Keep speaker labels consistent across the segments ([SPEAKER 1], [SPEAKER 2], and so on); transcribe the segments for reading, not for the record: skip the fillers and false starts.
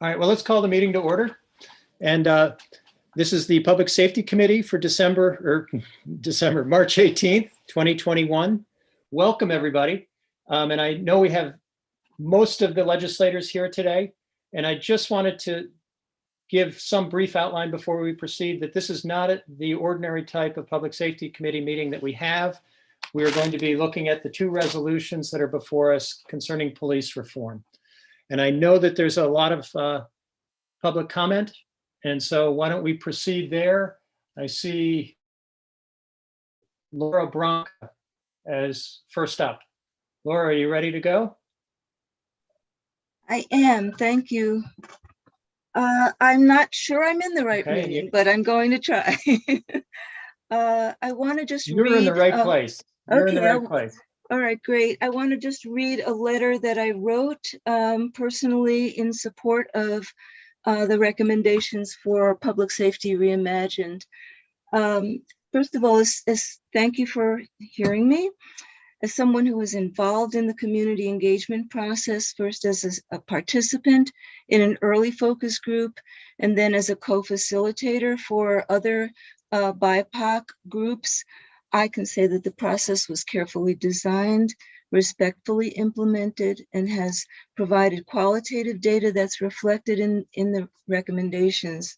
[SPEAKER 1] All right, well, let's call the meeting to order. And this is the Public Safety Committee for March 18th, 2021. Welcome, everybody. And I know we have most of the legislators here today. And I just wanted to give some brief outline before we proceed that this is not the ordinary type of Public Safety Committee meeting that we have. We are going to be looking at the two resolutions that are before us concerning police reform. And I know that there's a lot of public comment. And so why don't we proceed there? I see Laura Bronca as first up. Laura, are you ready to go?
[SPEAKER 2] I am, thank you. I'm not sure I'm in the right meeting, but I'm going to try. I want to just read.
[SPEAKER 1] You're in the right place. You're in the right place.
[SPEAKER 2] All right, great. I want to just read a letter that I wrote personally in support of the recommendations for Public Safety Reimagined. First of all, thank you for hearing me. As someone who was involved in the community engagement process, first as a participant in an early focus group, and then as a co-facilitator for other BIPOC groups, I can say that the process was carefully designed, respectfully implemented, and has provided qualitative data that's reflected in the recommendations.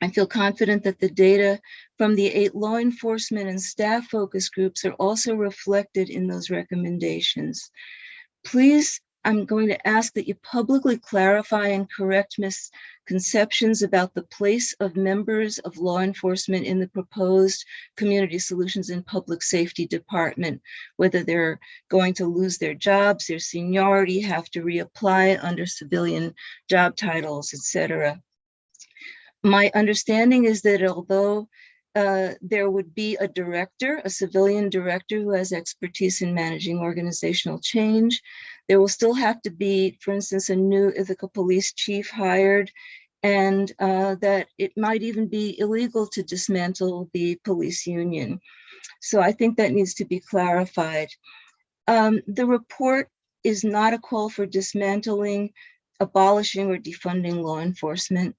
[SPEAKER 2] I feel confident that the data from the 8 law enforcement and staff focus groups are also reflected in those recommendations. Please, I'm going to ask that you publicly clarify and correct misconceptions about the place of members of law enforcement in the proposed Community Solutions and Public Safety Department, whether they're going to lose their jobs, their seniority, have to reapply under civilian job titles, etc. My understanding is that although there would be a director, a civilian director who has expertise in managing organizational change, there will still have to be, for instance, a new ethical police chief hired, and that it might even be illegal to dismantle the police union. So I think that needs to be clarified. The report is not a call for dismantling, abolishing, or defunding law enforcement.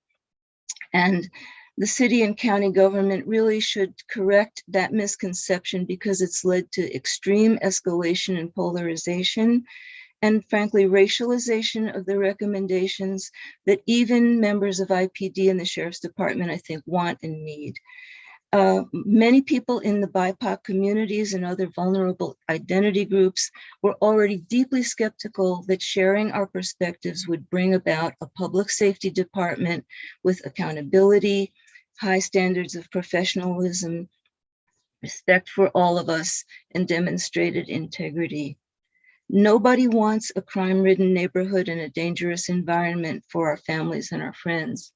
[SPEAKER 2] And the city and county government really should correct that misconception because it's led to extreme escalation and polarization, and frankly, racialization of the recommendations that even members of IPD and the Sheriff's Department, I think, want and need. Many people in the BIPOC communities and other vulnerable identity groups were already deeply skeptical that sharing our perspectives would bring about a public safety department with accountability, high standards of professionalism, respect for all of us, and demonstrated integrity. Nobody wants a crime-ridden neighborhood and a dangerous environment for our families and our friends.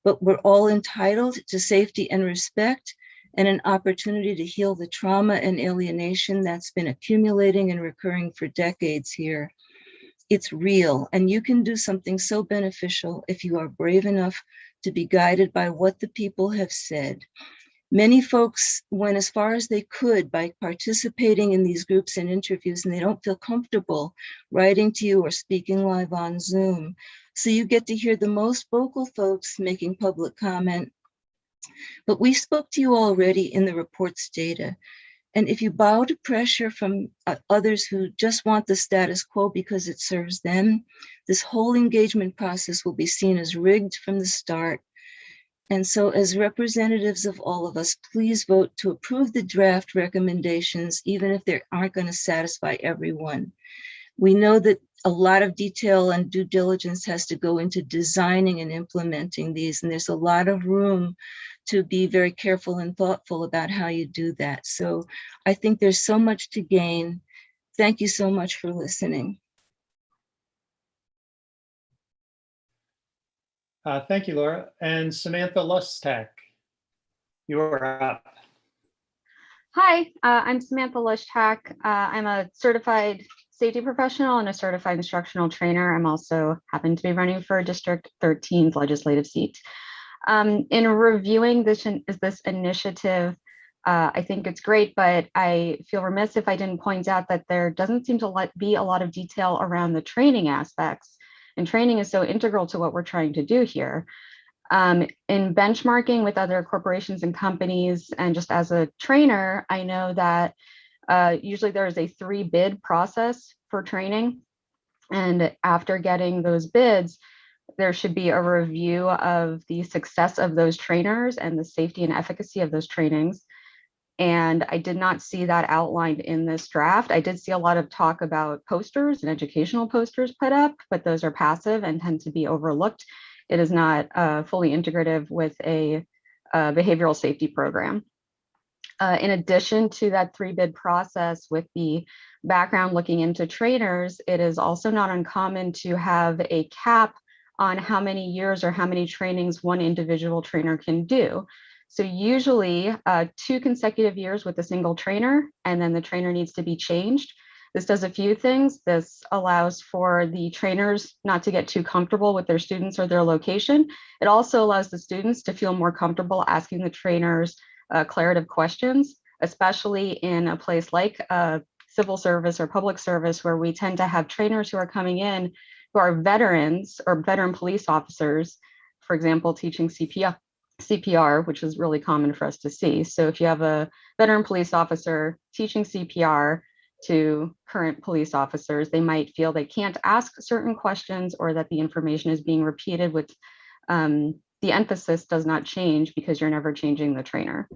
[SPEAKER 2] But we're all entitled to safety and respect and an opportunity to heal the trauma and alienation that's been accumulating and recurring for decades here. It's real, and you can do something so beneficial if you are brave enough to be guided by what the people have said. Many folks went as far as they could by participating in these groups and interviews, and they don't feel comfortable writing to you or speaking live on Zoom. So you get to hear the most vocal folks making public comment. But we spoke to you already in the report's data. And if you bow to pressure from others who just want the status quo because it serves them, this whole engagement process will be seen as rigged from the start. And so as representatives of all of us, please vote to approve the draft recommendations, even if they aren't going to satisfy everyone. We know that a lot of detail and due diligence has to go into designing and implementing these, and there's a lot of room to be very careful and thoughtful about how you do that. So I think there's so much to gain. Thank you so much for listening.
[SPEAKER 1] Thank you, Laura. And Samantha Lustak, you're up.
[SPEAKER 3] Hi, I'm Samantha Lustak. I'm a certified safety professional and a certified instructional trainer. I'm also happen to be running for District 13's legislative seat. In reviewing this initiative, I think it's great, but I feel remiss if I didn't point out that there doesn't seem to be a lot of detail around the training aspects. And training is so integral to what we're trying to do here. In benchmarking with other corporations and companies, and just as a trainer, I know that usually there is a 3-bid process for training. And after getting those bids, there should be a review of the success of those trainers and the safety and efficacy of those trainings. And I did not see that outlined in this draft. I did see a lot of talk about posters and educational posters put up, but those are passive and tend to be overlooked. It is not fully integrative with a behavioral safety program. In addition to that 3-bid process with the background looking into trainers, it is also not uncommon to have a cap on how many years or how many trainings one individual trainer can do. So usually 2 consecutive years with a single trainer, and then the trainer needs to be changed. This does a few things. This allows for the trainers not to get too comfortable with their students or their location. It also allows the students to feel more comfortable asking the trainers declarative questions, especially in a place like civil service or public service, where we tend to have trainers who are coming in who are veterans or veteran police officers, for example, teaching CPR, which is really common for us to see. So if you have a veteran police officer teaching CPR to current police officers, they might feel they can't ask certain questions, or that the information is being repeated with the emphasis does not change because you're never changing the trainer.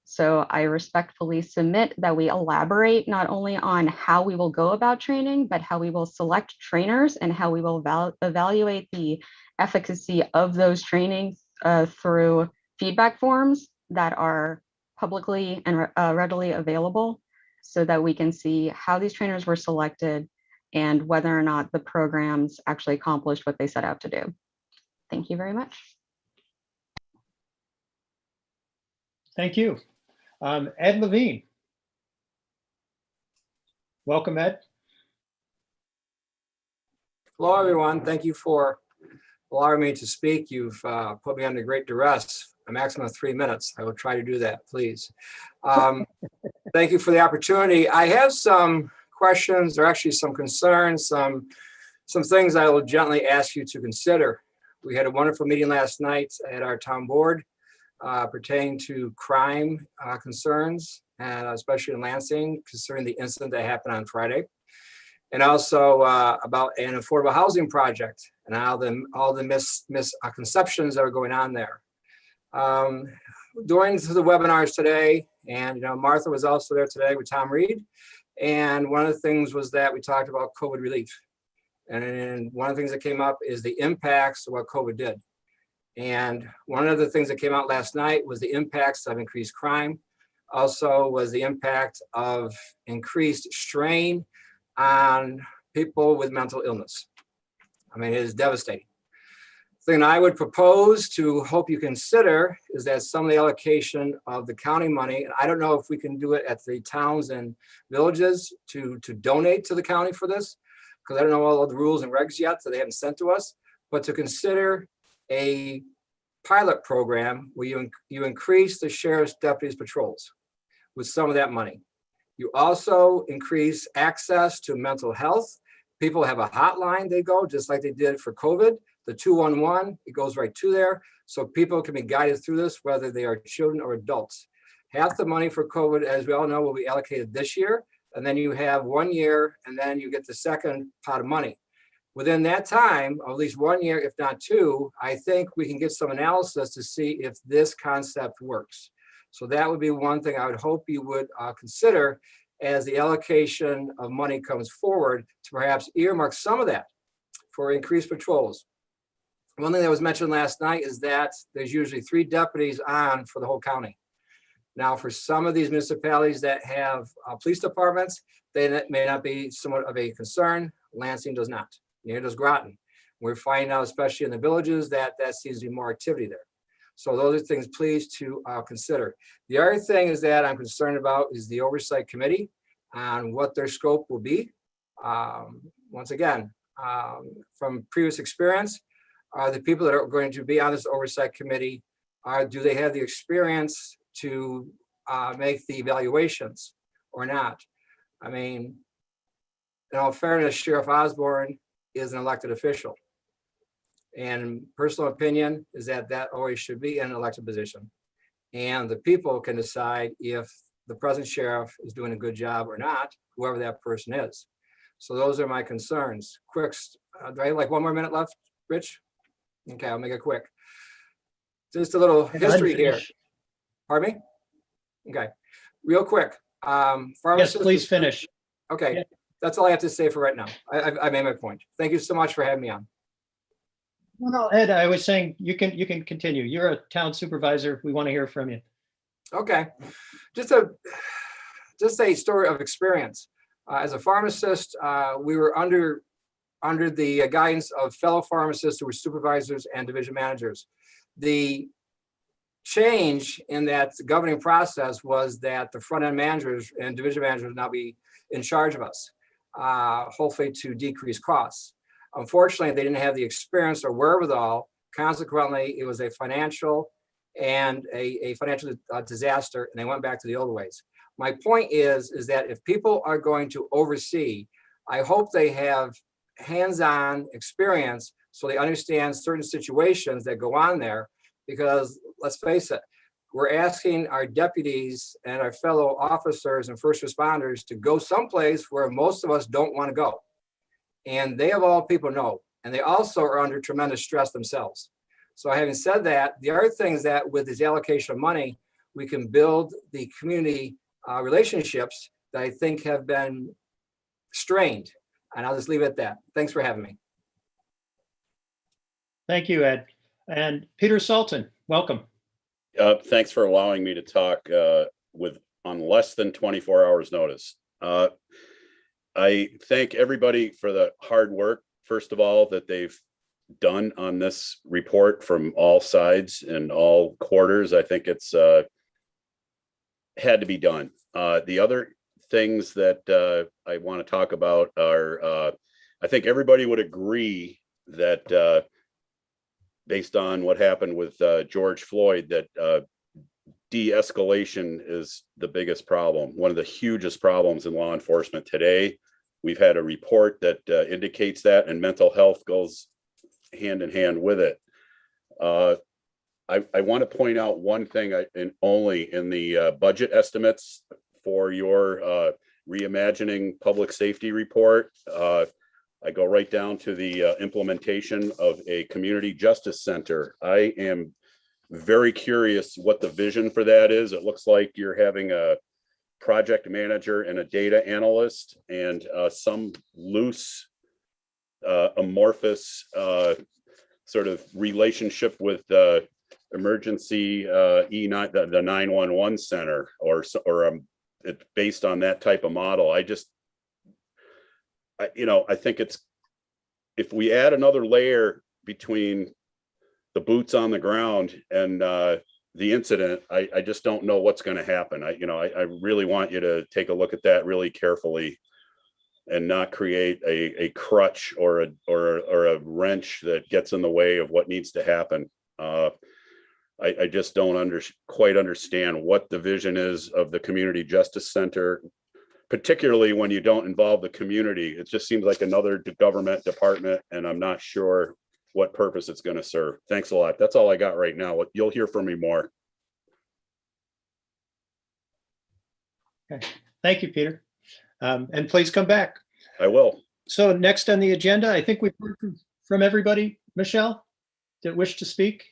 [SPEAKER 3] So I respectfully submit that we elaborate not only on how we will go about training, but how we will select trainers and how we will evaluate the efficacy of those trainings through feedback forms that are publicly and readily available, so that we can see how these trainers were selected and whether or not the programs actually accomplished what they set out to do. Thank you very much.
[SPEAKER 1] Thank you. Ed Levine. Welcome, Ed.
[SPEAKER 4] Hello, everyone. Thank you for allowing me to speak. You've put me under great duress, a maximum of 3 minutes. I will try to do that, please. Thank you for the opportunity. I have some questions, or actually some concerns, some things I will gently ask you to consider. We had a wonderful meeting last night at our town board pertaining to crime concerns, and especially in Lansing, concerning the incident that happened on Friday. And also about an affordable housing project and all the misconceptions that are going on there. During the webinars today, and Martha was also there today with Tom Reed, and one of the things was that we talked about COVID relief. And one of the things that came up is the impacts of what COVID did. And one of the things that came out last night was the impacts of increased crime, also was the impact of increased strain on people with mental illness. I mean, it is devastating. The thing I would propose to hope you consider is that some of the allocation of the county money, and I don't know if we can do it at the towns and villages to donate to the county for this, because I don't know all of the rules and regs yet, so they haven't sent to us, but to consider a pilot program where you increase the sheriff's deputies patrols with some of that money. You also increase access to mental health. People have a hotline they go, just like they did for COVID, the 211, it goes right to there. So people can be guided through this, whether they are children or adults. Half the money for COVID, as we all know, will be allocated this year. And then you have 1 year, and then you get the second pot of money. Within that time, at least 1 year, if not 2, I think we can get some analysis to see if this concept works. So that would be one thing I would hope you would consider as the allocation of money comes forward, to perhaps earmark some of that for increased patrols. One thing that was mentioned last night is that there's usually 3 deputies on for the whole county. Now, for some of these municipalities that have police departments, they may not be somewhat of a concern. Lansing does not. Neither does Groton. We're finding out, especially in the villages, that seems to be more activity there. So those are things, please, to consider. The other thing is that I'm concerned about is the oversight committee on what their scope will be. Once again, from previous experience, the people that are going to be on this oversight committee, do they have the experience to make the evaluations or not? I mean, in all fairness, Sheriff Osborne is an elected official. And personal opinion is that that always should be an elected position. And the people can decide if the present sheriff is doing a good job or not, whoever that person is. So those are my concerns. Quick, do I have like 1 more minute left, Rich? Okay, I'll make it quick. Just a little history here.
[SPEAKER 1] Unfinished.
[SPEAKER 4] Pardon me? Okay, real quick.
[SPEAKER 1] Yes,
[SPEAKER 4] Pharmacists-
[SPEAKER 1] please finish.
[SPEAKER 4] Okay,
[SPEAKER 1] Yeah.
[SPEAKER 4] that's all I have to say for right now. I made my point. Thank you so much for having me on.
[SPEAKER 1] No, Ed, I was saying you can continue. You're a town supervisor. We want to hear from you.
[SPEAKER 4] Okay, just a story of experience. As a pharmacist, we were under the guidance of fellow pharmacists who were supervisors and division managers. The change in that governing process was that the front end managers and division managers would now be in charge of us, hopefully to decrease costs. Unfortunately, they didn't have the experience or wherewithal. Consequently, it was a financial disaster, and they went back to the old ways. My point is that if people are going to oversee, I hope they have hands-on experience so they understand certain situations that go on there, because let's face it, we're asking our deputies and our fellow officers and first responders to go someplace where most of us don't want to go. And they of all people know, and they also are under tremendous stress themselves. So having said that, the other thing is that with this allocation of money, we can build the community relationships that I think have been strained. And I'll just leave it at that. Thanks for having me.
[SPEAKER 1] Thank you, Ed. And Peter Sultan, welcome.
[SPEAKER 5] Thanks for allowing me to talk on less than 24 hours notice. I thank everybody for the hard work, first of all, that they've done on this report from all sides and all quarters. I think it's had to be done. The other things that I want to talk about are, I think everybody would agree that based on what happened with George Floyd, that de-escalation is the biggest problem, one of the hugest problems in law enforcement today. We've had a report that indicates that, and mental health goes hand in hand with it. I want to point out one thing, only in the budget estimates for your reimagining public safety report. I go right down to the implementation of a community justice center. I am very curious what the vision for that is. It looks like you're having a project manager and a data analyst and some loose amorphous sort of relationship with emergency E9, the 911 center, or it's based on that type of model. I think it's, if we add another layer between the boots on the ground and the incident, I just don't know what's going to happen. I really want you to take a look at that really carefully and not create a crutch or a wrench that gets in the way of what needs to happen. I just don't quite understand what the vision is of the Community Justice Center, particularly when you don't involve the community. It just seems like another government department, and I'm not sure what purpose it's going to serve. Thanks a lot. That's all I got right now. You'll hear from me more.
[SPEAKER 1] Okay. Thank you, Peter. And please come back.
[SPEAKER 5] I will.
[SPEAKER 1] So next on the agenda, I think we've heard from everybody, Michelle, that wish to speak.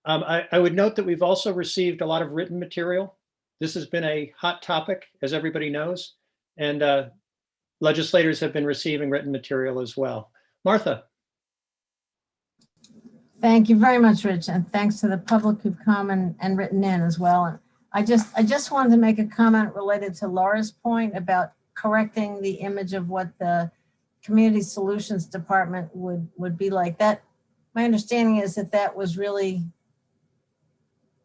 [SPEAKER 1] I would note that we've also received a lot of written material. This has been a hot topic, as everybody knows, and legislators have been receiving written material as well. Martha.
[SPEAKER 6] Thank you very much, Rich, and thanks to the public who've come and written in as well. And I just wanted to make a comment related to Laura's point about correcting the image of what the Community Solutions Department would be like. That, my understanding is that was really,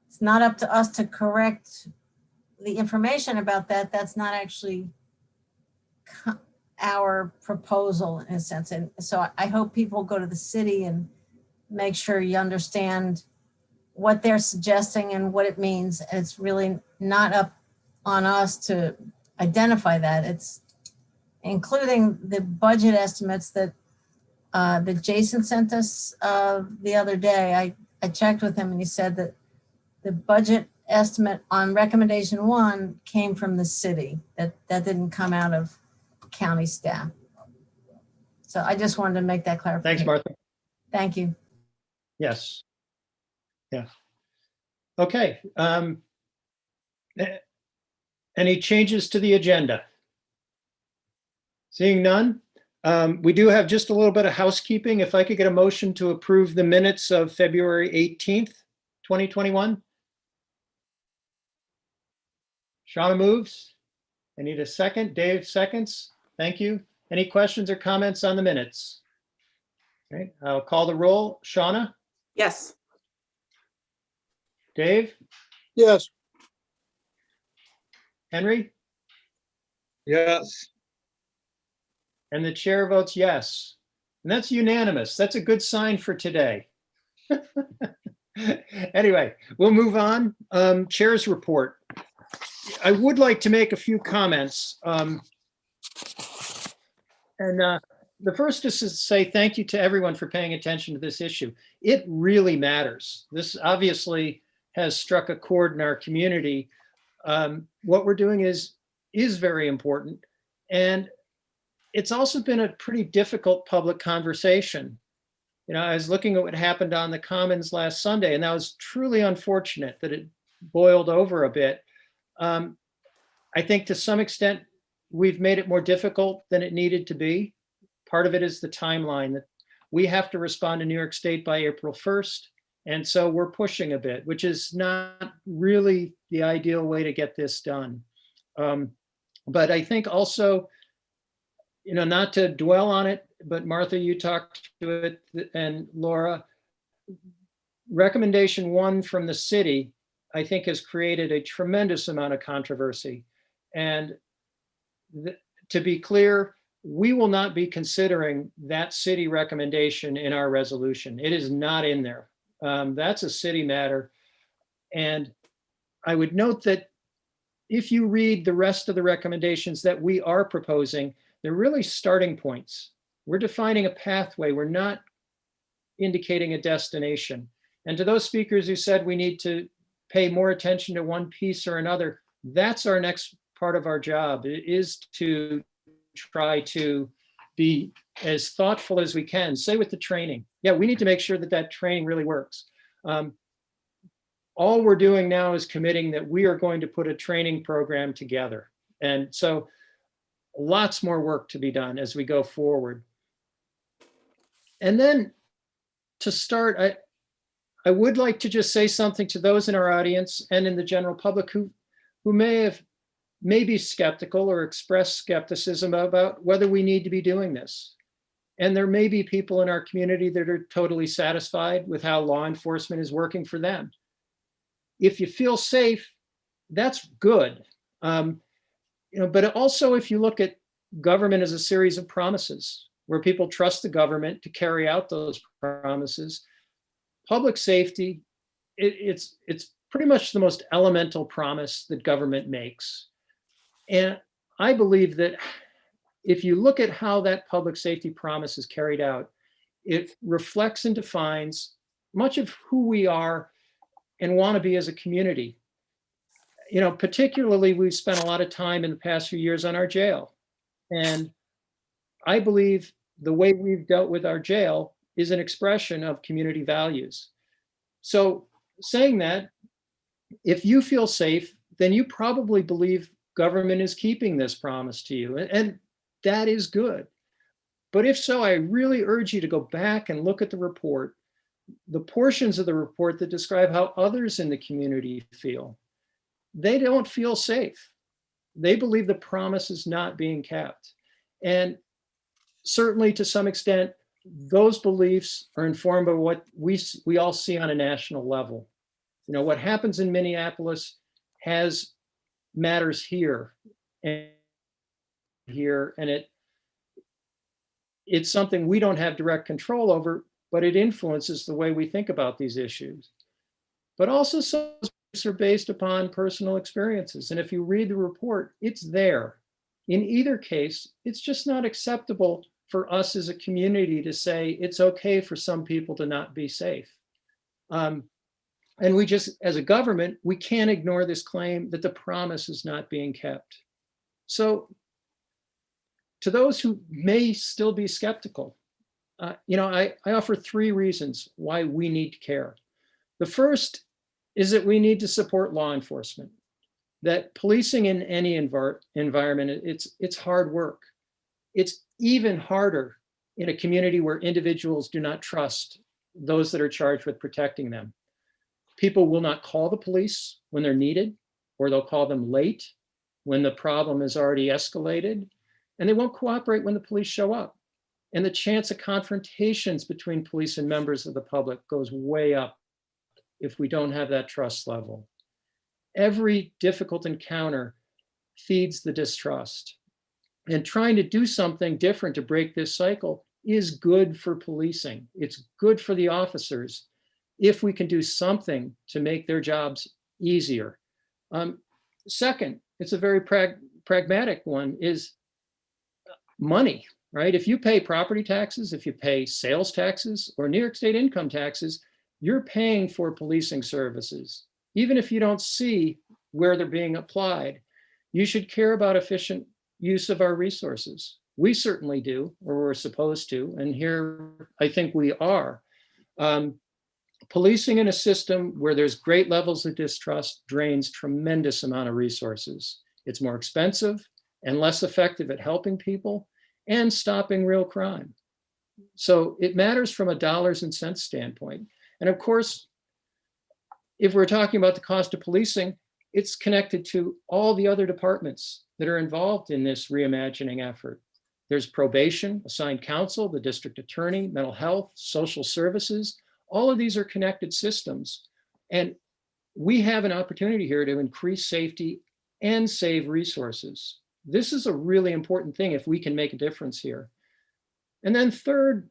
[SPEAKER 6] it's not up to us to correct the information about that. That's not actually our proposal in a sense. And so I hope people go to the city and make sure you understand what they're suggesting and what it means. And it's really not up on us to identify that. It's including the budget estimates that that Jason sent us the other day. I checked with him and he said that the budget estimate on recommendation 1 came from the city, that didn't come out of county staff. So I just wanted to make that clarification.
[SPEAKER 1] Thanks, Martha.
[SPEAKER 6] Thank you.
[SPEAKER 1] Yes. Yeah. Okay. Any changes to the agenda? Seeing none. We do have just a little bit of housekeeping. If I could get a motion to approve the minutes of February 18th, 2021. Shauna moves. I need a second. Dave seconds. Thank you. Any questions or comments on the minutes? Okay, I'll call the roll. Shauna,
[SPEAKER 7] Yes.
[SPEAKER 1] Dave,
[SPEAKER 8] Yes.
[SPEAKER 1] Henry,
[SPEAKER 8] Yes.
[SPEAKER 1] and the chair votes yes. And that's unanimous. That's a good sign for today. Anyway, we'll move on. Chair's report. I would like to make a few comments. The first is to say thank you to everyone for paying attention to this issue. It really matters. This obviously has struck a chord in our community. What we're doing is very important. And it's also been a pretty difficult public conversation. You know, I was looking at what happened on the Commons last Sunday, and that was truly unfortunate that it boiled over a bit. I think to some extent, we've made it more difficult than it needed to be. Part of it is the timeline that we have to respond to New York State by April 1st. And so we're pushing a bit, which is not really the ideal way to get this done. But I think also, you know, not to dwell on it, but Martha, you talked to it, and Laura, recommendation 1 from the city, I think has created a tremendous amount of controversy. And to be clear, we will not be considering that city recommendation in our resolution. It is not in there. That's a city matter. And I would note that if you read the rest of the recommendations that we are proposing, they're really starting points. We're defining a pathway. We're not indicating a destination. And to those speakers who said we need to pay more attention to one piece or another, that's our next part of our job, is to try to be as thoughtful as we can. Say with the training, yeah, we need to make sure that that training really works. All we're doing now is committing that we are going to put a training program together. And so lots more work to be done as we go forward. And then to start, I would like to just say something to those in our audience and in the general public who may be skeptical or express skepticism about whether we need to be doing this. And there may be people in our community that are totally satisfied with how law enforcement is working for them. If you feel safe, that's good. But also if you look at government as a series of promises where people trust the government to carry out those promises, public safety, it's pretty much the most elemental promise that government makes. And I believe that if you look at how that public safety promise is carried out, it reflects and defines much of who we are and want to be as a community. You know, particularly we've spent a lot of time in the past few years on our jail. And I believe the way we've dealt with our jail is an expression of community values. So saying that, if you feel safe, then you probably believe government is keeping this promise to you. And that is good. But if so, I really urge you to go back and look at the report, the portions of the report that describe how others in the community feel. They don't feel safe. They believe the promise is not being kept. And certainly to some extent, those beliefs are informed by what we all see on a national level. You know, what happens in Minneapolis matters here and here, and it's something we don't have direct control over, but it influences the way we think about these issues. But also some are based upon personal experiences. And if you read the report, it's there. In either case, it's just not acceptable for us as a community to say it's okay for some people to not be safe. And we just, as a government, we can't ignore this claim that the promise is not being kept. So to those who may still be skeptical, I offer 3 reasons why we need to care. The first is that we need to support law enforcement, that policing in any environment, it's hard work. It's even harder in a community where individuals do not trust those that are charged with protecting them. People will not call the police when they're needed, or they'll call them late when the problem is already escalated, and they won't cooperate when the police show up. And the chance of confrontations between police and members of the public goes way up if we don't have that trust level. Every difficult encounter feeds the distrust. And trying to do something different to break this cycle is good for policing. It's good for the officers if we can do something to make their jobs easier. Second, it's a very pragmatic one, is money, right? If you pay property taxes, if you pay sales taxes or New York State income taxes, you're paying for policing services. Even if you don't see where they're being applied, you should care about efficient use of our resources. We certainly do, or we're supposed to, and here I think we are. Policing in a system where there's great levels of distrust drains tremendous amount of resources. It's more expensive and less effective at helping people and stopping real crime. So it matters from a dollars and cents standpoint. And of course, if we're talking about the cost of policing, it's connected to all the other departments that are involved in this reimagining effort. There's probation, assigned counsel, the district attorney, mental health, social services. All of these are connected systems. And we have an opportunity here to increase safety and save resources. This is a really important thing if we can make a difference here. And then third,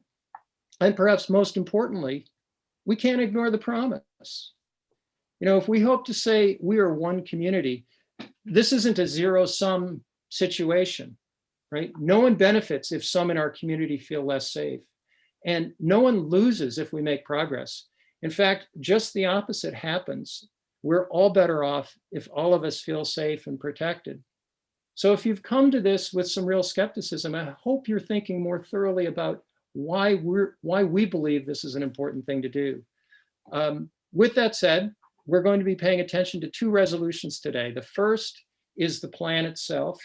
[SPEAKER 1] and perhaps most importantly, we can't ignore the promise. If we hope to say we are one community, this isn't a zero-sum situation, right? No one benefits if some in our community feel less safe, and no one loses if we make progress. In fact, just the opposite happens. We're all better off if all of us feel safe and protected. So if you've come to this with some real skepticism, I hope you're thinking more thoroughly about why we believe this is an important thing to do. With that said, we're going to be paying attention to 2 resolutions today. The first is the plan itself,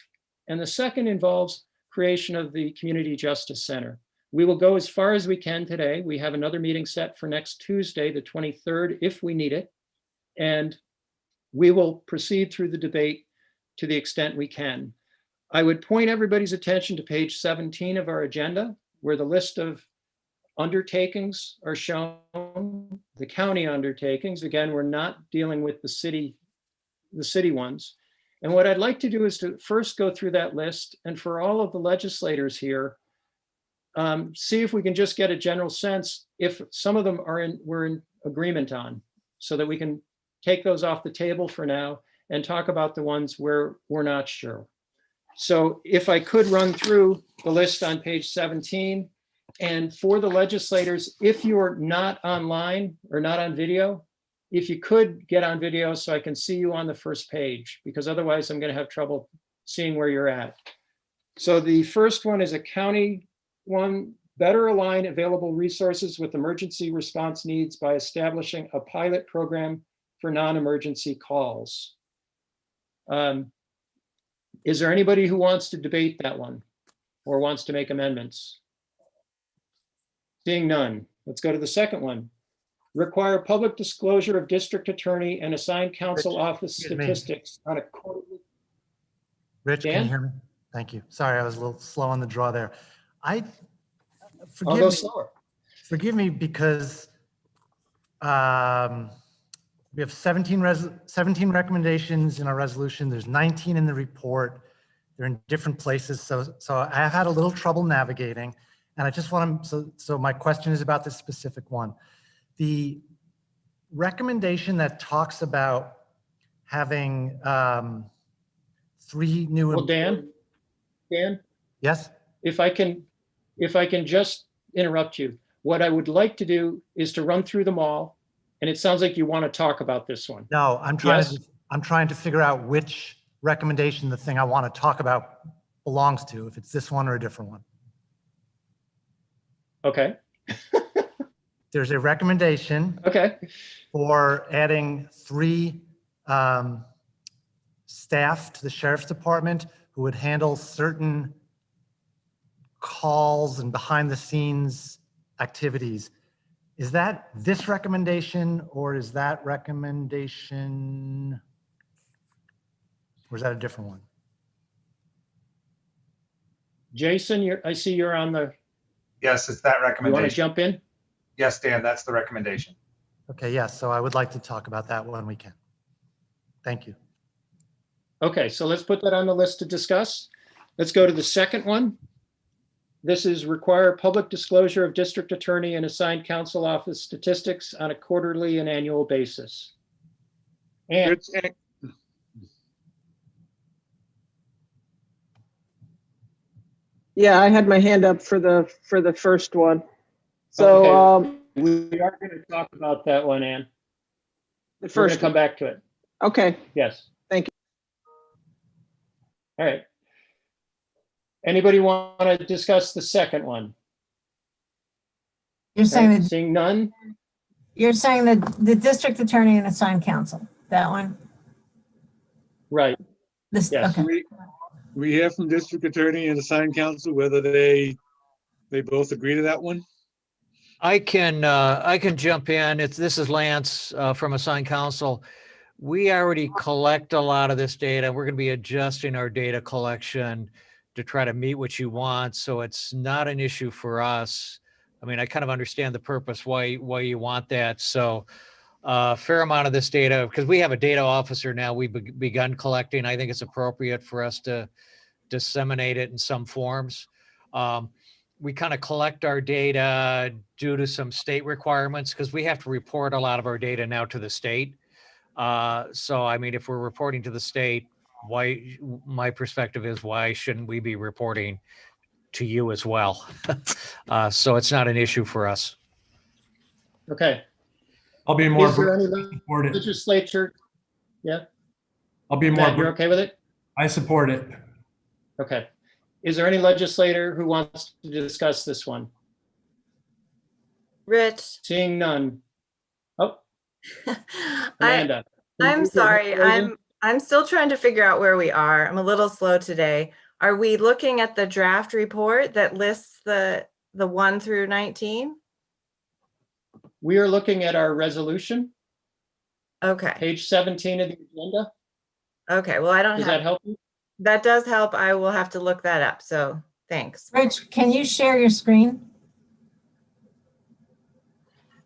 [SPEAKER 1] and the second involves creation of the Community Justice Center. We will go as far as we can today. We have another meeting set for next Tuesday, the 23rd, if we need it, and we will proceed through the debate to the extent we can. I would point everybody's attention to page 17 of our agenda, where the list of undertakings are shown, the county undertakings. Again, we're not dealing with the city ones. And what I'd like to do is to first go through that list, and for all of the legislators here, see if we can just get a general sense if some of them we're in agreement on, so that we can take those off the table for now and talk about the ones where we're not sure. So if I could run through the list on page 17, and for the legislators, if you're not online or not on video, if you could get on video so I can see you on the first page, because otherwise I'm going to have trouble seeing where you're at. So the first one is a county one: better align available resources with emergency response needs by establishing a pilot program for non-emergency calls. Is there anybody who wants to debate that one or wants to make amendments? Seeing none, let's go to the second one. Require public disclosure of district attorney and assigned counsel office statistics on a quarterly.
[SPEAKER 7] Rich, can
[SPEAKER 1] Dan?
[SPEAKER 7] you hear me? Thank you. Sorry, I was a little slow on the draw there.
[SPEAKER 1] I'll go slower.
[SPEAKER 7] Forgive me because we have 17 recommendations in our resolution. There's 19 in the report. They're in different places. So I've had a little trouble navigating, and I just want to, so my question is about this specific one. The recommendation that talks about having 3 new.
[SPEAKER 1] Well, Dan?
[SPEAKER 7] Yes?
[SPEAKER 1] If I can if I can just interrupt you, what I would like to do is to run through them all. And it sounds like you want to talk about this one.
[SPEAKER 7] No, I'm trying
[SPEAKER 1] Yes.
[SPEAKER 7] I'm trying to figure out which recommendation the thing I want to talk about belongs to, if it's this one or a different one.
[SPEAKER 1] Okay.
[SPEAKER 7] There's a recommendation
[SPEAKER 1] Okay.
[SPEAKER 7] for adding 3 staff to the sheriff's department who would handle certain calls and behind the scenes activities. Is that this recommendation or is that recommendation? Or is that a different one?
[SPEAKER 1] Jason, I see you're on the,
[SPEAKER 9] Yes, it's that
[SPEAKER 1] you want to
[SPEAKER 9] recommendation.
[SPEAKER 1] jump in?
[SPEAKER 9] Yes, Dan, that's the recommendation.
[SPEAKER 7] Okay, yes, so I would like to talk about that when we can. Thank you.
[SPEAKER 1] Okay, so let's put that on the list to discuss. Let's go to the second one. This is require public disclosure of district attorney and assigned counsel office statistics on a quarterly and annual basis. And
[SPEAKER 8] Rich,
[SPEAKER 10] Yeah, I had my hand up for the first one.
[SPEAKER 1] Okay.
[SPEAKER 10] So,
[SPEAKER 1] we are going to talk about that one, Ann.
[SPEAKER 10] the
[SPEAKER 1] We're going
[SPEAKER 10] first,
[SPEAKER 1] to come back to it.
[SPEAKER 10] okay,
[SPEAKER 1] Yes.
[SPEAKER 10] Thank
[SPEAKER 1] you. All right. Anybody want to discuss the second one?
[SPEAKER 6] You're saying that,
[SPEAKER 1] Seeing none?
[SPEAKER 6] you're saying that the district attorney and assigned counsel, that one?
[SPEAKER 1] Right.
[SPEAKER 6] This,
[SPEAKER 1] Yes.
[SPEAKER 6] okay.
[SPEAKER 8] we hear from district attorney and assigned counsel whether they both agree to that one?
[SPEAKER 11] I can jump in. This is Lance from Assigned Counsel. We already collect a lot of this data. We're going to be adjusting our data collection to try to meet what you want. So it's not an issue for us. I mean, I kind of understand the purpose why you want that. So a fair amount of this data, because we have a data officer now, we've begun collecting. I think it's appropriate for us to disseminate it in some forms. We kind of collect our data due to some state requirements because we have to report a lot of our data now to the state. So, I mean, if we're reporting to the state, my perspective is why shouldn't we be reporting to you as well? So it's not an issue for us.
[SPEAKER 1] Okay.
[SPEAKER 12] I'll be more
[SPEAKER 1] Is there any
[SPEAKER 12] support it.
[SPEAKER 1] legislature? Yeah.
[SPEAKER 12] I'll be
[SPEAKER 1] Matt, you're
[SPEAKER 12] more.
[SPEAKER 1] okay with it?
[SPEAKER 12] I support it.
[SPEAKER 1] Okay. Is there any legislator who wants to discuss this one?
[SPEAKER 13] Rich,
[SPEAKER 1] Seeing none. Oh,
[SPEAKER 13] I'm
[SPEAKER 1] Amanda. Can you
[SPEAKER 13] sorry.
[SPEAKER 1] put your hand raised?
[SPEAKER 13] I'm still trying to figure out where we are. I'm a little slow today. Are we looking at the draft report that lists the 1 through 19?
[SPEAKER 1] We are looking at our resolution,
[SPEAKER 13] Okay.
[SPEAKER 1] page 17 of the agenda.
[SPEAKER 13] Okay. Well, I don't
[SPEAKER 1] Does
[SPEAKER 13] have
[SPEAKER 1] that help you?
[SPEAKER 13] that does help. I will have to look that up. So thanks.
[SPEAKER 6] Rich, can you share your screen?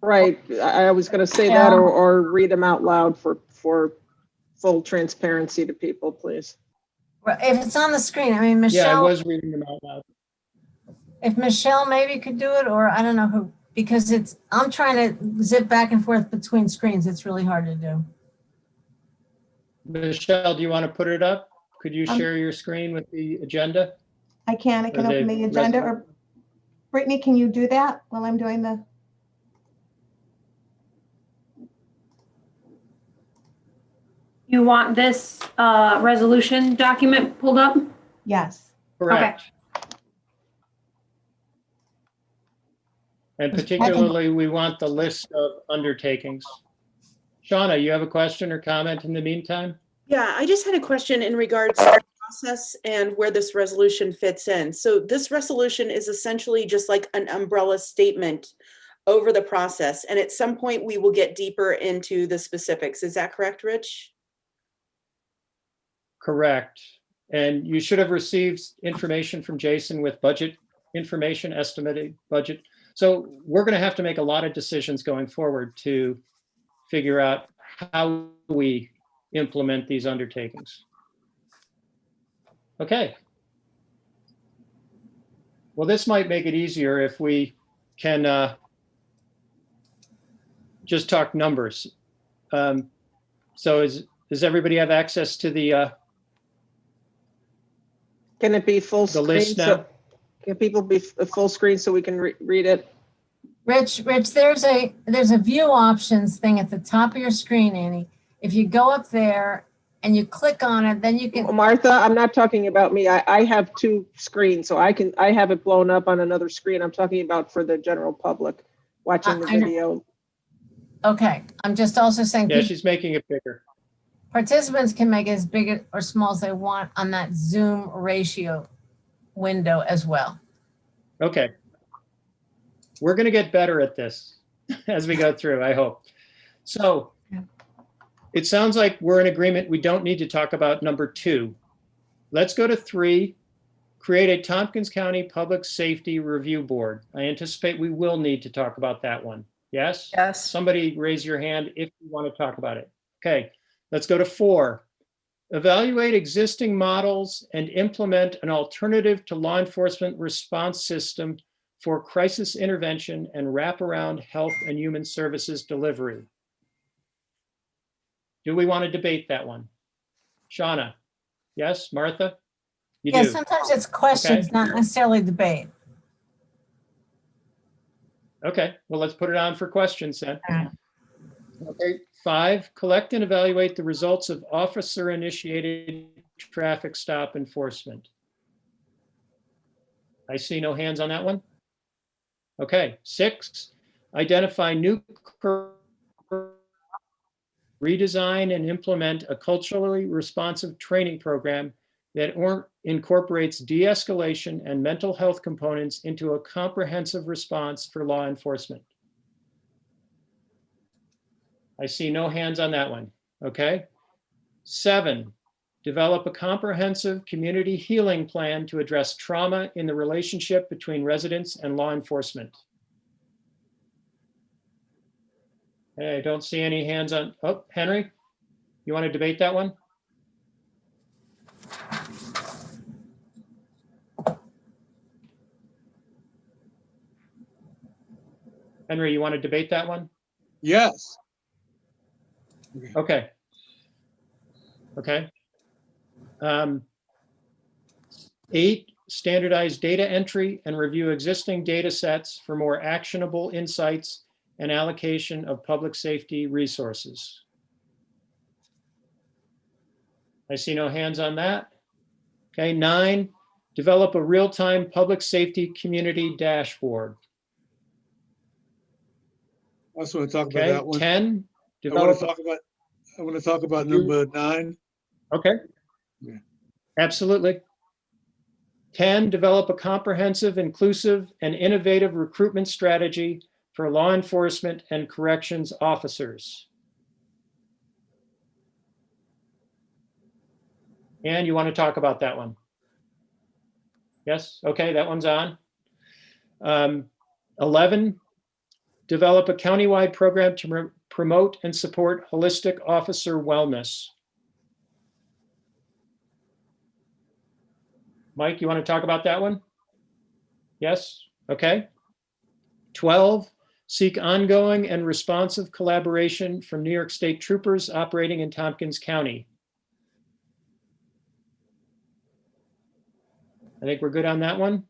[SPEAKER 10] right. I was gonna say that or read them out loud for full transparency to people, please.
[SPEAKER 6] Well, if it's on the screen, I mean,
[SPEAKER 1] Yeah, I
[SPEAKER 6] Michelle,
[SPEAKER 1] was reading them out loud.
[SPEAKER 6] if Michelle maybe could do it, or I don't know who, because I'm trying to zip back and forth between screens. It's really hard to do.
[SPEAKER 1] Michelle, do you want to put it up? Could you share your screen with the agenda?
[SPEAKER 14] I can
[SPEAKER 1] Or
[SPEAKER 14] open the agenda, or Brittany, can you do that while I'm doing the?
[SPEAKER 15] You want this resolution document pulled up?
[SPEAKER 14] Yes.
[SPEAKER 1] Correct. And particularly, we want the list of undertakings. Shauna, you have a question or comment in the meantime?
[SPEAKER 16] Yeah, I just had a question in regards to the process and where this resolution fits in. So this resolution is essentially just like an umbrella statement over the process. And at some point, we will get deeper into the specifics. Is that correct, Rich?
[SPEAKER 1] Correct. And you should have received information from Jason with budget information, estimated budget. So we're going to have to make a lot of decisions going forward to figure out how we implement these undertakings. Okay. Well, this might make it easier if we can just talk numbers. So does everybody have access to the
[SPEAKER 10] Can it be full screen?
[SPEAKER 1] list now?
[SPEAKER 10] Can people be full screen so we can read it?
[SPEAKER 6] Rich, there's a view options thing at the top of your screen, Annie. If you go up there and you click on it, then you can.
[SPEAKER 10] Martha, I'm not talking about me. I have two screens, so I have it blown up on another screen. I'm talking about for the general public watching the video.
[SPEAKER 6] Okay, I'm just also saying.
[SPEAKER 1] Yeah, she's making it bigger.
[SPEAKER 6] Participants can make it as big or small as they want on that Zoom ratio window as well.
[SPEAKER 1] Okay. We're going to get better at this as we go through, I hope. So it sounds like we're in agreement. We don't need to talk about number 2. Let's go to 3, create a Tompkins County Public Safety Review Board. I anticipate we will need to talk about that one. Yes?
[SPEAKER 13] Yes.
[SPEAKER 1] Somebody raise your hand if you want to talk about it. Okay, let's go to 4. Evaluate existing models and implement an alternative to law enforcement response system for crisis intervention and wraparound health and human services delivery. Do we want to debate that one? Shauna? Yes, Martha? You
[SPEAKER 6] Yeah,
[SPEAKER 1] do?
[SPEAKER 6] sometimes it's questions,
[SPEAKER 1] Okay.
[SPEAKER 6] not necessarily debate.
[SPEAKER 1] Okay, well, let's put it on for questions then.
[SPEAKER 6] All right.
[SPEAKER 1] Okay, 5, collect and evaluate the results of officer-initiated traffic stop enforcement. I see no hands on that one. Okay, 6, identify new redesign and implement a culturally responsive training program that incorporates de-escalation and mental health components into a comprehensive response for law enforcement. I see no hands on that one. Okay. 7, develop a comprehensive community healing plan to address trauma in the relationship between residents and law enforcement. Hey, I don't see any hands on. Oh, Henry, you want to debate that one? Henry, you want to debate that one?
[SPEAKER 8] Yes.
[SPEAKER 1] Okay. Okay. 8, standardize data entry and review existing data sets for more actionable insights and allocation of public safety resources. I see no hands on that. Okay, 9, develop a real-time public safety community dashboard.
[SPEAKER 8] I just want to talk about
[SPEAKER 1] Okay,
[SPEAKER 8] that one.
[SPEAKER 1] 10,
[SPEAKER 8] I want
[SPEAKER 1] develop.
[SPEAKER 8] to talk about number 9.
[SPEAKER 1] Okay.
[SPEAKER 8] Yeah.
[SPEAKER 1] Absolutely. 10, develop a comprehensive, inclusive, and innovative recruitment strategy for law enforcement and corrections officers. And you want to talk about that one? Yes, okay, that one's on. 11, develop a countywide program to promote and support holistic officer wellness. Mike, you want to talk about that one? Yes, okay. 12, seek ongoing and responsive collaboration from New York State troopers operating in Tompkins County. I think we're good on that one.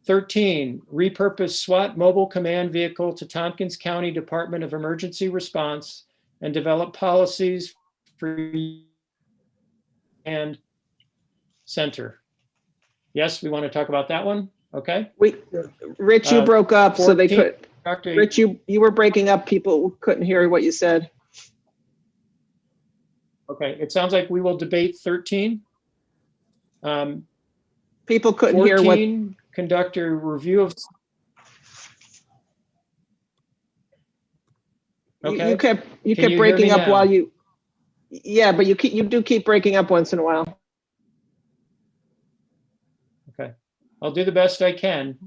[SPEAKER 1] 13, repurpose SWAT mobile command vehicle to Tompkins County Department of Emergency Response and develop policies for and center. Yes, we want to talk about that one. Okay.
[SPEAKER 10] Rich, you broke up, so they
[SPEAKER 1] 14,
[SPEAKER 10] could.
[SPEAKER 1] Dr.
[SPEAKER 10] Rich, you were breaking up. People couldn't hear what you said.
[SPEAKER 1] Okay, it sounds like we will debate 13.
[SPEAKER 10] People couldn't
[SPEAKER 1] 14,
[SPEAKER 10] hear what.
[SPEAKER 1] conduct a review of. Okay.
[SPEAKER 10] You kept
[SPEAKER 1] Can you hear
[SPEAKER 10] breaking
[SPEAKER 1] me
[SPEAKER 10] up
[SPEAKER 1] now?
[SPEAKER 10] while you. Yeah, but you do keep breaking up once in a while.
[SPEAKER 1] Okay, I'll do the best I can.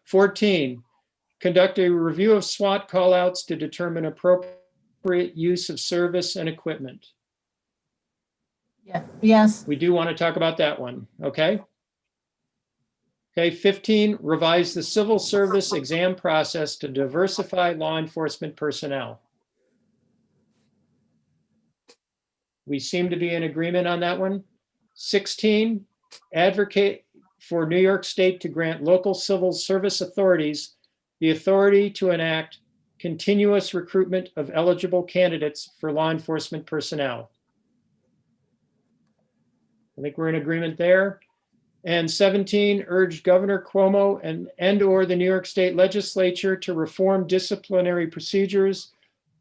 [SPEAKER 1] 14, conduct a review of SWAT callouts to determine appropriate use of service and equipment.
[SPEAKER 6] Yeah. Yes.
[SPEAKER 1] We do want to talk about that one, okay? Okay, 15, revise the civil service exam process to diversify law enforcement personnel. We seem to be in agreement on that one. 16, advocate for New York State to grant local civil service authorities the authority to enact continuous recruitment of eligible candidates for law enforcement personnel. I think we're in agreement there. And 17, urge Governor Cuomo and/or the New York State Legislature to reform disciplinary procedures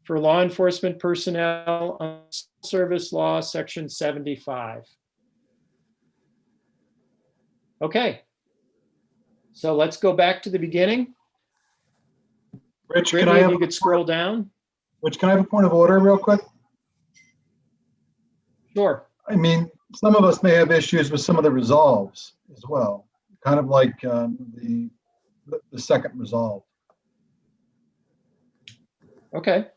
[SPEAKER 1] for law enforcement personnel on Service Law, Section 75. Okay. So let's go back to the beginning.
[SPEAKER 17] Rich, can
[SPEAKER 1] Brittany,
[SPEAKER 17] I
[SPEAKER 1] if
[SPEAKER 17] have,
[SPEAKER 1] you could scroll down.
[SPEAKER 17] Rich, can I have a point of order real quick?
[SPEAKER 1] Sure.
[SPEAKER 17] I mean, some of us may have issues with some of the resolves as well, kind of like the second resolve.
[SPEAKER 1] Okay.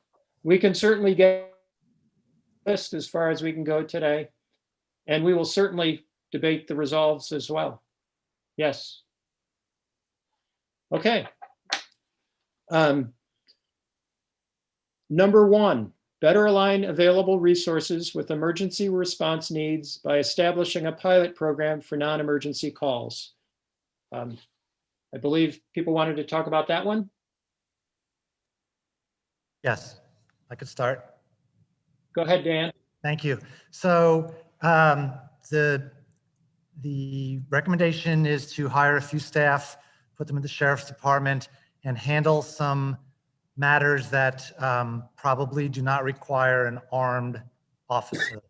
[SPEAKER 1] We can certainly get a list as far as we can go today. And we will certainly debate the resolves as well. Yes. Okay. Number 1, better align available resources with emergency response needs by establishing a pilot program for non-emergency calls. I believe people wanted to talk about that one.
[SPEAKER 7] Yes, I could start.
[SPEAKER 1] Go ahead, Dan.
[SPEAKER 7] Thank you. So the recommendation is to hire a few staff, put them in the sheriff's department, and handle some matters that probably do not require an armed officer.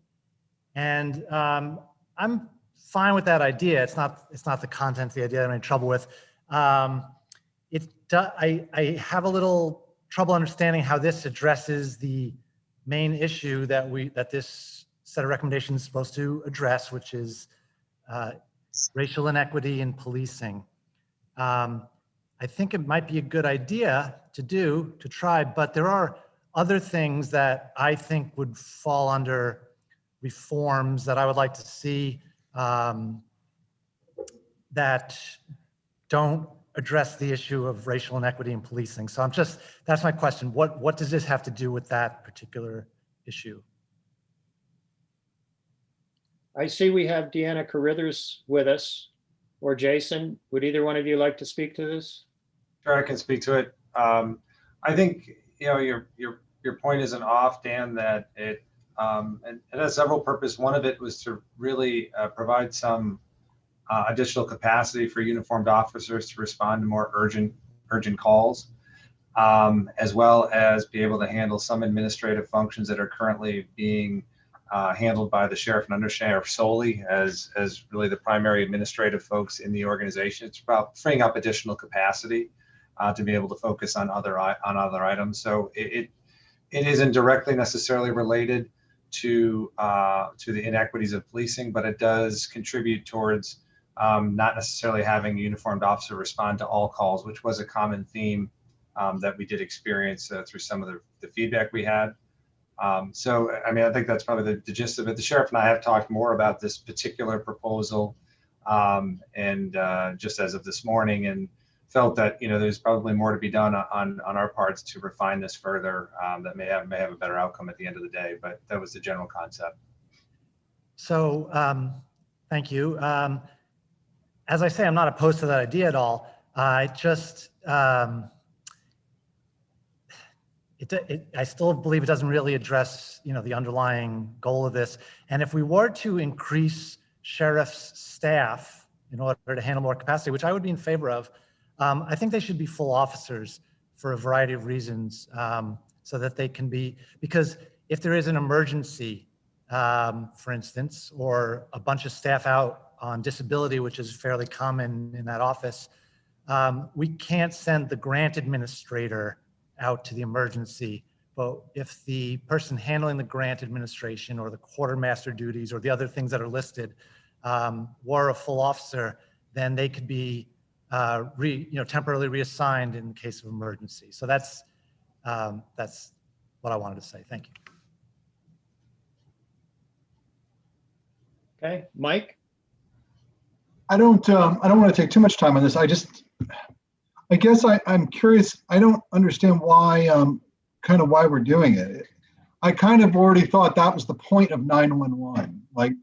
[SPEAKER 7] And I'm fine with that idea. It's not the content of the idea that I'm in trouble with. I have a little trouble understanding how this addresses the main issue that this set of recommendations is supposed to address, which is racial inequity in policing. I think it might be a good idea to try, but there are other things that I think would fall under reforms that I would like to see that don't address the issue of racial inequity in policing. So that's my question. What does this have to do with that particular issue?
[SPEAKER 1] I see we have Deanna Carithers with us, or Jason. Would either one of you like to speak to this?
[SPEAKER 9] Sure, I can speak to it. I think your point isn't off, Dan. That it has several purposes. One of it was to really provide some additional capacity for uniformed officers to respond to more urgent calls, as well as be able to handle some administrative functions that are currently being handled by the sheriff and undersheriff solely as really the primary administrative folks in the organization. It's about freeing up additional capacity to be able to focus on other items. So it isn't directly necessarily related to the inequities of policing, but it does contribute towards not necessarily having a uniformed officer respond to all calls, which was a common theme that we did experience through some of the feedback we had. So, I mean, I think that's probably the gist of it. The sheriff and I have talked more about this particular proposal and just as of this morning, and felt that, there's probably more to be done on our parts to refine this further that may have a better outcome at the end of the day, but that was the general concept.
[SPEAKER 7] So, thank you. As I say, I'm not opposed to that idea at all. I just, I still believe it doesn't really address, the underlying goal of this. And if we were to increase sheriff's staff in order to handle more capacity, which I would be in favor of, I think they should be full officers for a variety of reasons, so that they can be, because if there is an emergency, for instance, or a bunch of staff out on disability, which is fairly common in that office, we can't send the grant administrator out to the emergency. But if the person handling the grant administration or the quartermaster duties or the other things that are listed were a full officer, then they could be temporarily reassigned in case of emergency. So that's what I wanted to say. Thank you.
[SPEAKER 1] Okay, Mike?
[SPEAKER 17] I don't want to take too much time on this. I guess I'm curious. I don't understand why we're doing it. I kind of already thought that was the point of 911. Like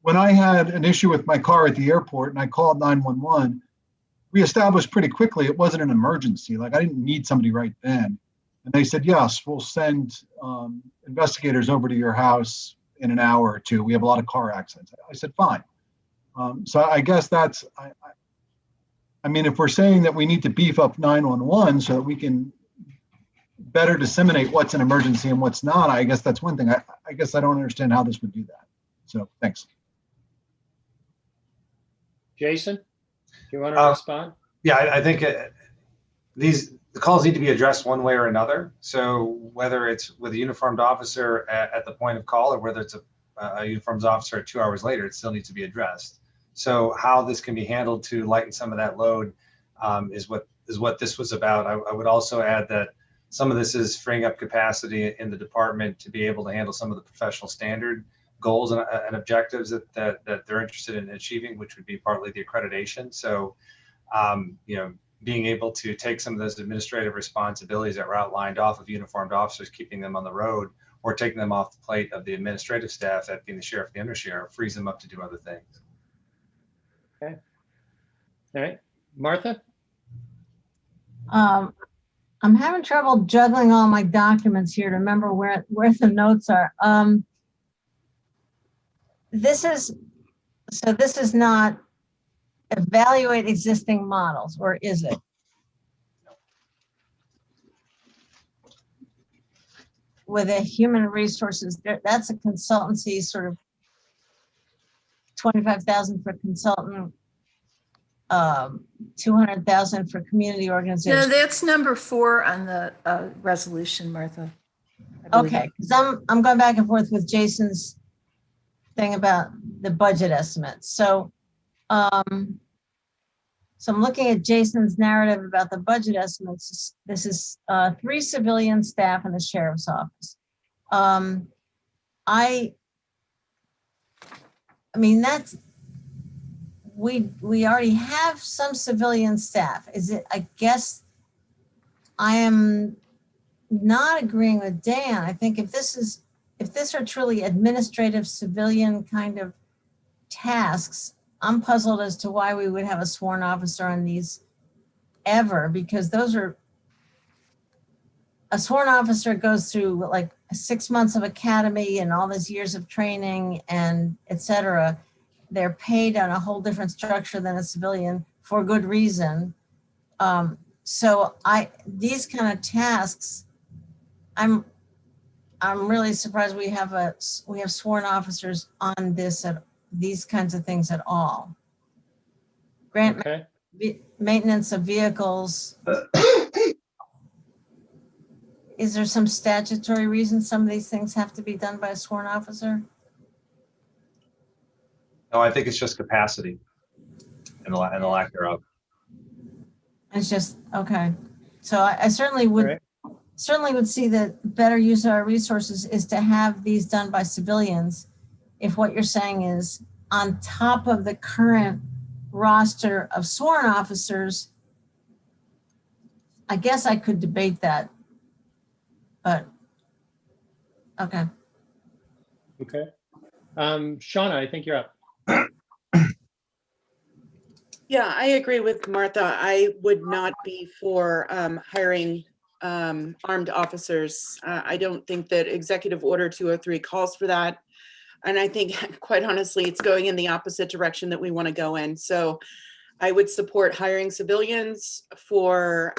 [SPEAKER 17] when I had an issue with my car at the airport and I called 911, we established pretty quickly it wasn't an emergency. Like I didn't need somebody right then. And they said, yes, we'll send investigators over to your house in an hour or two. We have a lot of car accidents. I said, fine. So I guess that's, I mean, if we're saying that we need to beef up 911 so that we can better disseminate what's an emergency and what's not, I guess that's one thing. I guess I don't understand how this would do that. So thanks.
[SPEAKER 1] Jason, do you want to respond?
[SPEAKER 9] Yeah, I think the calls need to be addressed one way or another. So whether it's with a uniformed officer at the point of call or whether it's a uniformed officer 2 hours later, it still needs to be addressed. So how this can be handled to lighten some of that load is what this was about. I would also add that some of this is freeing up capacity in the department to be able to handle some of the professional standard goals and objectives that they're interested in achieving, which would be partly the accreditation. So, being able to take some of those administrative responsibilities that were outlined off of uniformed officers, keeping them on the road, or taking them off the plate of the administrative staff, that being the sheriff, the undersheriff, frees them up to do other things.
[SPEAKER 1] Okay. All right, Martha?
[SPEAKER 6] I'm having trouble juggling all my documents here to remember where the notes are. This is not evaluate existing models, or is it? With a human resources, that's a consultancy, sort of 25,000 for consultant, 200,000 for community organizations.
[SPEAKER 18] No, that's number 4 on the resolution, Martha.
[SPEAKER 6] Okay, because I'm going back and forth with Jason's thing about the budget estimates. So, so I'm looking at Jason's narrative about the budget estimates. This is 3 civilian staff in the sheriff's office. I mean, that's, we already have some civilian staff. Is it, I guess I am not agreeing with Dan. I think if this are truly administrative civilian kind of tasks, I'm puzzled as to why we would have a sworn officer on these ever, because those are, a sworn officer goes through like 6 months of academy and all these years of training and et cetera. They're paid on a whole different structure than a civilian for good reason. So these kind of tasks, I'm really surprised we have sworn officers on these kinds of things at all. Grant,
[SPEAKER 1] okay.
[SPEAKER 6] Maintenance of vehicles. Is there some statutory reason some of these things have to be done by a sworn officer?
[SPEAKER 9] No, I think it's just capacity and the lack thereof.
[SPEAKER 6] It's just, okay. So I certainly would, see that better use of our resources is to have these done by civilians. If what you're saying is on top of the current roster of sworn officers, I guess I could debate that, but okay.
[SPEAKER 1] Okay. Shauna, I think you're up.
[SPEAKER 16] Yeah, I agree with Martha. I would not be for hiring armed officers. I don't think that Executive Order 203 calls for that. And I think, quite honestly, it's going in the opposite direction that we want to go in. So I would support hiring civilians for,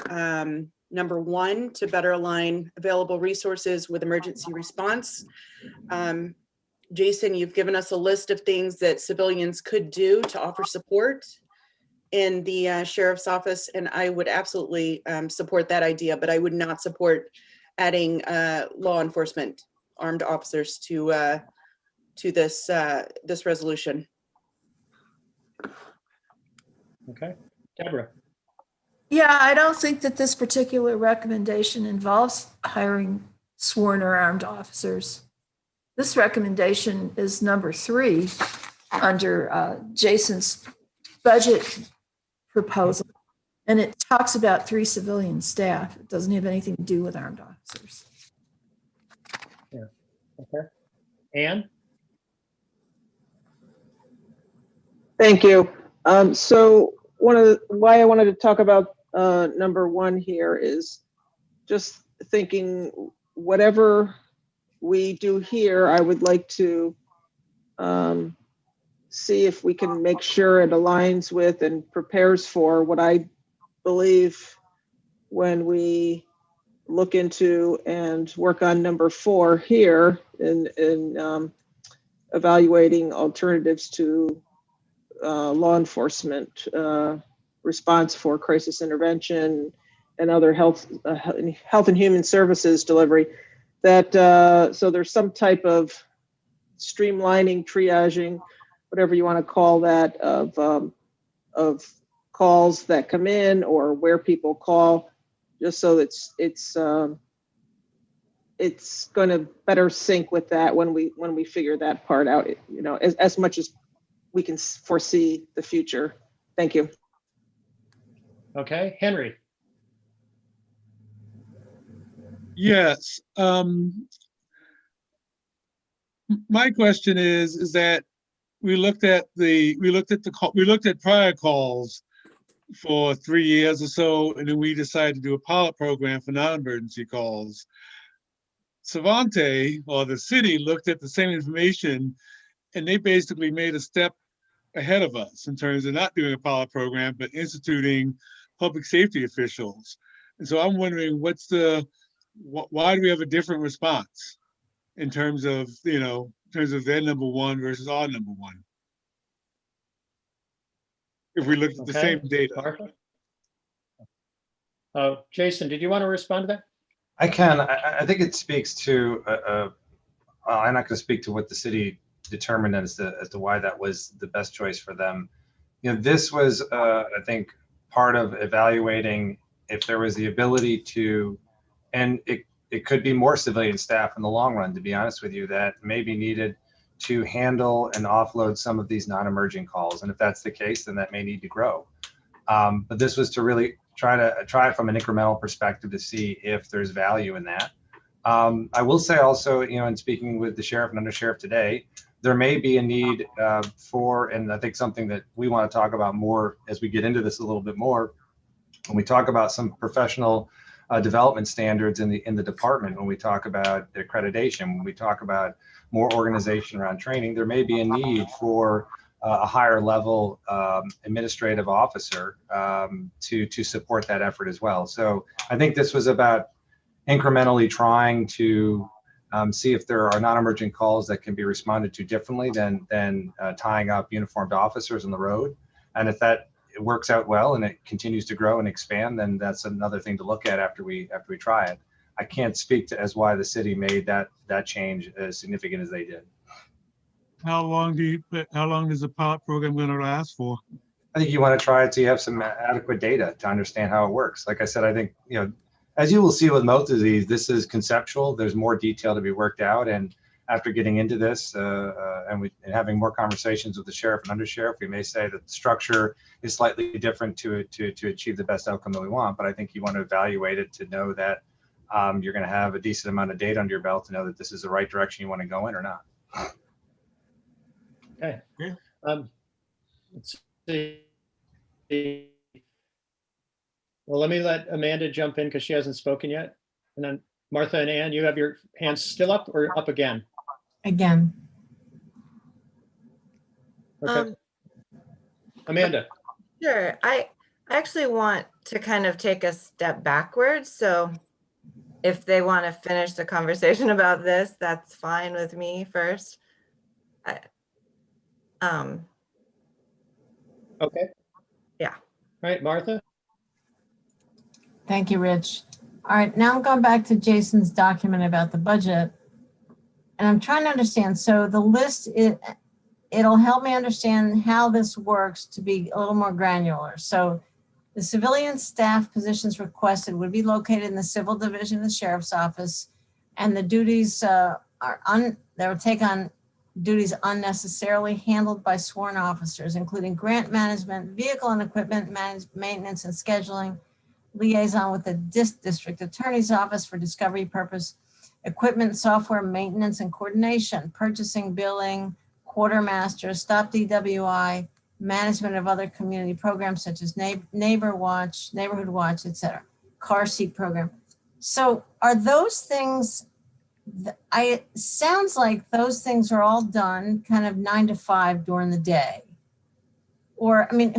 [SPEAKER 16] number 1, to better align available resources with emergency response. Jason, you've given us a list of things that civilians could do to offer support in the sheriff's office, and I would absolutely support that idea, but I would not support adding law enforcement armed officers to this resolution.
[SPEAKER 1] Okay, Deborah.
[SPEAKER 18] Yeah, I don't think that this particular recommendation involves hiring sworn or armed officers. This recommendation is number 3 under Jason's budget proposal, and it talks about 3 civilian staff. It doesn't have anything to do with armed officers.
[SPEAKER 1] Yeah. Okay. Anne?
[SPEAKER 10] Thank you. So why I wanted to talk about number one here is just thinking whatever we do here, I would like to see if we can make sure it aligns with and prepares for what I believe when we look into and work on number 4 here in evaluating alternatives to law enforcement response for crisis intervention and other health and human services delivery, that so there's some type of streamlining, triaging, whatever you want to call that, of calls that come in or where people call, just so it's going to better sync with that when we figure that part out, you know, as much as we can foresee the future. Thank you.
[SPEAKER 1] Okay, Henry.
[SPEAKER 8] Yes. My question is that we looked at prior calls for 3 years or so, and then we decided to do a pilot program for non-emergency calls. Savante, or the city, looked at the same information, and they basically made a step ahead of us in terms of not doing a pilot program, but instituting public safety officials. And so I'm wondering, why do we have a different response in terms of, you know, in terms of their number one versus our number one? If we look at the same data.
[SPEAKER 1] Jason, did you want to respond to that?
[SPEAKER 9] I can. I think it speaks to, well, I'm not going to speak to what the city determined as to why that was the best choice for them. You know, this was, I think, part of evaluating if there was the ability to, and it could be more civilian staff in the long run, to be honest with you, that may be needed to handle and offload some of these non-emerging calls. And if that's the case, then that may need to grow. But this was to really try from an incremental perspective to see if there's value in that. I will say also, you know, in speaking with the sheriff and undersheriff today, there may be a need for, and I think something that we want to talk about more as we get into this a little bit more, when we talk about some professional development standards in the department, when we talk about accreditation, when we talk about more organization around training, there may be a need for a higher level administrative officer to support that effort as well. So I think this was about incrementally trying to see if there are non-emergent calls that can be responded to differently than tying up uniformed officers on the road. And if that works out well and it continues to grow and expand, then that's another thing to look at after we try it. I can't speak to as why the city made that change as significant as they did.
[SPEAKER 8] How long is the pilot program going to last for?
[SPEAKER 9] I think you want to try it so you have some adequate data to understand how it works. Like I said, I think, you know, as you will see with most of these, this is conceptual. There's more detail to be worked out. And after getting into this and having more conversations with the sheriff and undersheriff, we may say that the structure is slightly different to achieve the best outcome that we want. But I think you want to evaluate it to know that you're going to have a decent amount of data under your belt to know that this is the right direction you want to go in or not.
[SPEAKER 1] Okay. Let's see. Well, let me let Amanda jump in because she hasn't spoken yet. And then Martha and Ann, you have your hands still up or up again?
[SPEAKER 6] Again.
[SPEAKER 1] Okay. Amanda.
[SPEAKER 13] Sure. I actually want to kind of take a step backwards. So if they want to finish the conversation about this, that's fine with me first.
[SPEAKER 1] Okay.
[SPEAKER 13] Yeah.
[SPEAKER 1] All right, Martha.
[SPEAKER 6] Thank you, Rich. All right, now I'm going back to Jason's document about the budget. And I'm trying to understand. So the list, it'll help me understand how this works to be a little more granular. So the civilian staff positions requested would be located in the civil division of the sheriff's office. And the duties they will take on duties unnecessarily handled by sworn officers, including grant management, vehicle and equipment maintenance and scheduling, liaison with the district attorney's office for discovery purpose, equipment, software maintenance and coordination, purchasing, billing, quartermaster, stop DWI, management of other community programs such as Neighbor Watch, Neighborhood Watch, etc., car seat program. So are those things, it sounds like those things are all done kind of 9 to 5 during the day. Or, I mean,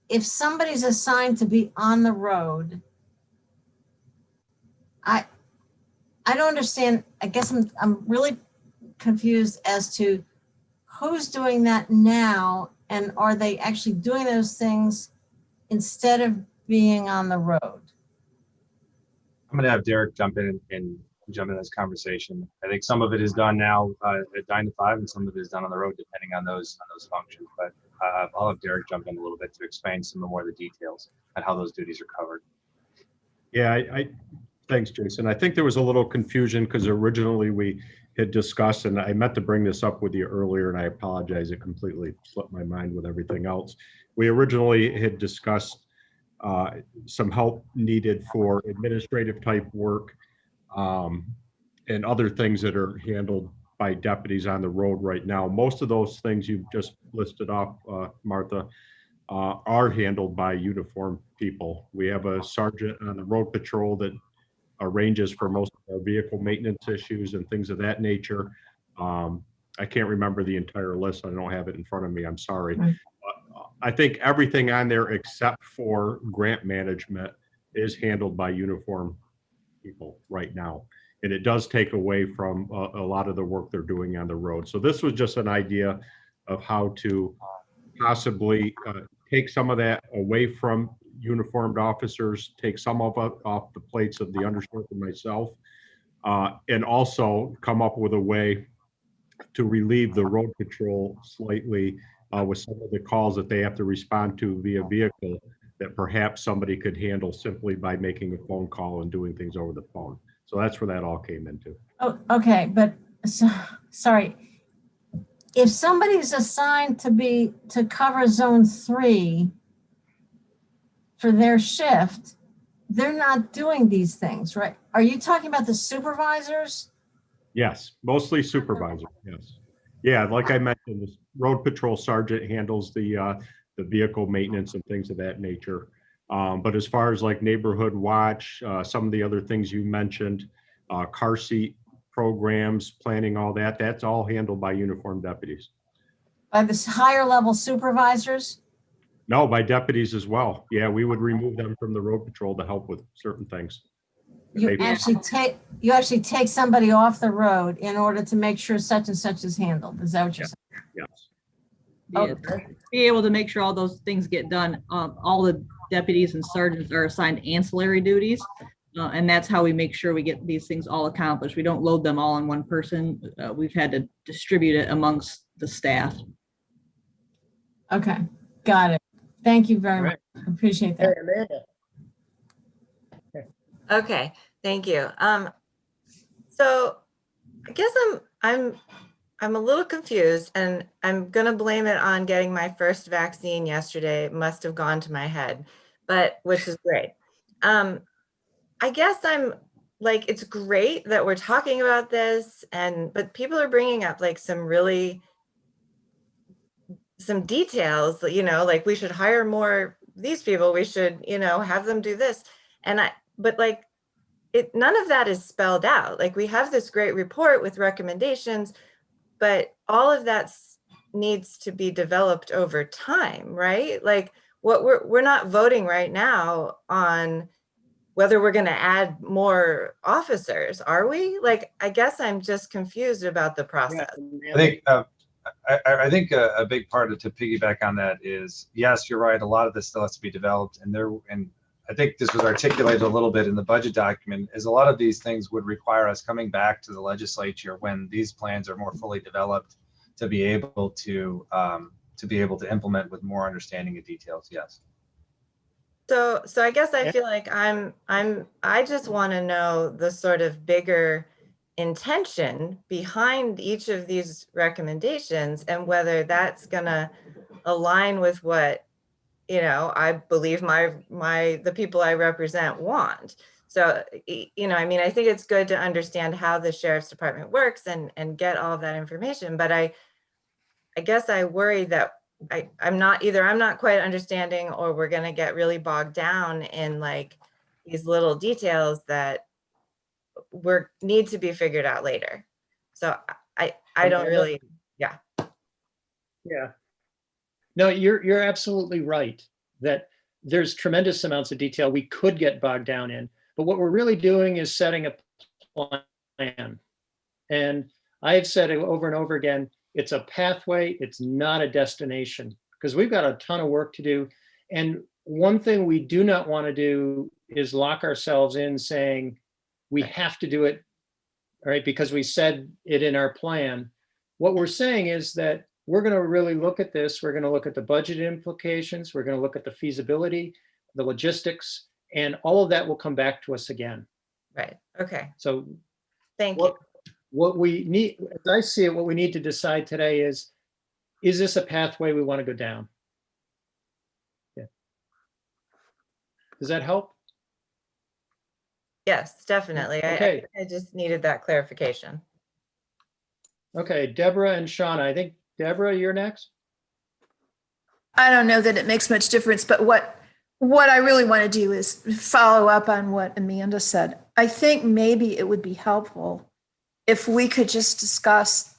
[SPEAKER 6] if somebody's assigned to be on the road, I don't understand. I guess I'm really confused as to who's doing that now, and are they actually doing those things instead of being on the road?
[SPEAKER 19] I'm going to have Derek jump in and jump in this conversation. I think some of it is done now at 9 to 5, and some of it is done on the road, depending on those functions. But I'll have Derek jump in a little bit to explain some more of the details and how those duties are covered.
[SPEAKER 20] Yeah, thanks, Jason. I think there was a little confusion because originally we had discussed, and I meant to bring this up with you earlier, and I apologize, it completely slipped my mind with everything else. We originally had discussed some help needed for administrative type work and other things that are handled by deputies on the road right now. Most of those things you've just listed off, Martha, are handled by uniformed people. We have a sergeant on the road patrol that arranges for most of our vehicle maintenance issues and things of that nature. I can't remember the entire list. I don't have it in front of me. I'm sorry.
[SPEAKER 6] Right.
[SPEAKER 20] I think everything on there except for grant management is handled by uniformed people right now. And it does take away from a lot of the work they're doing on the road. So this was just an idea of how to possibly take some of that away from uniformed officers, take some of it off the plates of the undersheriff and myself, and also come up with a way to relieve the road patrol slightly with some of the calls that they have to respond to via vehicle that perhaps somebody could handle simply by making a phone call and doing things over the phone. So that's where that all came into.
[SPEAKER 6] Oh, okay, but sorry. If somebody's assigned to cover zone 3 for their shift, they're not doing these things, right? Are you talking about the supervisors?
[SPEAKER 20] Yes, mostly supervisor, yes. Yeah, like I mentioned, the road patrol sergeant handles the vehicle maintenance and things of that nature. But as far as like neighborhood watch, some of the other things you mentioned, car seat programs, planning, all that, that's all handled by uniformed deputies.
[SPEAKER 6] By the higher level supervisors?
[SPEAKER 20] No, by deputies as well. Yeah, we would remove them from the road patrol to help with certain things.
[SPEAKER 6] You actually take somebody off the road in order to make sure such and such is handled. Is that what you're saying?
[SPEAKER 20] Yes.
[SPEAKER 21] Be able to make sure all those things get done. All the deputies and sergeants are assigned ancillary duties. And that's how we make sure we get these things all accomplished. We don't load them all on one person. We've had to distribute it amongst the staff.
[SPEAKER 6] Okay, got it. Thank you very much. I appreciate that.
[SPEAKER 13] Okay, thank you. So I guess I'm a little confused, and I'm gonna blame it on getting my first vaccine yesterday. It must have gone to my head, but which is great. I guess I'm like, it's great that we're talking about this, but people are bringing up like some details that, like we should hire more these people, we should, have them do this. But like, none of that is spelled out. Like we have this great report with recommendations, but all of that needs to be developed over time, right? Like what we're not voting right now on whether we're going to add more officers, are we? Like, I guess I'm just confused about the process.
[SPEAKER 19] I think a big part to piggyback on that is, yes, you're right. A lot of this still has to be developed, and I think this was articulated a little bit in the budget document. Is a lot of these things would require us coming back to the legislature when these plans are more fully developed to be able to implement with more understanding of details. Yes.
[SPEAKER 13] So I guess I feel like I just want to know the sort of bigger intention behind each of these recommendations and whether that's gonna align with what, I believe the people I represent want. So, I think it's good to understand how the sheriff's department works and get all of that information, but I guess I worry that I'm not quite understanding, or we're gonna get really bogged down in like these little details that need to be figured out later. So I don't really, yeah.
[SPEAKER 1] Yeah. No, you're absolutely right that there's tremendous amounts of detail we could get bogged down in. But what we're really doing is setting a plan. And I've said it over and over again, it's a pathway, it's not a destination, because we've got a ton of work to do. And one thing we do not want to do is lock ourselves in saying we have to do it, all right, because we said it in our plan. What we're saying is that we're going to really look at this. We're going to look at the budget implications. We're going to look at the feasibility, the logistics, and all of that will come back to us again.
[SPEAKER 13] Right. Okay.
[SPEAKER 1] So
[SPEAKER 13] thank you.
[SPEAKER 1] What we need, as I see it, what we need to decide today is this a pathway we want to go down? Yeah. Does that help?
[SPEAKER 13] Yes, definitely.
[SPEAKER 1] Okay.
[SPEAKER 13] I just needed that clarification.
[SPEAKER 1] Okay, Deborah and Shauna. I think, Deborah, you're next.
[SPEAKER 18] I don't know that it makes much difference, but what I really want to do is follow up on what Amanda said. I think maybe it would be helpful if we could just discuss,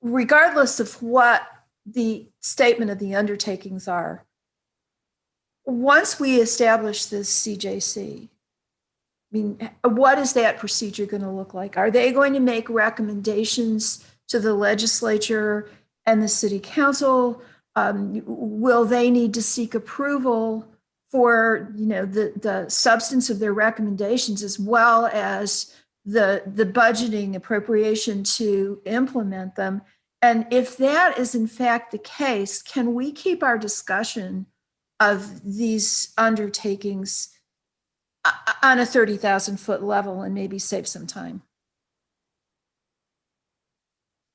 [SPEAKER 18] regardless of what the statement of the undertakings are, once we establish this CJC, I mean, what is that procedure going to look like? Are they going to make recommendations to the legislature and the city council? Will they need to seek approval for, the substance of their recommendations, as well as the budgeting appropriation to implement them? And if that is in fact the case, can we keep our discussion of these undertakings on a 30,000 foot level and maybe save some time?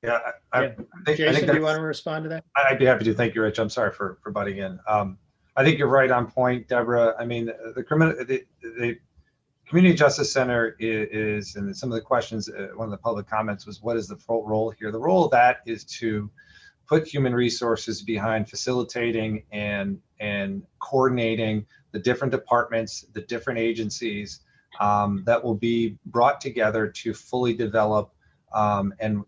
[SPEAKER 19] Yeah, I think
[SPEAKER 1] Jason, do you want to respond to that?
[SPEAKER 19] I'd be happy to. Thank you, Rich. I'm sorry for butting in. I think you're right on point, Deborah. I mean, the Community Justice Center is, and some of the questions, one of the public comments was, what is the role here? The role of that is to put human resources behind facilitating and coordinating the different departments, the different agencies that will be brought together to fully develop and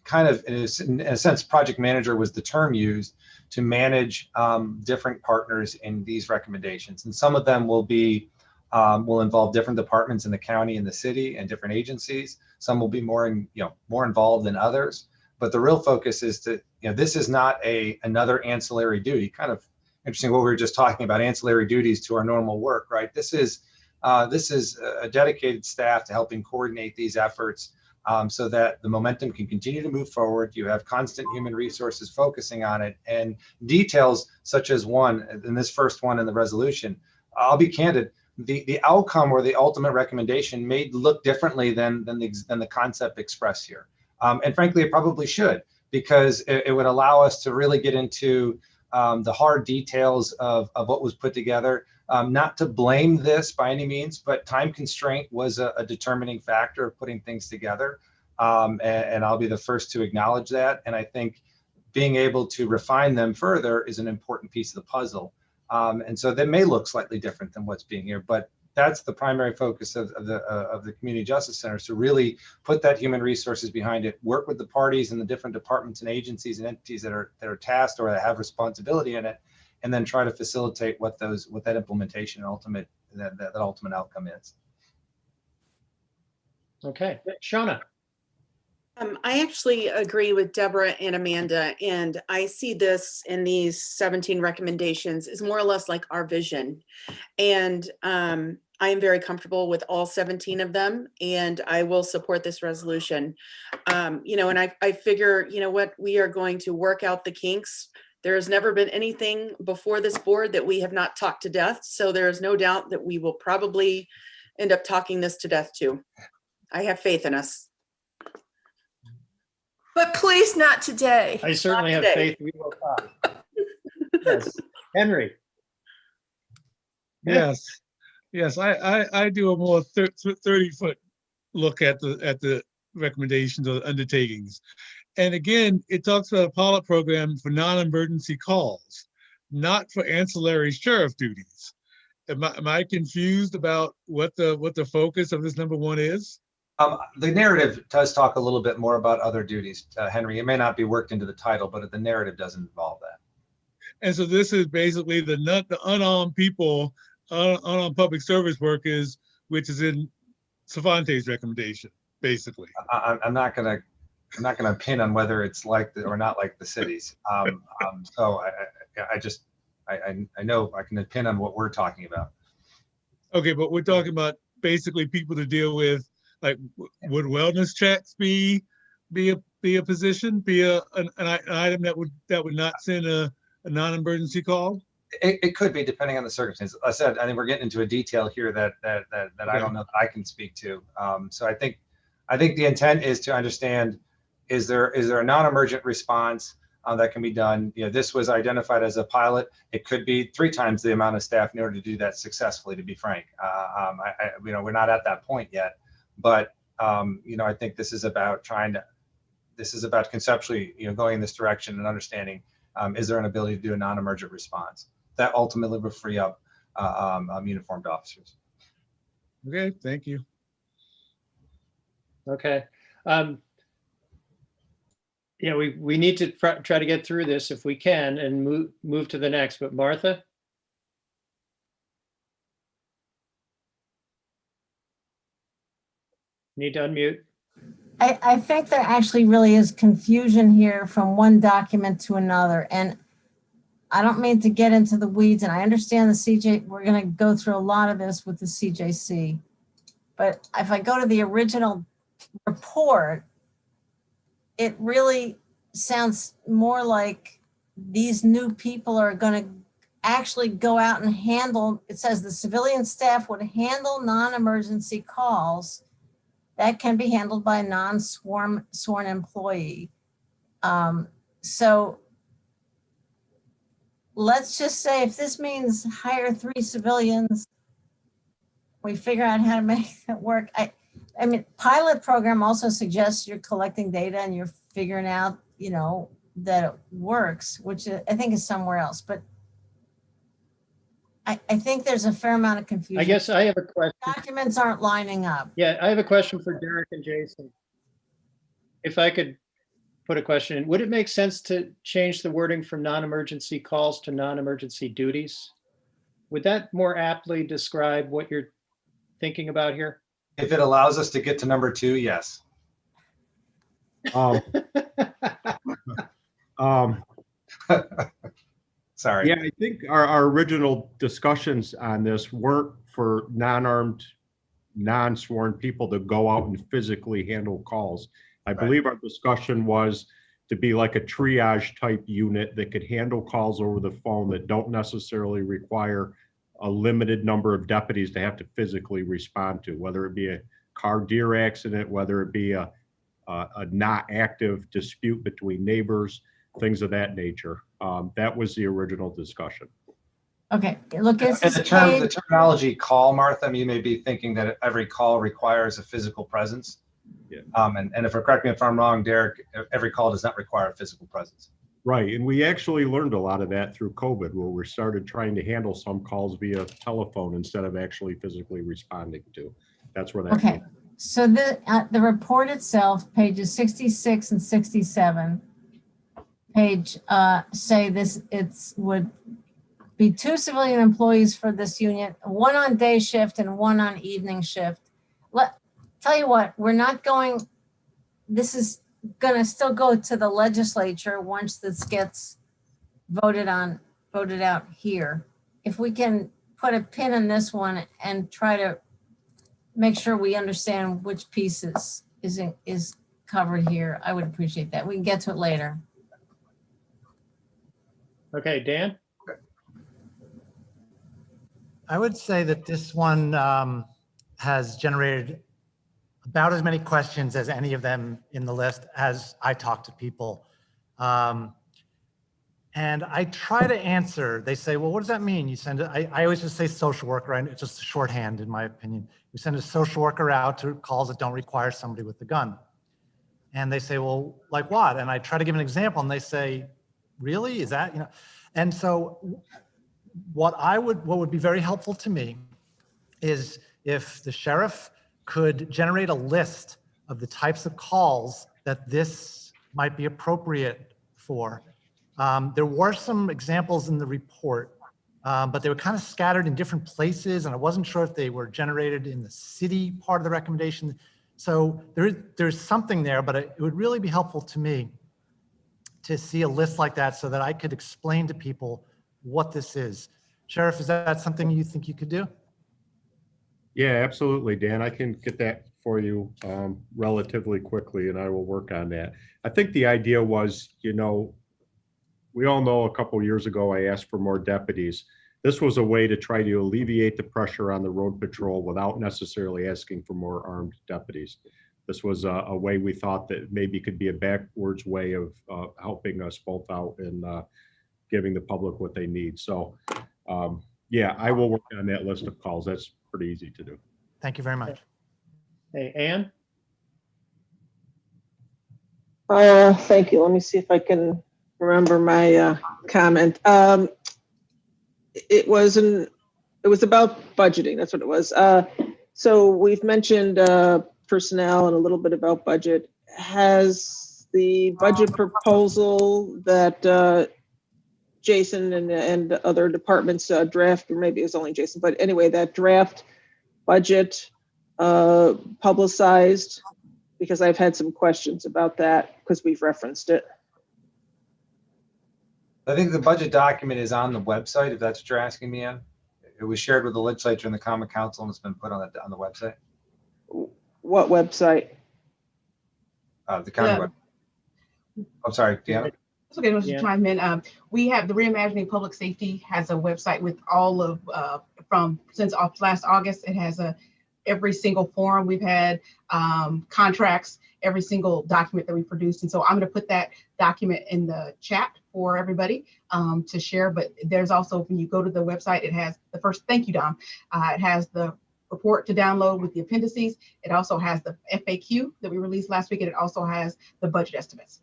[SPEAKER 19] kind of, in a sense, project manager was the term used to manage different partners in these recommendations. And some of them will involve different departments in the county and the city and different agencies. Some will be more involved than others. But the real focus is to, this is not another ancillary duty. Kind of interesting what we were just talking about, ancillary duties to our normal work, right? This is a dedicated staff to helping coordinate these efforts so that the momentum can continue to move forward. You have constant human resources focusing on it, and details such as this first one in the resolution. I'll be candid. The outcome or the ultimate recommendation may look differently than the concept expressed here. And frankly, it probably should, because it would allow us to really get into the hard details of what was put together. Not to blame this by any means, but time constraint was a determining factor of putting things together. And I'll be the first to acknowledge that. And I think being able to refine them further is an important piece of the puzzle. And so that may look slightly different than what's being here, but that's the primary focus of the Community Justice Center, is to really put that human resources behind it, work with the parties and the different departments and agencies and entities that are tasked or that have responsibility in it, and then try to facilitate what that implementation and that ultimate outcome is.
[SPEAKER 1] Okay, Shauna.
[SPEAKER 16] I actually agree with Deborah and Amanda, and I see this in these 17 recommendations is more or less like our vision. And I am very comfortable with all 17 of them, and I will support this resolution. And I figure, we are going to work out the kinks. There has never been anything before this board that we have not talked to death. So there is no doubt that we will probably end up talking this to death too. I have faith in us.
[SPEAKER 18] But please not today.
[SPEAKER 1] I certainly have faith we will talk. Yes, Henry.
[SPEAKER 8] Yes, I do a more 30-foot look at the recommendations or undertakings. And again, it talks about a pilot program for non-emergency calls, not for ancillary sheriff duties. Am I confused about what the focus of this number 1 is?
[SPEAKER 19] The narrative does talk a little bit more about other duties, Henry. It may not be worked into the title, but the narrative doesn't involve that.
[SPEAKER 8] And so this is basically the unarmed people, unarmed public service workers, which is in Savante's recommendation, basically.
[SPEAKER 19] I'm not gonna pin on whether it's like or not like the cities. So I know I can pin on what we're talking about.
[SPEAKER 8] Okay, but we're talking about basically people to deal with, like, would wellness checks be a position, an item that would not send a non-emergency call?
[SPEAKER 19] It could be, depending on the circumstances. I said, I think we're getting into a detail here that I don't know that I can speak to. So I think the intent is to understand, is there a non-emergent response that can be done? You know, this was identified as a pilot. It could be 3 times the amount of staff in order to do that successfully, to be frank. We're not at that point yet, but I think this is about conceptually, going in this direction and understanding, is there an ability to do a non-emergent response that ultimately will free up uniformed officers?
[SPEAKER 8] Okay, thank you.
[SPEAKER 1] Okay. Yeah, we need to try to get through this if we can and move to the next. But Martha? Need to unmute.
[SPEAKER 6] I think there actually really is confusion here from one document to another. And I don't mean to get into the weeds, and I understand the CJ, we're going to go through a lot of this with the CJC. But if I go to the original report, it really sounds more like these new people are going to actually go out and handle, it says the civilian staff would handle non-emergency calls that can be handled by a non-sworn employee. So let's just say if this means hire 3 civilians, we figure out how to make it work. I mean, pilot program also suggests you're collecting data and you're figuring out, that it works, which I think is somewhere else. But I think there's a fair amount of confusion.
[SPEAKER 1] I guess I have a question.
[SPEAKER 6] Documents aren't lining up.
[SPEAKER 1] Yeah, I have a question for Derek and Jason. If I could put a question in, would it make sense to change the wording from non-emergency calls to non-emergency duties? Would that more aptly describe what you're thinking about here?
[SPEAKER 19] If it allows us to get to number 2, yes. Sorry.
[SPEAKER 20] Yeah, I think our original discussions on this weren't for non-armed, non-sworn people to go out and physically handle calls. I believe our discussion was to be like a triage type unit that could handle calls over the phone that don't necessarily require a limited number of deputies to have to physically respond to, whether it be a car deer accident, whether it be a not active dispute between neighbors, things of that nature. That was the original discussion.
[SPEAKER 6] Okay, look,
[SPEAKER 19] and the terminology call, Martha, you may be thinking that every call requires a physical presence.
[SPEAKER 20] Yeah.
[SPEAKER 19] And correct me if I'm wrong, Derek, every call does not require a physical presence.
[SPEAKER 20] Right, and we actually learned a lot of that through COVID, where we started trying to handle some calls via telephone instead of actually physically responding to. That's where that
[SPEAKER 6] okay.
[SPEAKER 20] came.
[SPEAKER 6] So the report itself, pages 66 and 67, say this, would be 2 civilian employees for this unit, 1 on day shift and 1 on evening shift. Tell you what, we're not going, this is going to still go to the legislature once this gets voted out here. If we can put a pin in this one and try to make sure we understand which pieces is covered here, I would appreciate that. We can get to it later.
[SPEAKER 1] Okay, Dan?
[SPEAKER 7] I would say that this one has generated about as many questions as any of them in the list as I talk to people. And I try to answer, they say, well, what does that mean? You send it, I always just say social worker, right? It's just a shorthand in my opinion. You send a social worker out to calls that don't require somebody with a gun. And they say, well, like what? And I try to give an example and they say, really? Is that, And so what would be very helpful to me is if the sheriff could generate a list of the types of calls that this might be appropriate for. There were some examples in the report, but they were kind of scattered in different places, and I wasn't sure if they were generated in the city part of the recommendation. So there's something there, but it would really be helpful to me to see a list like that so that I could explain to people what this is. Sheriff, is that something you think you could do?
[SPEAKER 20] Yeah, absolutely, Dan. I can get that for you relatively quickly, and I will work on that. I think the idea was, we all know a couple of years ago, I asked for more deputies. This was a way to try to alleviate the pressure on the road patrol without necessarily asking for more armed deputies. This was a way we thought that maybe could be a backwards way of helping us both out and giving the public what they need. So yeah, I will work on that list of calls. That's pretty easy to do.
[SPEAKER 7] Thank you very much.
[SPEAKER 1] Hey, Ann?
[SPEAKER 10] Thank you. Let me see if I can remember my comment. It was about budgeting. That's what it was. So we've mentioned personnel and a little bit about budget. Has the budget proposal that Jason and other departments draft, or maybe it was only Jason, but anyway, that draft budget publicized? Because I've had some questions about that because we've referenced it.
[SPEAKER 19] I think the budget document is on the website, if that's what you're asking me, Ann. It was shared with the legislature and the Common Council, and it's been put on the website.
[SPEAKER 10] What website?
[SPEAKER 19] The county web. I'm sorry, Deanna.
[SPEAKER 2] It's okay, Mr. Chime in. We have the Reimagining Public Safety has a website with all of since last August. It has every single forum we've had, contracts, every single document that we produced. And so I'm going to put that document in the chat for everybody to share. But there's also, when you go to the website, it has the first, thank you, Dom. It has the report to download with the appendices. It also has the FAQ that we released last week, and it also has the budget estimates.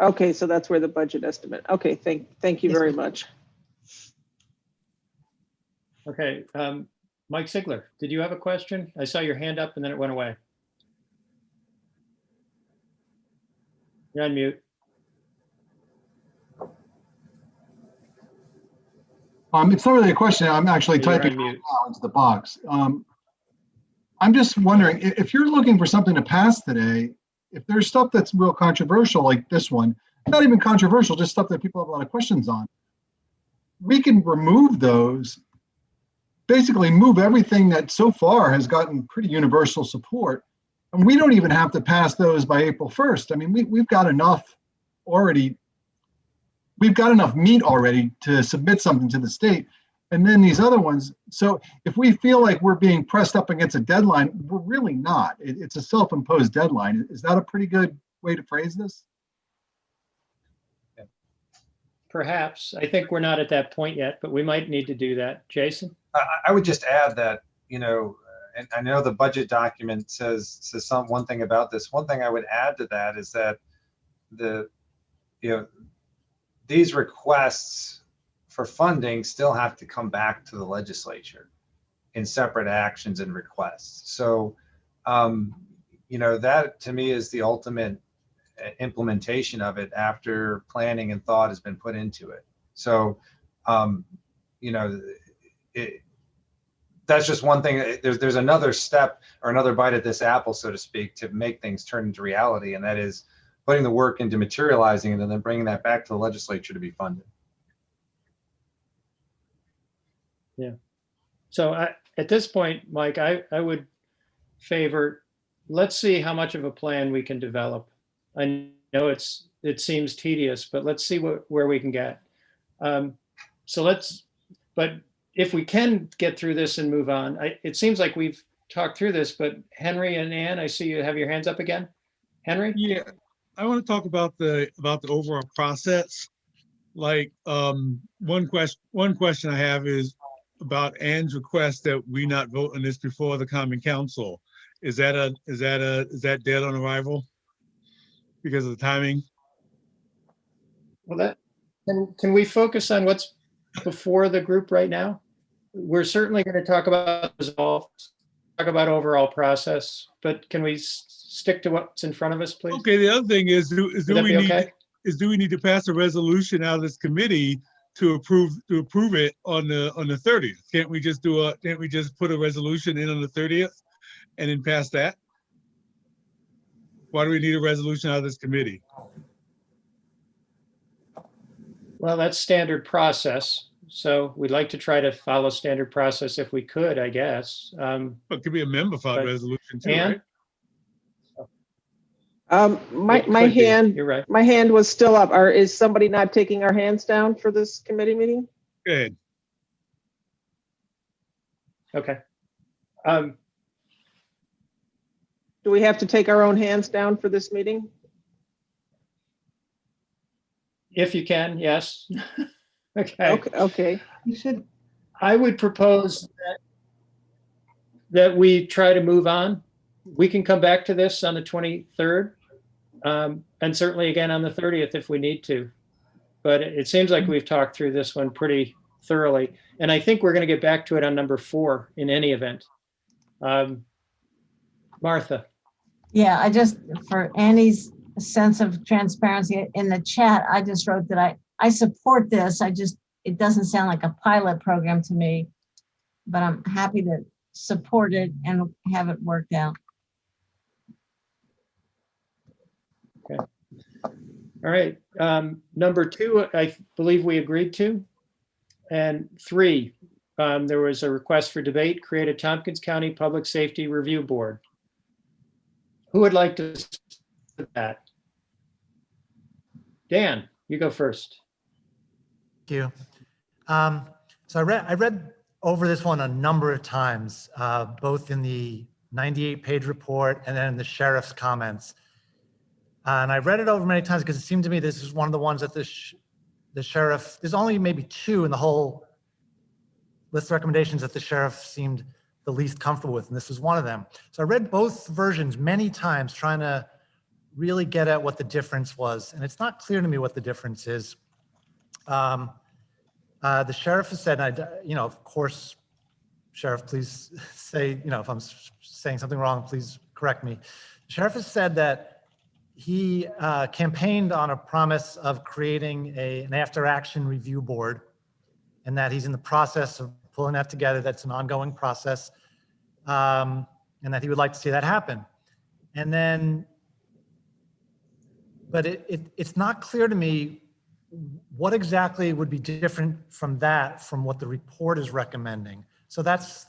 [SPEAKER 10] Okay, so that's where the budget estimate. Okay, thank you very much.
[SPEAKER 1] Okay, Mike Sigler, did you have a question? I saw your hand up and then it went away. You're on mute.
[SPEAKER 17] It's not really a question. I'm actually typing right now into the box. I'm just wondering if you're looking for something to pass today, if there's stuff that's real controversial like this one, not even controversial, just stuff that people have a lot of questions on, we can remove those, basically move everything that so far has gotten pretty universal support. And we don't even have to pass those by April 1st. I mean, we've got enough already. We've got enough meat already to submit something to the state. And then these other ones. So if we feel like we're being pressed up against a deadline, we're really not. It's a self-imposed deadline. Is that a pretty good way to phrase this?
[SPEAKER 1] Perhaps. I think we're not at that point yet, but we might need to do that. Jason?
[SPEAKER 19] I would just add that, and I know the budget document says one thing about this. One thing I would add to that is that these requests for funding still have to come back to the legislature in separate actions and requests. So, that to me is the ultimate implementation of it after planning and thought has been put into it. So, that's just one thing. There's another step or another bite at this apple, so to speak, to make things turn into reality, and that is putting the work into materializing it and then bringing that back to the legislature to be funded.
[SPEAKER 1] Yeah. So at this point, Mike, I would favor, let's see how much of a plan we can develop. I know it seems tedious, but let's see where we can get. But if we can get through this and move on, it seems like we've talked through this, but Henry and Ann, I see you have your hands up again. Henry?
[SPEAKER 8] Yeah, I want to talk about the overall process. Like one question I have is about Ann's request that we not vote on this before the Common Council. Is that dead on arrival? because of the timing.
[SPEAKER 1] Well, can we focus on what's before the group right now? We're certainly going to talk about results, talk about overall process, but can we stick to what's in front of us, please?
[SPEAKER 8] Okay, the other thing is, do
[SPEAKER 1] Would that
[SPEAKER 8] we
[SPEAKER 1] be
[SPEAKER 8] need
[SPEAKER 1] okay?
[SPEAKER 8] do we need to pass a resolution out of this committee to approve it on the 30th? Can't we just put a resolution in on the 30th and then pass that? Why do we need a resolution out of this committee?
[SPEAKER 1] Well, that's standard process. So we'd like to try to follow standard process if we could, I guess.
[SPEAKER 8] It could be a member filed
[SPEAKER 1] but-
[SPEAKER 8] resolution too,
[SPEAKER 1] Ann?
[SPEAKER 8] right?
[SPEAKER 10] My
[SPEAKER 1] It could be.
[SPEAKER 10] hand,
[SPEAKER 1] You're right.
[SPEAKER 10] my hand was still up. Is somebody not taking our hands down for this committee meeting?
[SPEAKER 8] Go ahead.
[SPEAKER 1] Okay.
[SPEAKER 10] Do we have to take our own hands down for this meeting?
[SPEAKER 1] If you can, yes. Okay.
[SPEAKER 10] Okay.
[SPEAKER 14] You should,
[SPEAKER 1] I would propose that we try to move on. We can come back to this on the 23rd, and certainly again on the 30th if we need to. But it seems like we've talked through this one pretty thoroughly, and I think we're going to get back to it on number 4 in any event. Martha.
[SPEAKER 6] Yeah, for Annie's sense of transparency in the chat, I just wrote that I support this. It doesn't sound like a pilot program to me, but I'm happy to support it and have it worked out.
[SPEAKER 1] Okay. All right. Number 2, I believe we agreed to. And 3, there was a request for debate, create a Tompkins County Public Safety Review Board. Who would like to do that? Dan, you go first.
[SPEAKER 7] Thank you. So I read over this one a number of times, both in the 98-page report and then in the sheriff's comments. And I read it over many times because it seemed to me this is one of the ones that the sheriff, there's only maybe 2 in the whole list of recommendations that the sheriff seemed the least comfortable with, and this was one of them. So I read both versions many times trying to really get at what the difference was, and it's not clear to me what the difference is. The sheriff has said, of course, Sheriff, please say, if I'm saying something wrong, please correct me. The sheriff has said that he campaigned on a promise of creating an after-action review board, and that he's in the process of pulling that together. That's an ongoing process, and that he would like to see that happen. And then, but it's not clear to me what exactly would be different from what the report is recommending. So that's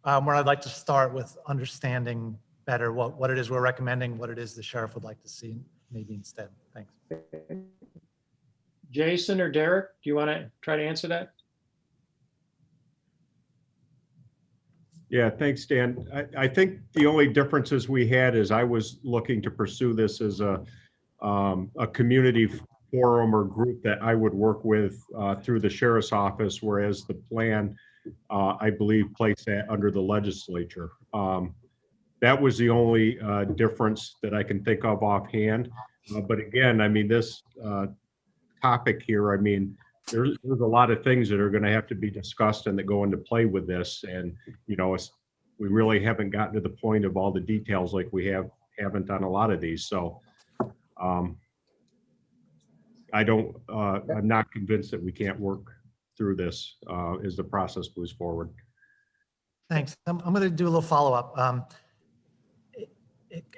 [SPEAKER 7] where I'd like to start with understanding better what it is we're recommending, what it is the sheriff would like to see maybe instead. Thanks.
[SPEAKER 1] Jason or Derek, do you want to try to answer that?
[SPEAKER 20] Yeah, thanks, Dan. I think the only differences we had is I was looking to pursue this as a community forum or group that I would work with through the sheriff's office, whereas the plan, I believe, placed that under the legislature. That was the only difference that I can think of offhand. But again, I mean, this topic here, I mean, there's a lot of things that are going to have to be discussed and that go into play with this. And, we really haven't gotten to the point of all the details like we haven't done a lot of these. So I'm not convinced that we can't work through this as the process moves forward.
[SPEAKER 7] Thanks. I'm going to do a little follow-up.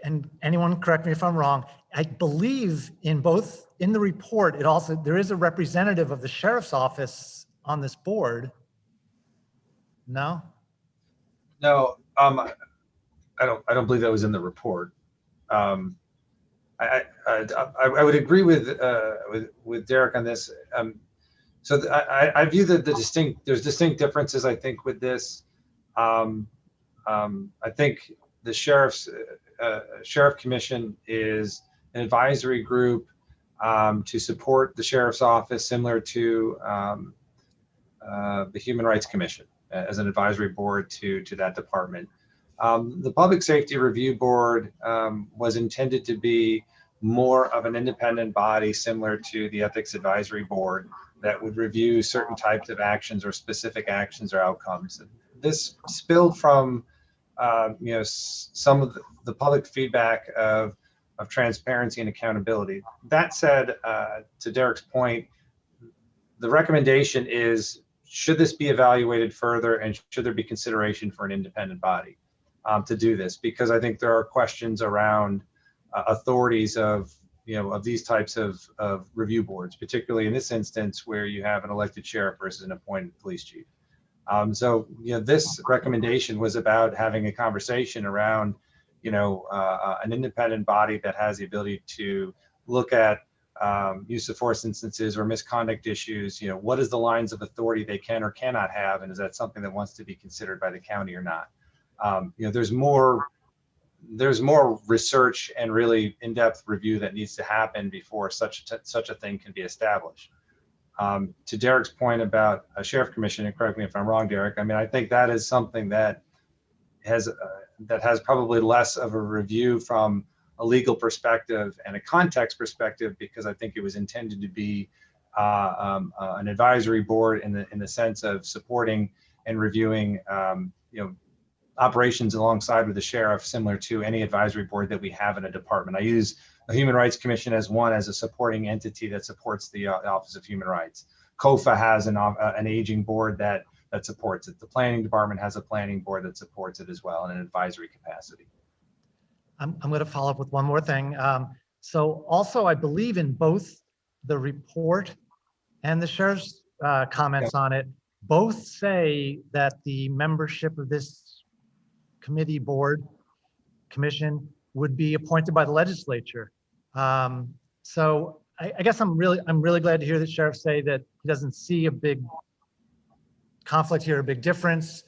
[SPEAKER 7] And anyone correct me if I'm wrong. I believe in the report, there is a representative of the sheriff's office on this board. No?
[SPEAKER 19] No, I don't believe that was in the report. I would agree with Derek on this. So I view that there's distinct differences, I think, with this. I think the sheriff commission is an advisory group to support the sheriff's office, similar to the Human Rights Commission as an advisory board to that department. The Public Safety Review Board was intended to be more of an independent body similar to the Ethics Advisory Board that would review certain types of actions or specific actions or outcomes. This spilled from some of the public feedback of transparency and accountability. That said, to Derek's point, the recommendation is, should this be evaluated further, and should there be consideration for an independent body to do this? Because I think there are questions around authorities of these types of review boards, particularly in this instance where you have an elected sheriff versus an appointed police chief. So this recommendation was about having a conversation around an independent body that has the ability to look at use of force instances or misconduct issues. What is the lines of authority they can or cannot have, and is that something that wants to be considered by the county or not? There's more research and really in-depth review that needs to happen before such a thing can be established. To Derek's point about a sheriff commission, and correct me if I'm wrong, Derek, I think that is something that has probably less of a review from a legal perspective and a context perspective, because I think it was intended to be an advisory board in the sense of supporting and reviewing operations alongside with the sheriff, similar to any advisory board that we have in a department. I use the Human Rights Commission as a supporting entity that supports the Office of Human Rights. COFA has an aging board that supports it. The planning department has a planning board that supports it as well in an advisory capacity.
[SPEAKER 7] I'm going to follow up with one more thing. So also, I believe in both the report and the sheriff's comments on it, both say that the membership of this committee, board, commission would be appointed by the legislature. So I guess I'm really glad to hear the sheriff say that he doesn't see a big conflict here, a big difference.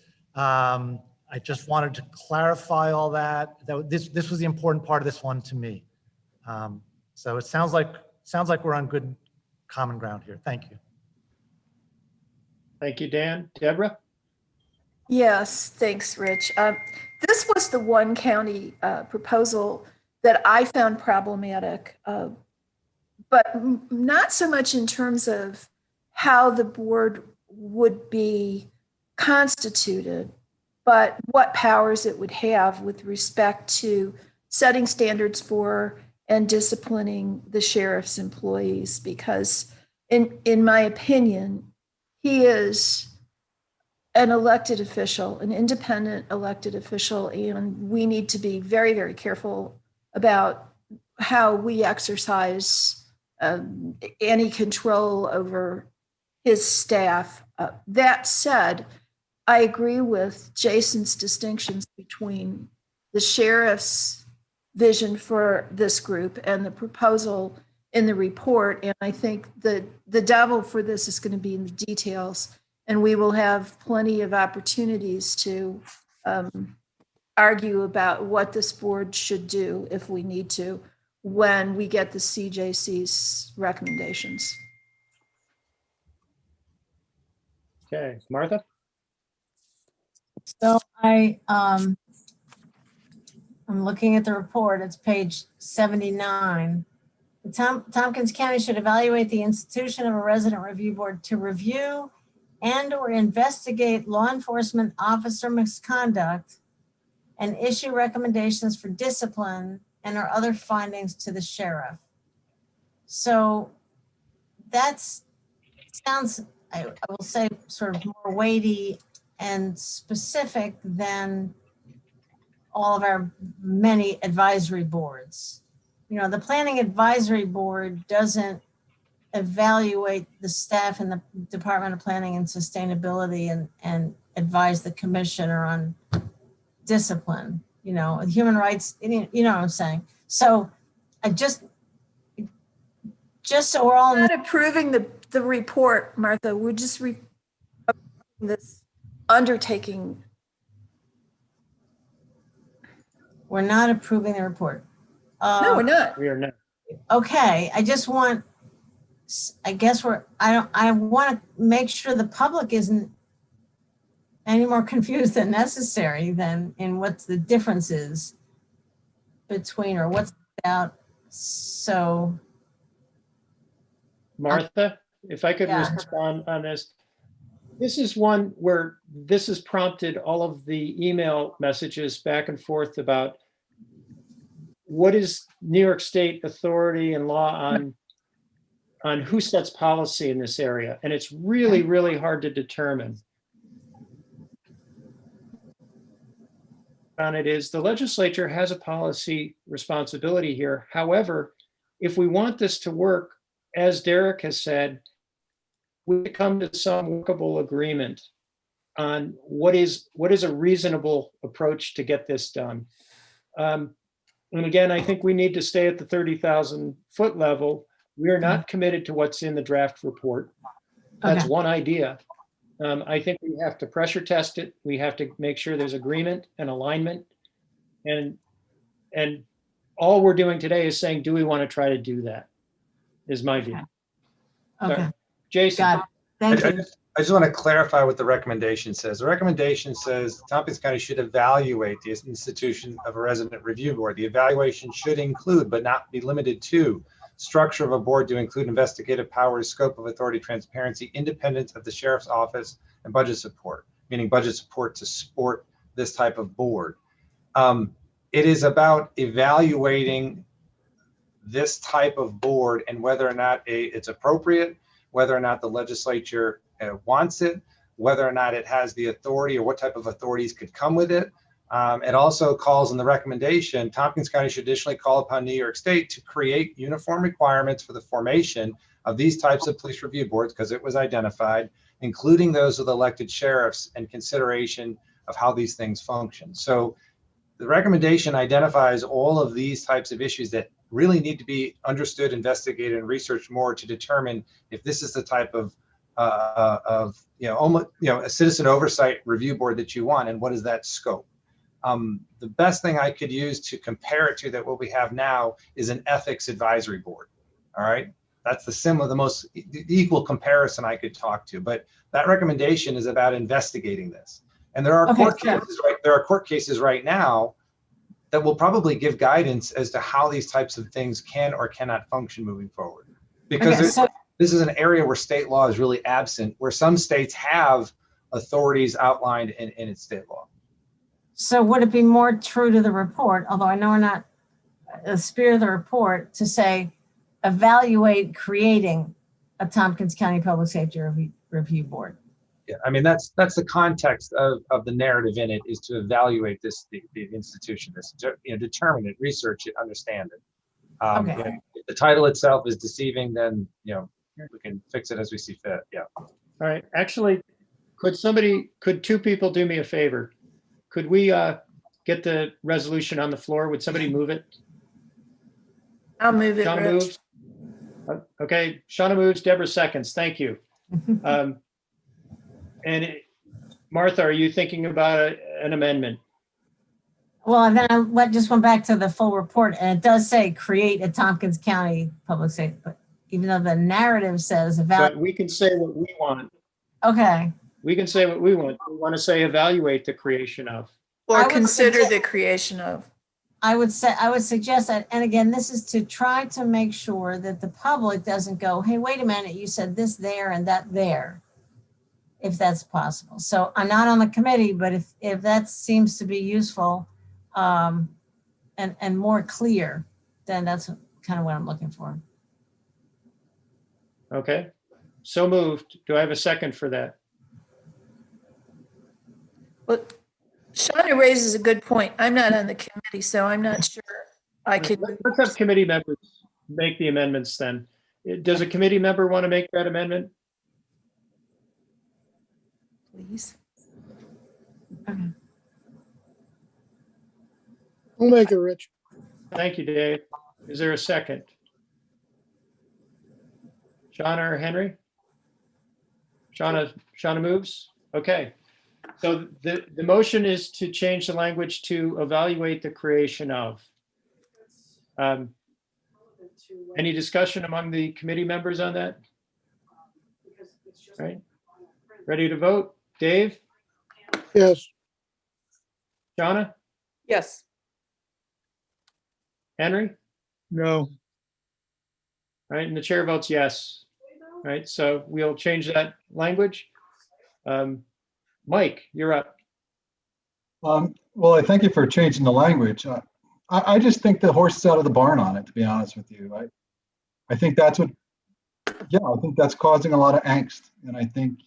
[SPEAKER 7] I just wanted to clarify all that. This was the important part of this one to me. So it sounds like we're on good common ground here. Thank you.
[SPEAKER 1] Thank you, Dan. Deborah?
[SPEAKER 18] Yes, thanks, Rich. This was the one county proposal that I found problematic, but not so much in terms of how the board would be constituted, but what powers it would have with respect to setting standards for and disciplining the sheriff's employees. Because in my opinion, he is an elected official, an independent elected official, and we need to be very, very careful about how we exercise any control over his staff. That said, I agree with Jason's distinctions between the sheriff's vision for this group and the proposal in the report. And I think the devil for this is going to be in the details. And we will have plenty of opportunities to argue about what this board should do if we need to when we get the CJC's recommendations.
[SPEAKER 1] Okay, Martha?
[SPEAKER 6] So I'm looking at the report. It's page 79. Tompkins County should evaluate the institution of a resident review board to review and or investigate law enforcement officer misconduct and issue recommendations for discipline and or other findings to the sheriff. So that's sounds, I will say, sort of more weighty and specific than all of our many advisory boards. The Planning Advisory Board doesn't evaluate the staff in the Department of Planning and Sustainability and advise the commissioner on discipline, human rights, you know what I'm saying? So I just so we're all
[SPEAKER 18] not approving the report, Martha. We're just this undertaking.
[SPEAKER 6] We're not approving the report.
[SPEAKER 18] No, we're not.
[SPEAKER 1] We are not.
[SPEAKER 6] Okay, I just want, I guess I want to make sure the public isn't any more confused than necessary than in what the difference is between, or what's about So,
[SPEAKER 1] Martha, if I could
[SPEAKER 6] Yeah.
[SPEAKER 1] respond on this. This is one where this has prompted all of the email messages back and forth about what is New York State authority and law on who sets policy in this area. And it's really, really hard to determine. On it is the legislature has a policy responsibility here. However, if we want this to work, as Derek has said, we come to some workable agreement on what is a reasonable approach to get this done. And again, I think we need to stay at the 30,000 foot level. We are not committed to what's in the draft report. That's
[SPEAKER 6] Okay.
[SPEAKER 1] one idea. I think we have to pressure test it. We have to make sure there's agreement and alignment. And all we're doing today is saying, do we want to try to do that? Is my view.
[SPEAKER 6] okay,
[SPEAKER 1] Sorry. Jason.
[SPEAKER 6] got it. Thank you.
[SPEAKER 19] I just want to clarify what the recommendation says. The recommendation says Tompkins County should evaluate the institution of a resident review board. The evaluation should include, but not be limited to, structure of a board to include investigative powers, scope of authority, transparency, independence of the sheriff's office, and budget support, meaning budget support to support this type of board. It is about evaluating this type of board and whether or not it's appropriate, whether or not the legislature wants it, whether or not it has the authority or what type of authorities could come with it. It also calls in the recommendation, Tompkins County should additionally call upon New York State to create uniform requirements for the formation of these types of police review boards, because it was identified, including those with elected sheriffs, and consideration of how these things function. So the recommendation identifies all of these types of issues that really need to be understood, investigated, and researched more to determine if this is the type of a citizen oversight review board that you want, and what is that scope. The best thing I could use to compare it to that what we have now is an ethics advisory board. All right, that's the most equal comparison I could talk to. But that recommendation is about investigating this, and there are court cases right now that will probably give guidance as to how these types of things can or cannot function moving forward. Because this is an area where state law is really absent, where some states have authorities outlined in its state law.
[SPEAKER 6] So would it be more true to the report, although I know we're not the spirit of the report, to say, evaluate creating a Tompkins County Public Safety Review Board?
[SPEAKER 19] Yeah, I mean, that's the context of the narrative in it, is to evaluate the institution, determine it, research it, understand it. If the title itself is deceiving, then we can fix it as we see fit. Yeah.
[SPEAKER 1] All right. Actually, could two people do me a favor? Could we get the resolution on the floor? Would somebody move it?
[SPEAKER 18] I'll move it,
[SPEAKER 1] Shauna
[SPEAKER 18] Rich.
[SPEAKER 1] moves. Okay, Shauna moves, Deborah seconds. Thank you. Martha, are you thinking about an amendment?
[SPEAKER 6] Well, and then I just went back to the full report, and it does say create a Tompkins County Public Safety, but even though the narrative says
[SPEAKER 1] But we can say what we want.
[SPEAKER 6] Okay.
[SPEAKER 1] We can say what we want. We want to say evaluate the creation of.
[SPEAKER 18] Or consider the creation of.
[SPEAKER 6] I would suggest that, and again, this is to try to make sure that the public doesn't go, hey, wait a minute, you said this there and that there, if that's possible. So I'm not on the committee, but if that seems to be useful and more clear, then that's kind of what I'm looking for.
[SPEAKER 1] Okay, so moved. Do I have a second for that?
[SPEAKER 18] Well, Shauna raises a good point. I'm not on the committee, so I'm not sure I could.
[SPEAKER 1] Let's have committee members make the amendments then. Does a committee member want to make that amendment?
[SPEAKER 18] Please.
[SPEAKER 6] Okay.
[SPEAKER 3] I'll make it, Rich.
[SPEAKER 1] Thank you, Dave. Is there a second? Shauna or Henry? Shauna moves? Okay. So the motion is to change the language to evaluate the creation of. Any discussion among the committee members on that? Right. Ready to vote? Dave?
[SPEAKER 3] Yes.
[SPEAKER 1] Shauna?
[SPEAKER 16] Yes.
[SPEAKER 1] Henry?
[SPEAKER 8] No.
[SPEAKER 1] All right, and the chair votes yes. All right, so we'll change that language. Mike, you're up.
[SPEAKER 17] Well, I thank you for changing the language. I just think the horse is out of the barn on it, to be honest with you. I think that's what, yeah, I think that's causing a lot of angst. And I think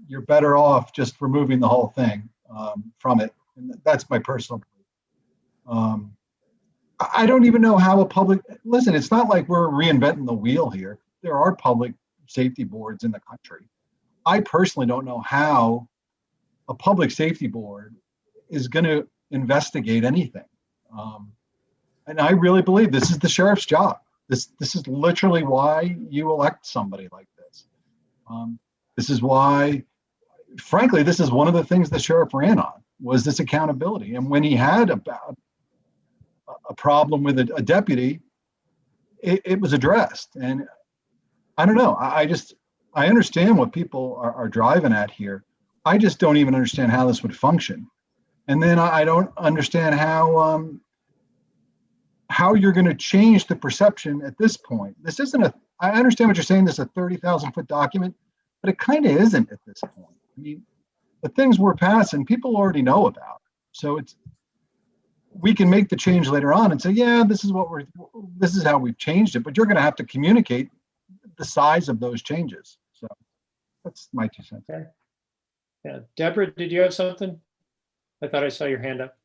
[SPEAKER 17] you're better off just removing the whole thing from it. And that's my personal belief. I don't even know how listen, it's not like we're reinventing the wheel here. There are public safety boards in the country. I personally don't know how a public safety board is going to investigate anything. And I really believe this is the sheriff's job. This is literally why you elect somebody like this. This is why, frankly, this is one of the things the sheriff ran on, was this accountability. And when he had a problem with a deputy, it was addressed. And I don't know, I understand what people are driving at here. I just don't even understand how this would function. And then I don't understand how you're going to change the perception at this point. This isn't I understand what you're saying, this is a 30,000 foot document, but it kind of isn't at this point. I mean, the things we're passing, people already know about. So we can make the change later on and say, yeah, this is how we've changed it, but you're going to have to communicate the size of those changes. So that's my 2 cents.
[SPEAKER 1] Okay. Yeah, Deborah, did you have something? I thought I saw your hand up.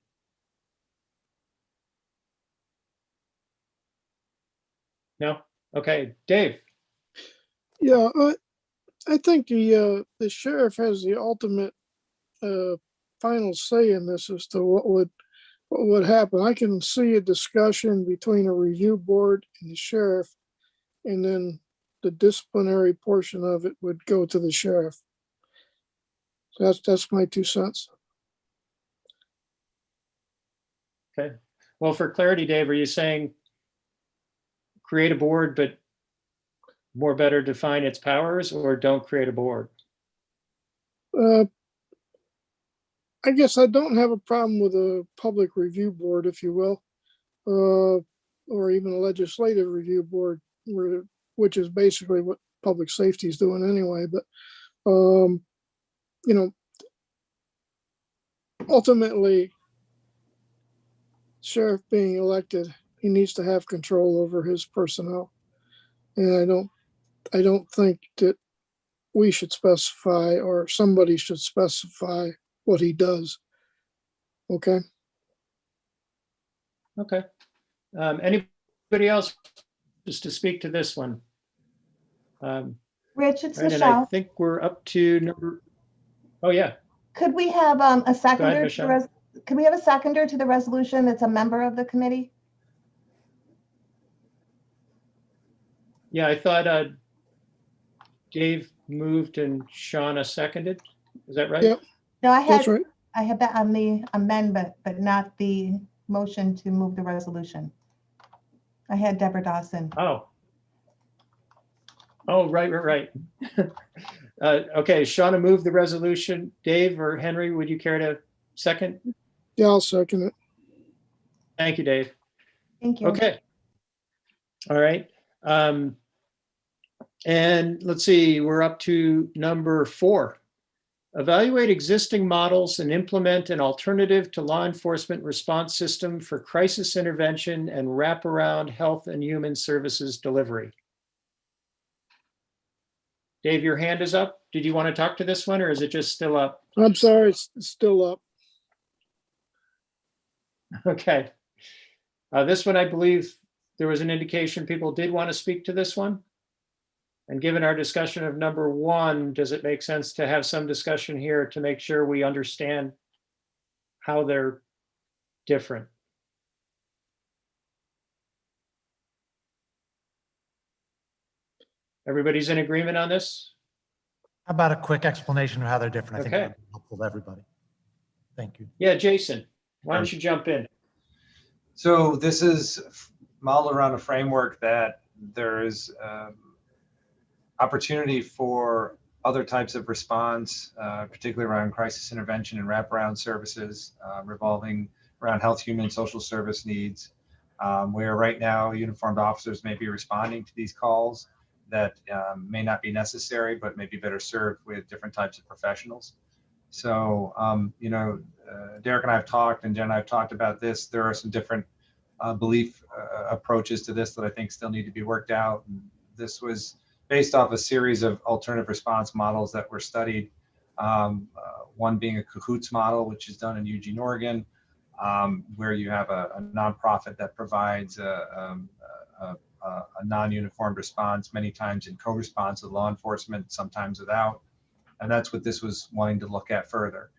[SPEAKER 1] No? Okay, Dave.
[SPEAKER 3] Yeah, I think the sheriff has the ultimate final say in this as to what would happen. I can see a discussion between a review board and the sheriff, and then the disciplinary portion of it would go to the sheriff. So that's my 2 cents.
[SPEAKER 1] Okay. Well, for clarity, Dave, are you saying create a board, but more better define its powers, or don't create a board?
[SPEAKER 3] I guess I don't have a problem with a public review board, if you will, or even a legislative review board, which is basically what public safety is doing anyway. But, ultimately, sheriff being elected, he needs to have control over his personnel. And I don't think that we should specify, or somebody should specify, what he does. Okay.
[SPEAKER 1] Okay. Anybody else just to speak to this one?
[SPEAKER 14] Rich, it's
[SPEAKER 1] Right, and I
[SPEAKER 14] Michelle.
[SPEAKER 1] think we're up to number. Oh yeah.
[SPEAKER 14] Could we have a seconder?
[SPEAKER 1] Michelle.
[SPEAKER 14] Could we have a seconder to the resolution that's a member of the committee?
[SPEAKER 1] Yeah, I thought Dave moved and Shauna seconded. Is that right?
[SPEAKER 3] Yep.
[SPEAKER 14] No,
[SPEAKER 3] That's right.
[SPEAKER 14] I had that on the amendment, but not the motion to move the resolution. I had Deborah Dawson.
[SPEAKER 1] Oh, right. Okay, Shauna moved the resolution. Dave or Henry, would you care to second?
[SPEAKER 3] Yeah, I'll second it.
[SPEAKER 1] Thank you, Dave.
[SPEAKER 14] Thank you.
[SPEAKER 1] Okay. All right. And let's see, we're up to number 4. Evaluate existing models and implement an alternative to law enforcement response system for crisis intervention and wraparound health and human services delivery. Dave, your hand is up. Did you want to talk to this one, or is it just still up?
[SPEAKER 3] I'm sorry, it's still up.
[SPEAKER 1] Okay. This one, I believe there was an indication people did want to speak to this one. And given our discussion of number 1, does it make sense to have some discussion here to make sure we understand how they're different? Everybody's in agreement on this?
[SPEAKER 7] How about a quick explanation of how they're different? I think
[SPEAKER 1] Okay.
[SPEAKER 7] that would be helpful to everybody. Thank you.
[SPEAKER 1] Yeah, Jason, why don't you jump in?
[SPEAKER 19] So this is modeled around a framework that there is opportunity for other types of response, particularly around crisis intervention and wraparound services, revolving around health, human, social service needs. where right now uniformed officers may be responding to these calls that may not be necessary, but may be better served with different types of professionals. So, Derek and I have talked, and Jen and I have talked about this. There are some different belief approaches to this that I think still need to be worked out. And this was based off a series of alternative response models that were studied. One being a CAHOOTS model, which is done in Eugene, Oregon, where you have a nonprofit that provides a non-uniformed response, many times in co-response with law enforcement, sometimes without. And that's what this was wanting to look at further.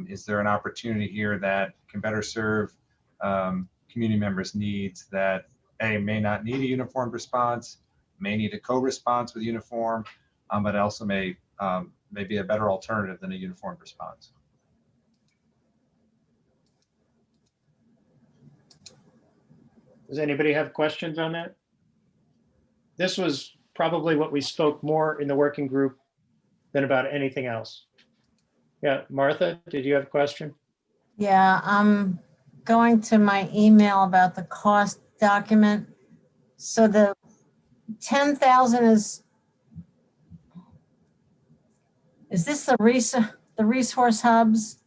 [SPEAKER 19] Is there an opportunity here that can better serve community members' needs that may not need a uniformed response, may need a co-response with uniform, but also may be a better alternative than a uniformed response.
[SPEAKER 1] Does anybody have questions on that? This was probably what we spoke more in the working group than about anything else. Yeah, Martha, did you have a question?
[SPEAKER 6] Yeah, I'm going to my email about the cost document. So the 10,000 is this the resource hubs?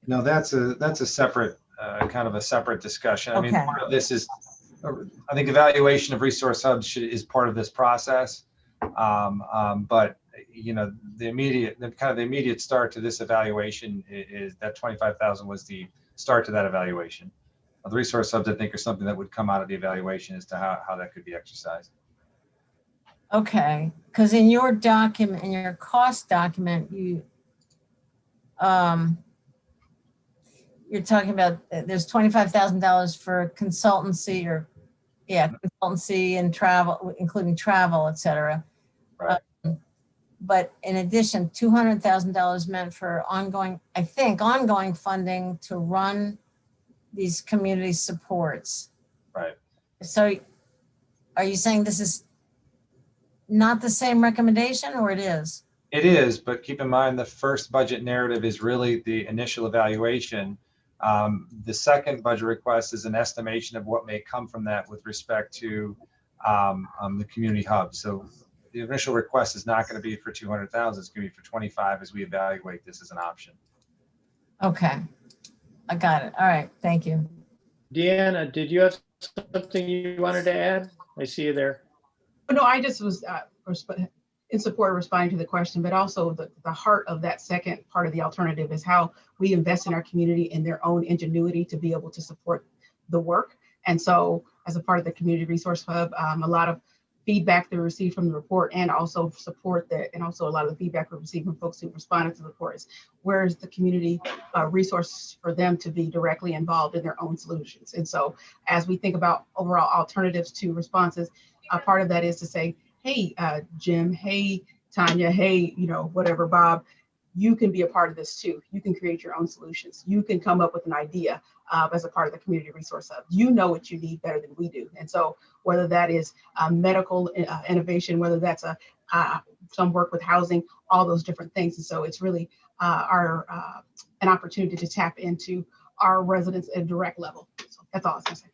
[SPEAKER 19] No, that's a separate kind of a separate discussion. I mean,
[SPEAKER 6] Okay.
[SPEAKER 19] part of this is, I think evaluation of resource hubs is part of this process. But the immediate start to this evaluation is that 25,000 was the start to that evaluation. The resource hubs, I think, are something that would come out of the evaluation as to how that could be exercised.
[SPEAKER 6] Okay, because in your document, in your cost document, you're talking about there's $25,000 for consultancy consultancy and travel, including travel, et cetera.
[SPEAKER 19] Right.
[SPEAKER 6] But in addition, $200,000 meant for ongoing funding to run these community supports.
[SPEAKER 19] Right.
[SPEAKER 6] So are you saying this is not the same recommendation, or it is?
[SPEAKER 19] It is, but keep in mind the first budget narrative is really the initial evaluation. The second budget request is an estimation of what may come from that with respect to the community hub. So the initial request is not going to be for 200,000. It's going to be for 25 as we evaluate this as an option.
[SPEAKER 6] Okay, I got it. All right, thank you.
[SPEAKER 1] Deanna, did you have something you wanted to add? I see you there.
[SPEAKER 2] No, I just was in support of responding to the question, but also the heart of that second part of the alternative is how we invest in our community in their own ingenuity to be able to support the work. And so as a part of the Community Resource Hub, a lot of feedback that we received from the report, and also support that, and also a lot of the feedback we received from folks who responded to the report is where is the community resource for them to be directly involved in their own solutions. And so as we think about overall alternatives to responses, a part of that is to say, hey, Jim, hey, Tanya, hey, whatever, Bob, you can be a part of this too. You can create your own solutions. You can come up with an idea as a part of the Community Resource Hub. You know what you need better than we do. And so whether that is medical innovation, whether that's some work with housing, all those different things. And so it's really an opportunity to tap into our residents at a direct level. So that's all I was going to say.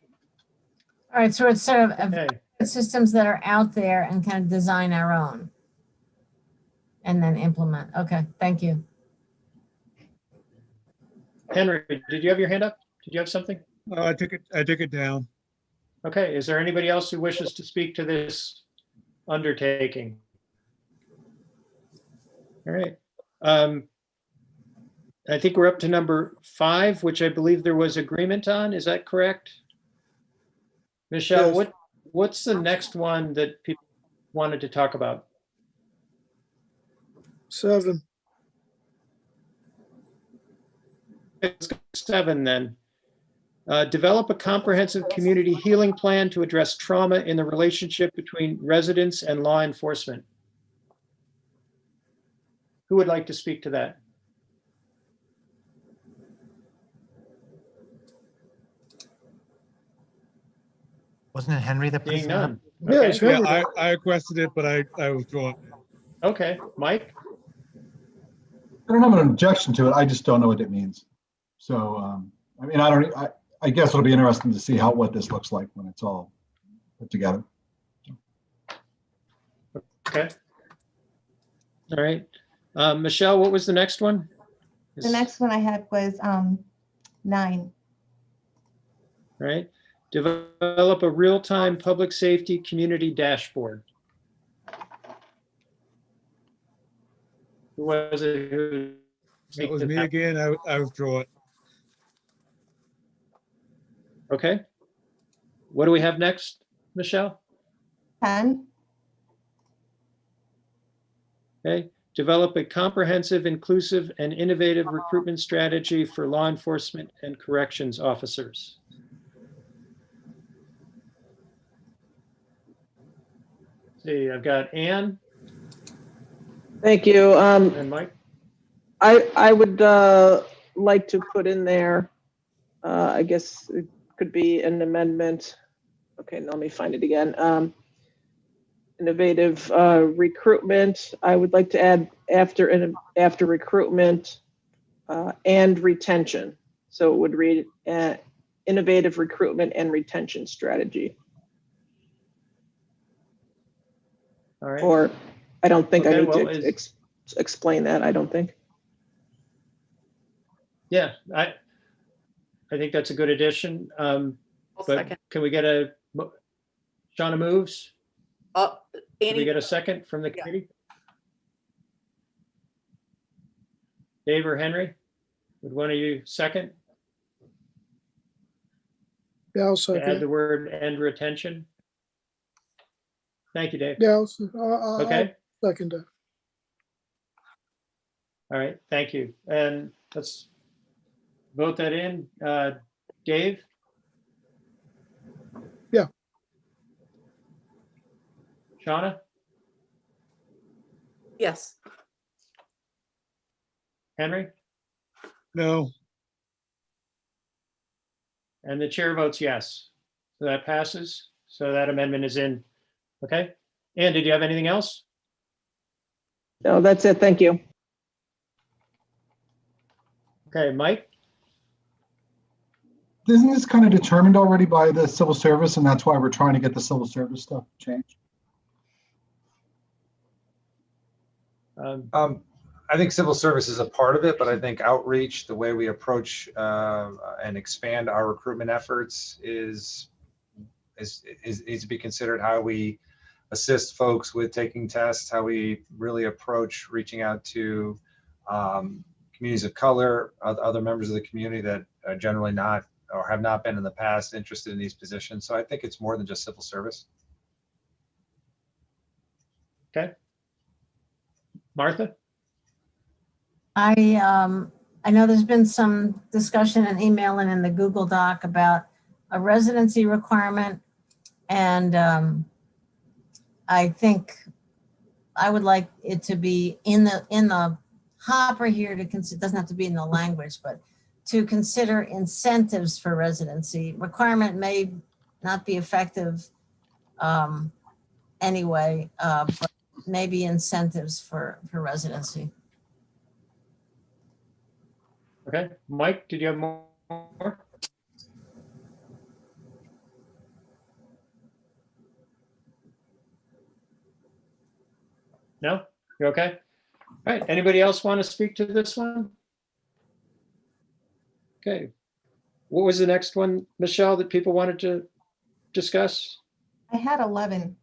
[SPEAKER 6] All right, so it's sort of systems that are out there and kind of design our own and then implement. Okay, thank you.
[SPEAKER 1] Henry, did you have your hand up? Did you have something?
[SPEAKER 8] I took it down.
[SPEAKER 1] Okay, is there anybody else who wishes to speak to this undertaking? All right. I think we're up to number 5, which I believe there was agreement on. Is that correct? Michelle,
[SPEAKER 3] Yes.
[SPEAKER 1] what's the next one that people wanted to talk about?
[SPEAKER 3] 7.
[SPEAKER 1] Let's go 7 then. Develop a comprehensive community healing plan to address trauma in the relationship between residents and law enforcement. Who would like to speak to that?
[SPEAKER 7] Wasn't it Henry that put his
[SPEAKER 1] Seeing
[SPEAKER 7] hand up?
[SPEAKER 1] none.
[SPEAKER 3] Yeah,
[SPEAKER 1] Okay.
[SPEAKER 3] it's Henry.
[SPEAKER 8] Yeah, I requested it, but I withdraw it.
[SPEAKER 1] Okay, Mike?
[SPEAKER 17] I don't have an objection to it. I just don't know what it means. So, I I guess it'll be interesting to see what this looks like when it's all put together.
[SPEAKER 1] Okay. All right. Michelle, what was the next one?
[SPEAKER 14] The next one I had was 9.
[SPEAKER 1] Right. Develop a real-time public safety community dashboard. Who was it?
[SPEAKER 8] That was me again. I withdraw it.
[SPEAKER 1] Okay. What do we have next, Michelle?
[SPEAKER 14] 10.
[SPEAKER 1] Okay. Develop a comprehensive, inclusive, and innovative recruitment strategy for law enforcement and corrections officers. See, I've got Ann
[SPEAKER 10] Thank you.
[SPEAKER 1] and Mike.
[SPEAKER 10] I would like to put in there, I guess it could be an amendment. Okay, now let me find it again. Innovative recruitment. I would like to add after recruitment and retention. So it would read innovative recruitment and retention strategy.
[SPEAKER 1] All right.
[SPEAKER 10] Or I don't think
[SPEAKER 1] Okay,
[SPEAKER 10] I need
[SPEAKER 1] well,
[SPEAKER 10] to explain that. I don't think.
[SPEAKER 1] Yeah, I think that's a good addition. But can we get Shauna moves? Can we get a second from the committee? Dave or Henry? Would one of you second?
[SPEAKER 3] Yeah, I'll
[SPEAKER 1] To add
[SPEAKER 3] second.
[SPEAKER 1] the word and retention? Thank you, Dave.
[SPEAKER 3] Yeah,
[SPEAKER 1] Okay.
[SPEAKER 3] I'll second that.
[SPEAKER 1] All right, thank you. And let's vote that in. Dave?
[SPEAKER 3] Yeah.
[SPEAKER 1] Shauna?
[SPEAKER 16] Yes.
[SPEAKER 1] Henry?
[SPEAKER 8] No.
[SPEAKER 1] And the chair votes yes. So that passes. So that amendment is in. Okay. Ann, did you have anything else?
[SPEAKER 10] No, that's it. Thank you.
[SPEAKER 1] Okay, Mike?
[SPEAKER 17] Isn't this kind of determined already by the civil service, and that's why we're trying to get the civil service stuff changed?
[SPEAKER 19] I think civil service is a part of it, but I think outreach, the way we approach and expand our recruitment efforts is needs to be considered. How we assist folks with taking tests, how we really approach reaching out to communities of color, other members of the community that are generally not or have not been in the past interested in these positions. So I think it's more than just civil service.
[SPEAKER 1] Okay. Martha?
[SPEAKER 6] I know there's been some discussion and emailing in the Google Doc about a residency requirement. And I think I would like it to be in the hopper here to consider, doesn't have to be in the language, but to consider incentives for residency. Requirement may not be effective anyway, but maybe incentives for residency.
[SPEAKER 1] Okay. Mike, did you have more? No? You okay? All right. Anybody else want to speak to this one? Okay. What was the next one, Michelle, that people wanted to discuss?
[SPEAKER 14] I had 11.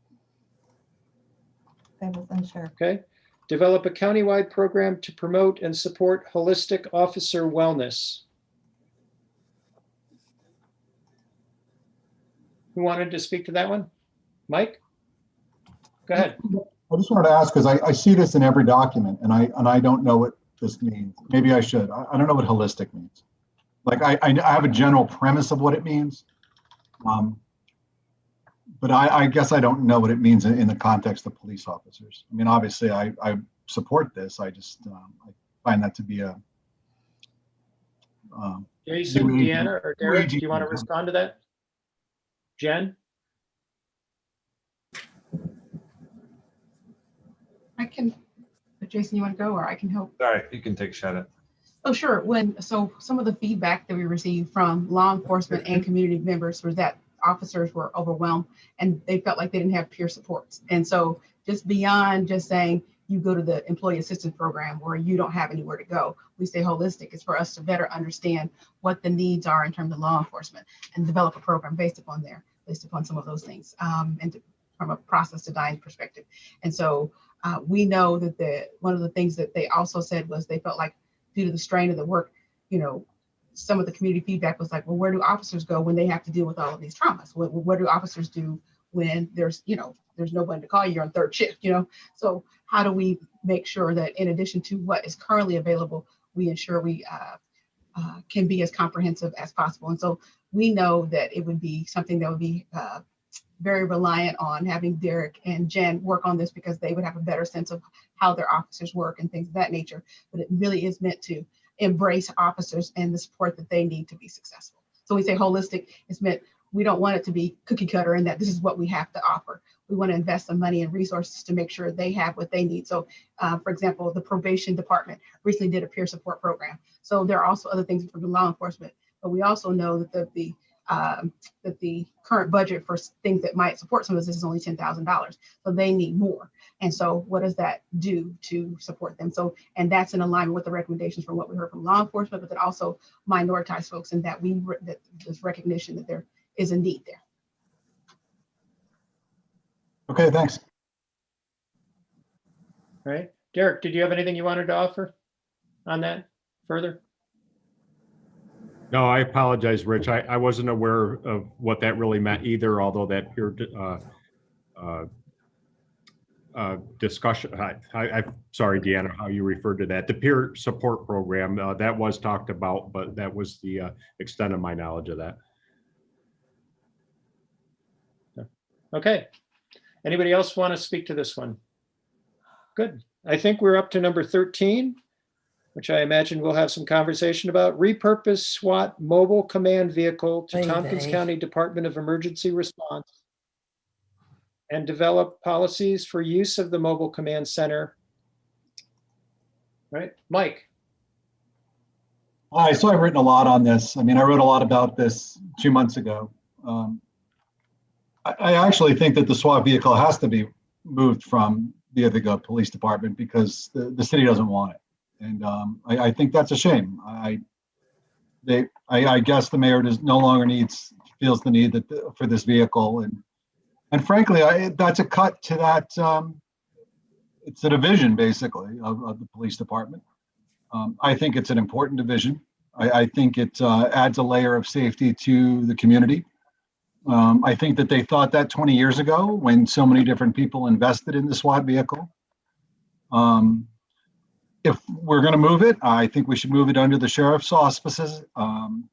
[SPEAKER 14] I was unsure.
[SPEAKER 1] Okay. Develop a countywide program to promote and support holistic officer wellness. Who wanted to speak to that one? Mike? Go ahead.
[SPEAKER 17] I just wanted to ask, because I see this in every document, and I don't know what this means. Maybe I should. I don't know what holistic means. Like I have a general premise of what it means, but I guess I don't know what it means in the context of police officers. I mean, obviously, I support this. I just I find that to be a
[SPEAKER 1] Jason, Deanna, or Derek, do you want to respond to that? Jen?
[SPEAKER 2] I can, Jason, you want to go or I can help?
[SPEAKER 19] All right, you can take a shot at it.
[SPEAKER 2] Oh, sure. So some of the feedback that we received from law enforcement and community members was that officers were overwhelmed and they felt like they didn't have peer supports. And so just beyond just saying you go to the employee assistance program where you don't have anywhere to go, we stay holistic. It's for us to better understand what the needs are in terms of law enforcement and develop a program based upon some of those things, from a process to dying perspective. And so we know that one of the things that they also said was they felt like due to the strain of the work, some of the community feedback was like, well, where do officers go when they have to deal with all of these traumas? What do officers do when there's nobody to call you on third shift, So how do we make sure that in addition to what is currently available, we ensure we can be as comprehensive as possible? And so we know that it would be something that would be very reliant on having Derek and Jen work on this because they would have a better sense of how their officers work and things of that nature. But it really is meant to embrace officers and the support that they need to be successful. So we say holistic, it's meant we don't want it to be cookie cutter and that this is what we have to offer. We want to invest some money and resources to make sure they have what they need. So for example, the probation department recently did a peer support program. So there are also other things from the law enforcement, but we also know that the current budget for things that might support some of this is only $10,000. So they need more. And so what does that do to support them? So, and that's in alignment with the recommendations from what we heard from law enforcement, but then also minoritized folks, and that there's recognition that there is a need there.
[SPEAKER 17] Okay, thanks.
[SPEAKER 1] All right. Derek, did you have anything you wanted to offer on that further?
[SPEAKER 20] No, I apologize, Rich. I wasn't aware of what that really meant either, although that peer discussion, I'm sorry, Deanna, how you referred to that. The peer support program, that was talked about, but that was the extent of my knowledge of that.
[SPEAKER 1] Okay. Anybody else want to speak to this one? Good. I think we're up to number 13, which I imagine we'll have some conversation about. Repurpose SWAT mobile command vehicle to Tompkins County Department of Emergency Response and develop policies for use of the mobile command center. Right, Mike.
[SPEAKER 17] Hi, so I've written a lot on this. I mean, I wrote a lot about this 2 months ago. I actually think that the SWAT vehicle has to be moved from the Ithaca Police Department because the city doesn't want it. And I think that's a shame. I guess the mayor no longer feels the need for this vehicle. And frankly, that's a cut to that. It's a division basically of the police department. I think it's an important division. I think it adds a layer of safety to the community. I think that they thought that 20 years ago when so many different people invested in the SWAT vehicle. If we're going to move it, I think we should move it under the sheriff's auspices.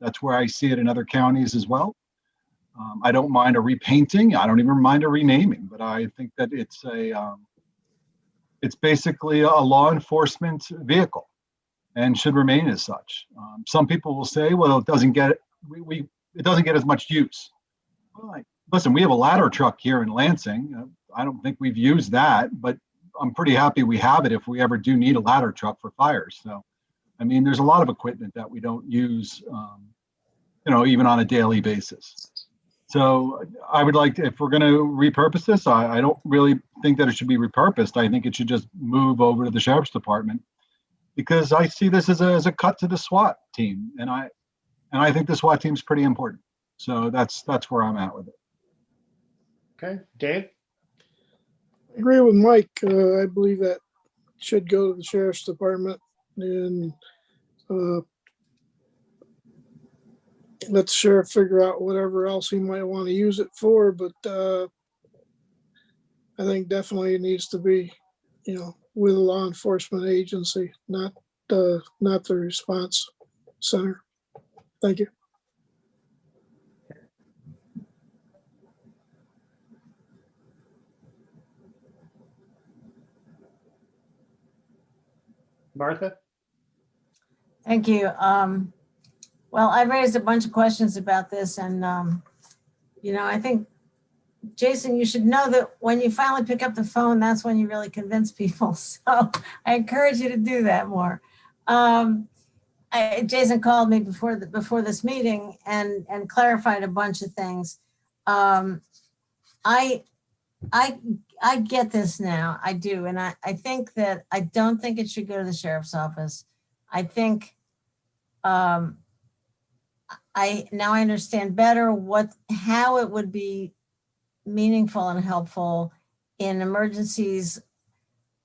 [SPEAKER 17] That's where I see it in other counties as well. I don't mind a repainting. I don't even mind a renaming, but I think that it's basically a law enforcement vehicle and should remain as such. Some people will say, well, it doesn't get as much use. Well, listen, we have a ladder truck here in Lansing. I don't think we've used that, but I'm pretty happy we have it if we ever do need a ladder truck for fires. So, I mean, there's a lot of equipment that we don't use, even on a daily basis. So I would like to, if we're going to repurpose this, I don't really think that it should be repurposed. I think it should just move over to the sheriff's department because I see this as a cut to the SWAT team. And I think the SWAT team is pretty important. So that's where I'm at with it.
[SPEAKER 1] Okay, Dave?
[SPEAKER 3] I agree with Mike. I believe that should go to the sheriff's department and let the sheriff figure out whatever else he might want to use it for. But I think definitely it needs to be, with a law enforcement agency, not the response center. Thank you.
[SPEAKER 1] Martha?
[SPEAKER 6] Thank you. Well, I raised a bunch of questions about this and, I think, Jason, you should know that when you finally pick up the phone, that's when you really convince people. So I encourage you to do that more. Jason called me before this meeting and clarified a bunch of things. I get this now. I do. And I think that I don't think it should go to the sheriff's office. I think I understand better how it would be meaningful and helpful in emergencies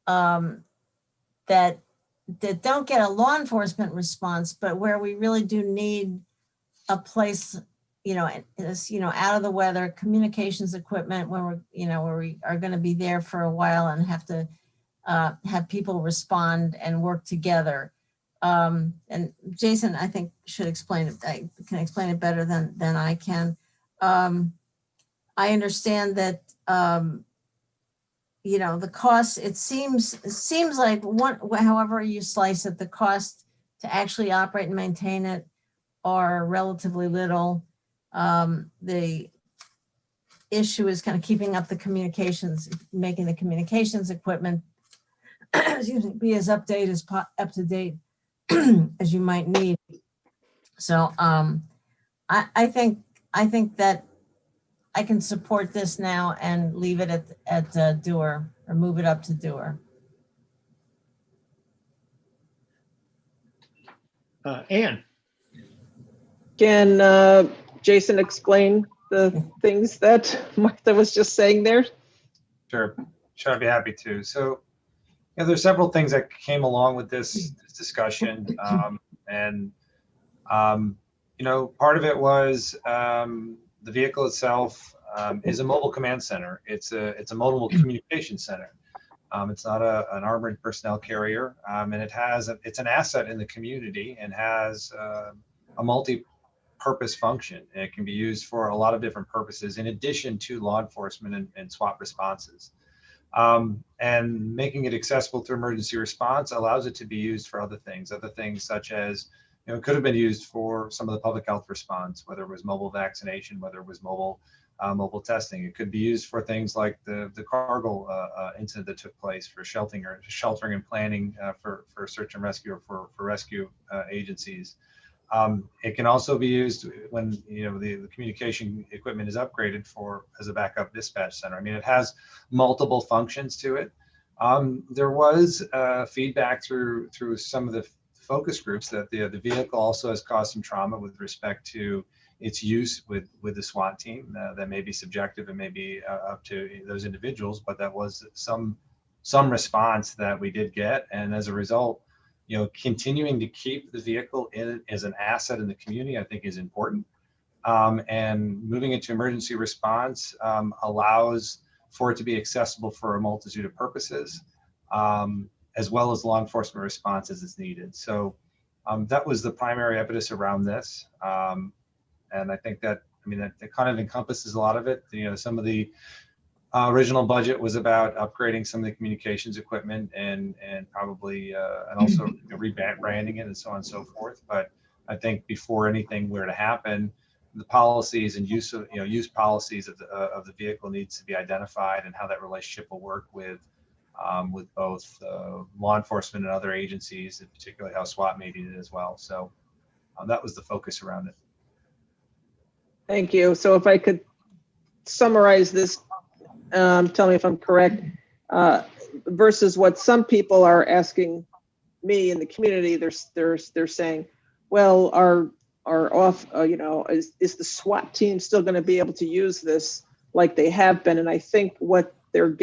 [SPEAKER 6] that don't get a law enforcement response, but where we really do need a place, out of the weather, communications equipment, where we are going to be there for a while and have to have people respond and work together. And Jason, I think, should explain it. I can explain it better than I can. I understand that, the cost, it seems like however you slice it, the cost to actually operate and maintain it are relatively little. The issue is kind of keeping up the communications, making the communications equipment be as up to date as you might need. So I think that I can support this now and leave it at Dewar, or move it up to Dewar.
[SPEAKER 1] Ann.
[SPEAKER 10] Can Jason explain the things that Martha was just saying there?
[SPEAKER 19] Sure, I'd be happy to. So, there's several things that came along with this discussion, and part of it was the vehicle itself is a mobile command center. It's a mobile communication center. It's not an armored personnel carrier, and it's an asset in the community and has a multi-purpose function. And it can be used for a lot of different purposes in addition to law enforcement and SWAT responses. And making it accessible through emergency response allows it to be used for other things such as, it could have been used for some of the public health response, whether it was mobile vaccination, whether it was mobile testing. It could be used for things like the Cargill incident that took place for sheltering and planning for search and rescue, or for rescue agencies. It can also be used when the communication equipment is upgraded as a backup dispatch center. I mean, it has multiple functions to it. There was feedback through some of the focus groups that the vehicle also has caused some trauma with respect to its use with the SWAT team. That may be subjective and may be up to those individuals, but that was some response that we did get, and as a result, continuing to keep the vehicle as an asset in the community, I think, is important. And moving into emergency response allows for it to be accessible for a multitude of purposes, as well as law enforcement response as it's needed. So that was the primary impetus around this. And I think that kind of encompasses a lot of it. Some of the original budget was about upgrading some of the communications equipment and probably and also rebranding it and so on and so forth. But I think before anything were to happen, the policies and use policies of the vehicle needs to be identified, and how that relationship will work with both law enforcement and other agencies, and particularly how SWAT may need it as well. So that was the focus around it.
[SPEAKER 10] Thank you. So if I could summarize this, tell me if I'm correct, versus what some people are asking me in the community, they're saying, well, is the SWAT team still going to be able to use this like they have been? And I think what they're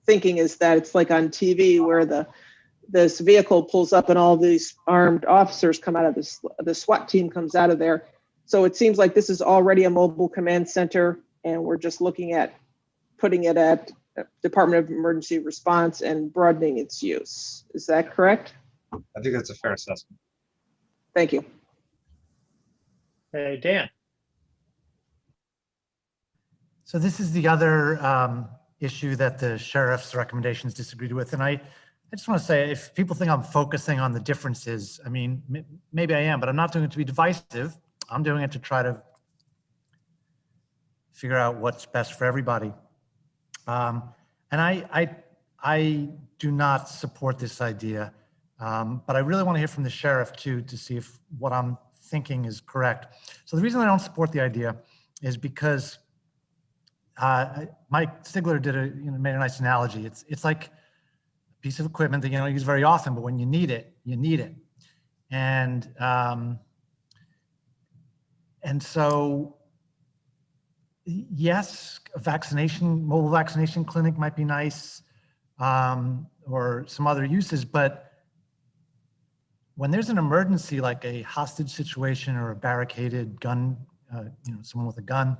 [SPEAKER 10] thinking is that it's like on TV where this vehicle pulls up and all these armed officers come out of the SWAT team comes out of there. So it seems like this is already a mobile command center, and we're just looking at putting it at Department of Emergency Response and broadening its use. Is that correct?
[SPEAKER 19] I think that's a fair assessment.
[SPEAKER 10] Thank you.
[SPEAKER 1] Hey, Dan.
[SPEAKER 7] So this is the other issue that the sheriff's recommendations disagreed with. And I just want to say, if people think I'm focusing on the differences, I mean, maybe I am, but I'm not doing it to be divisive. I'm doing it to try to figure out what's best for everybody. And I do not support this idea. But I really want to hear from the sheriff too, to see if what I'm thinking is correct. So the reason I don't support the idea is because Mike Sigler made a nice analogy. It's like a piece of equipment that you don't use very often, but when you need it, you need it. And so, yes, a mobile vaccination clinic might be nice, or some other uses, but when there's an emergency like a hostage situation or a barricaded gun, someone with a gun,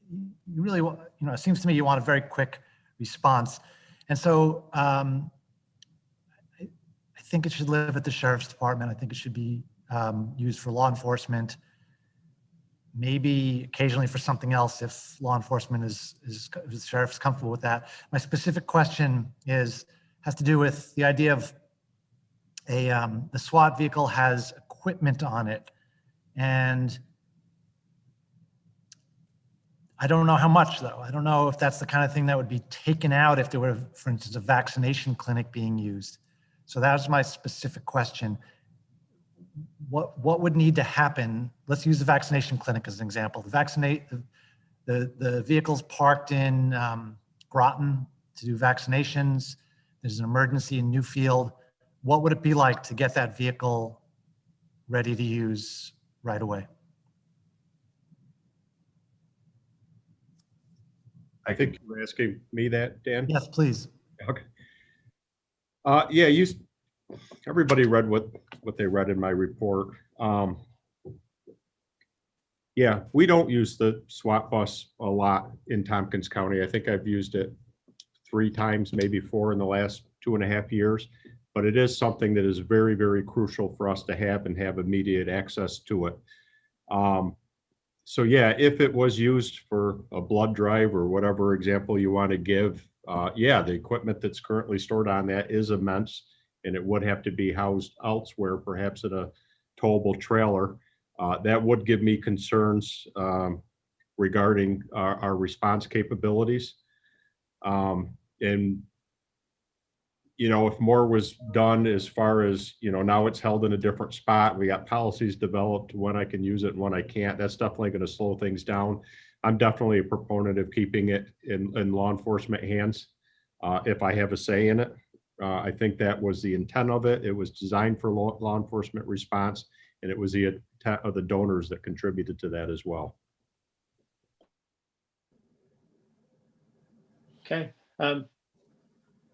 [SPEAKER 7] you really, it seems to me you want a very quick response. And so I think it should live at the sheriff's department. I think it should be used for law enforcement, maybe occasionally for something else if law enforcement if the sheriff's comfortable with that. My specific question has to do with the idea of the SWAT vehicle has equipment on it, and I don't know how much though. I don't know if that's the kind of thing that would be taken out if there were, for instance, a vaccination clinic being used. So that was my specific question. What would need to happen? Let's use the vaccination clinic as an example. The vehicle's parked in Groton to do vaccinations. There's an emergency in Newfield. What would it be like to get that vehicle ready to use right away?
[SPEAKER 20] I think you're asking me that, Dan?
[SPEAKER 7] Yes, please.
[SPEAKER 20] Okay. Yeah, everybody read what they read in my report. Yeah, we don't use the SWAT bus a lot in Tompkins County. I think I've used it 3 times, maybe 4 in the last 2.5 years. But it is something that is very, very crucial for us to have and have immediate access to it. So yeah, if it was used for a blood drive or whatever example you want to give, yeah, the equipment that's currently stored on that is immense, and it would have to be housed elsewhere, perhaps in a towable trailer. That would give me concerns regarding our response capabilities. And if more was done as far as, now it's held in a different spot, we got policies developed when I can use it and when I can't, that's definitely going to slow things down. I'm definitely a proponent of keeping it in law enforcement hands if I have a say in it. I think that was the intent of it. It was designed for law enforcement response, and it was the intent of the donors that contributed to that as well.
[SPEAKER 1] Okay.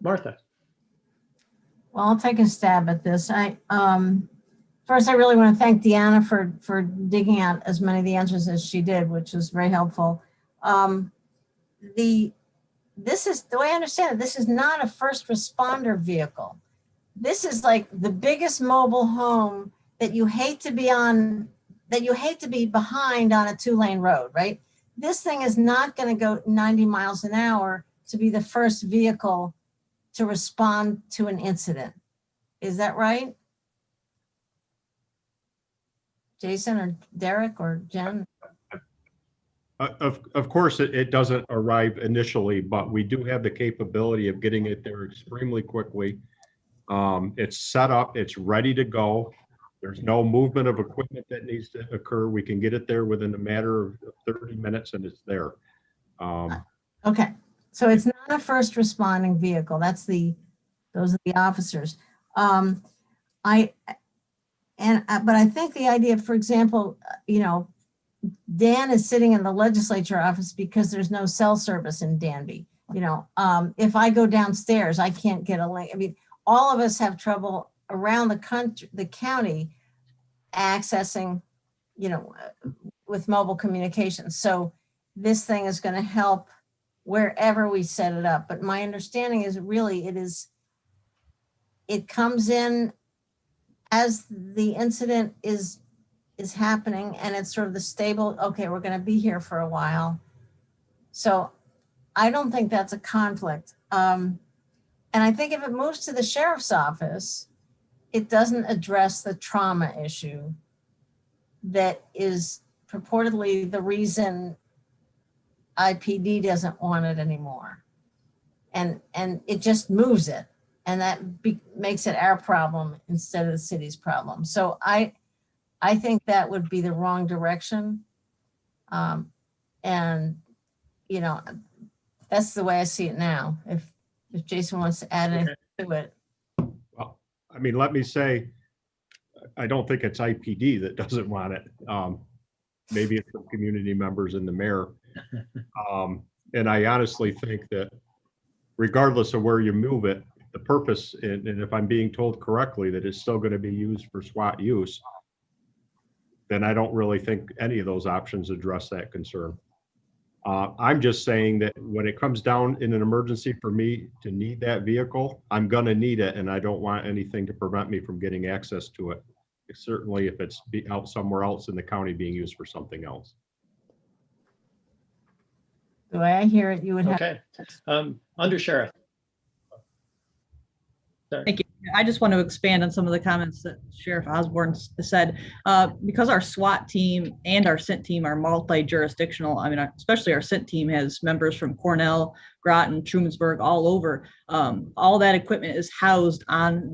[SPEAKER 1] Martha.
[SPEAKER 6] Well, I'll take a stab at this. First, I really want to thank Deanna for digging out as many of the answers as she did, which was very helpful. This is the way I understand it. This is not a first responder vehicle. This is like the biggest mobile home that you hate to be on, that you hate to be behind on a 2-lane road, right? This thing is not going to go 90 miles an hour to be the first vehicle to respond to an incident. Is that right? Jason or Derek or Jen?
[SPEAKER 20] Of course, it doesn't arrive initially, but we do have the capability of getting it there extremely quickly. It's set up, it's ready to go. There's no movement of equipment that needs to occur. We can get it there within a matter of 30 minutes and it's there.
[SPEAKER 6] Okay. So it's not a first responding vehicle. Those are the officers. But I think the idea, for example, Dan is sitting in the legislature office because there's no cell service in Danby. If I go downstairs, I can't get a link. I mean, all of us have trouble around the county accessing, with mobile communications. So this thing is going to help wherever we set it up. But my understanding is really it comes in as the incident is happening, and it's sort of the stable, okay, we're going to be here for a while. So I don't think that's a conflict. And I think if it moves to the sheriff's office, it doesn't address the trauma issue that is purportedly the reason IPD doesn't want it anymore. And it just moves it. And that makes it our problem instead of the city's problem. So I think that would be the wrong direction. And, you know, that's the way I see it now. If Jason wants to add anything to it.
[SPEAKER 20] Well, I mean, let me say, I don't think it's IPD that doesn't want it. Maybe it's the community members and the mayor. And I honestly think that regardless of where you move it, the purpose, and if I'm being told correctly, that it's still going to be used for SWAT use, then I don't really think any of those options address that concern. I'm just saying that when it comes down in an emergency for me to need that vehicle, I'm going to need it, and I don't want anything to prevent me from getting access to it. Certainly if it's out somewhere else in the county being used for something else.
[SPEAKER 6] The way I hear it, you would have.
[SPEAKER 1] Okay. Under Sheriff. Sorry.
[SPEAKER 21] Thank you. I just want to expand on some of the comments that Sheriff Osborne said. Because our SWAT team and our CINT team are multi-jurisdictional, I mean, especially our CINT team has members from Cornell, Groton, Trumansburg, all over. All that equipment is housed on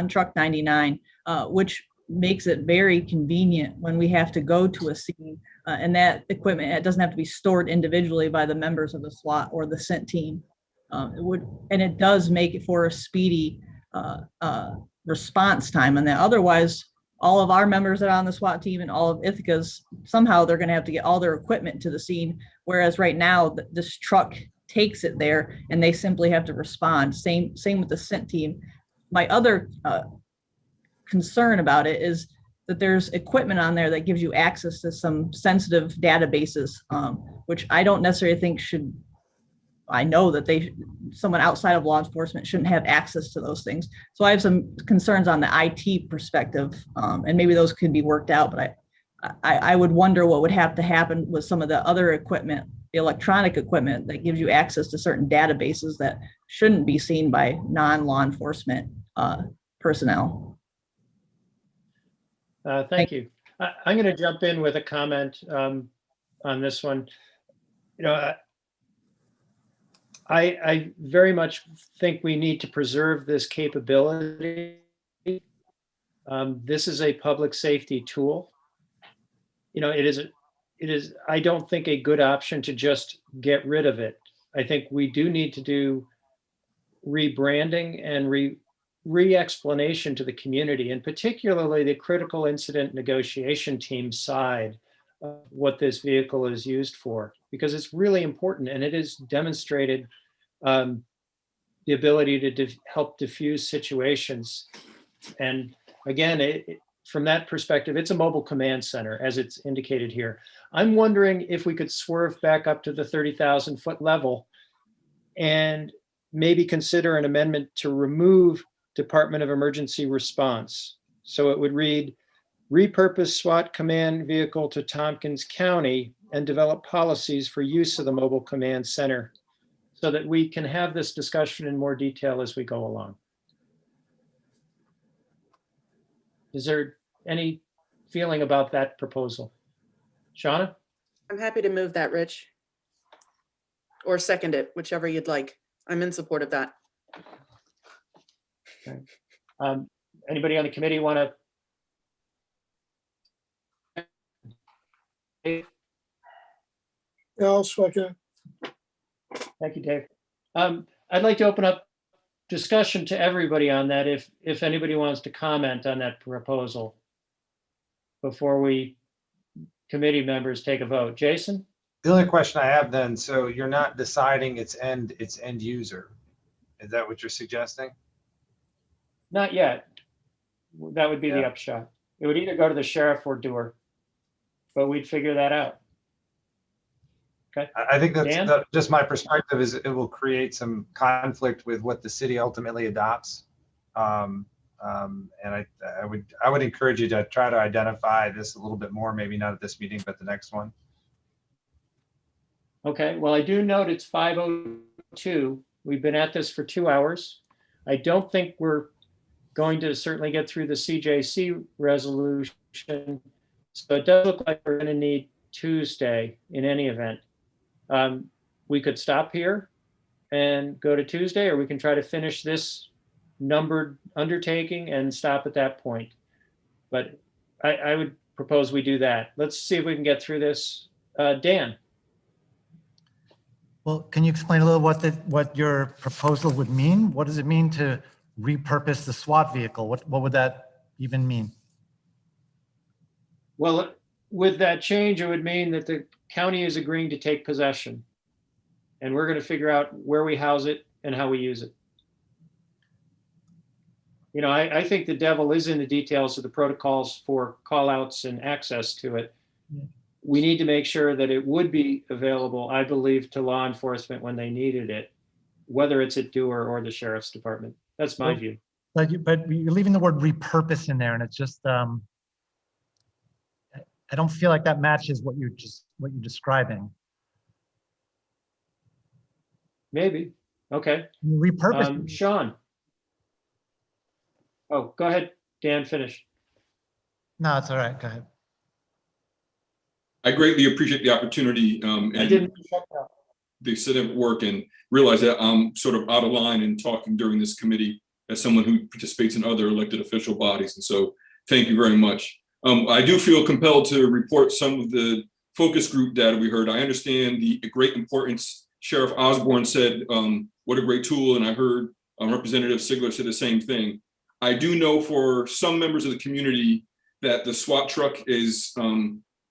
[SPEAKER 21] truck 99, which makes it very convenient when we have to go to a scene. And that equipment, it doesn't have to be stored individually by the members of the SWAT or the CINT team. It does make it for a speedy response time. And that otherwise, all of our members that are on the SWAT team and all of Ithaca's, somehow they're going to have to get all their equipment to the scene. Whereas right now, this truck takes it there and they simply have to respond. Same with the CINT team. My other concern about it is that there's equipment on there that gives you access to some sensitive databases, which I don't necessarily think should. I know that someone outside of law enforcement shouldn't have access to those things. So I have some concerns on the IT perspective, and maybe those could be worked out, but I would wonder what would have to happen with some of the other equipment, the electronic equipment that gives you access to certain databases that shouldn't be seen by non-law enforcement personnel.
[SPEAKER 1] Thank you. I'm going to jump in with a comment on this one. You know, I very much think we need to preserve this capability. This is a public safety tool. You know, it is, I don't think, a good option to just get rid of it. I think we do need to do rebranding and re-explanation to the community, and particularly the critical incident negotiation team side of what this vehicle is used for, because it's really important and it has demonstrated the ability to help diffuse situations. And again, from that perspective, it's a mobile command center, as it's indicated here. I'm wondering if we could swerve back up to the 30,000 foot level and maybe consider an amendment to remove Department of Emergency Response. So it would read, repurpose SWAT command vehicle to Tompkins County and develop policies for use of the mobile command center, so that we can have this discussion in more detail as we go along. Is there any feeling about that proposal? Shauna?
[SPEAKER 16] I'm happy to move that, Rich. Or second it, whichever you'd like. I'm in support of that.
[SPEAKER 1] Okay. Anybody on the committee want to?
[SPEAKER 3] Yeah, I'll second.
[SPEAKER 1] Thank you, Dave. I'd like to open up discussion to everybody on that, if anybody wants to comment on that proposal before we committee members take a vote. Jason?
[SPEAKER 19] The only question I have then, so you're not deciding its end user. Is that what you're suggesting?
[SPEAKER 1] Not yet. That would be the upshot. It would either go to the sheriff or Dewar, but we'd figure that out. Okay.
[SPEAKER 19] I think that's just my perspective is it will create some conflict with what the city ultimately adopts. And I would encourage you to try to identify this a little bit more, maybe not at this meeting, but the next one.
[SPEAKER 1] Okay, well, I do note it's 5:02. We've been at this for 2 hours. I don't think we're going to certainly get through the CJC resolution. So it does look like we're going to need Tuesday in any event. We could stop here and go to Tuesday, or we can try to finish this numbered undertaking and stop at that point. But I would propose we do that. Let's see if we can get through this. Dan?
[SPEAKER 7] Well, can you explain a little what your proposal would mean? What does it mean to repurpose the SWAT vehicle? What would that even mean?
[SPEAKER 1] Well, with that change, it would mean that the county is agreeing to take possession. And we're going to figure out where we house it and how we use it. You know, I think the devil is in the details of the protocols for call outs and access to it.
[SPEAKER 7] Yeah.
[SPEAKER 1] We need to make sure that it would be available, I believe, to law enforcement when they needed it, whether it's at Dewar or the sheriff's department. That's my view.
[SPEAKER 7] But you're leaving the word repurpose in there, and it's just I don't feel like that matches what you're describing.
[SPEAKER 1] Maybe. Okay.
[SPEAKER 7] Repurpose.
[SPEAKER 1] Sean. Oh, go ahead, Dan, finish.
[SPEAKER 7] No, it's all right. Go ahead.
[SPEAKER 4] I greatly appreciate the opportunity and the set of work, and realize that I'm sort of out of line in talking during this committee as someone who participates in other elected official bodies. And so thank you very much. I do feel compelled to report some of the focus group data we heard. I understand the great importance. Sheriff Osborne said, what a great tool. And I heard Representative Sigler say the same thing. I do know for some members of the community that the SWAT truck is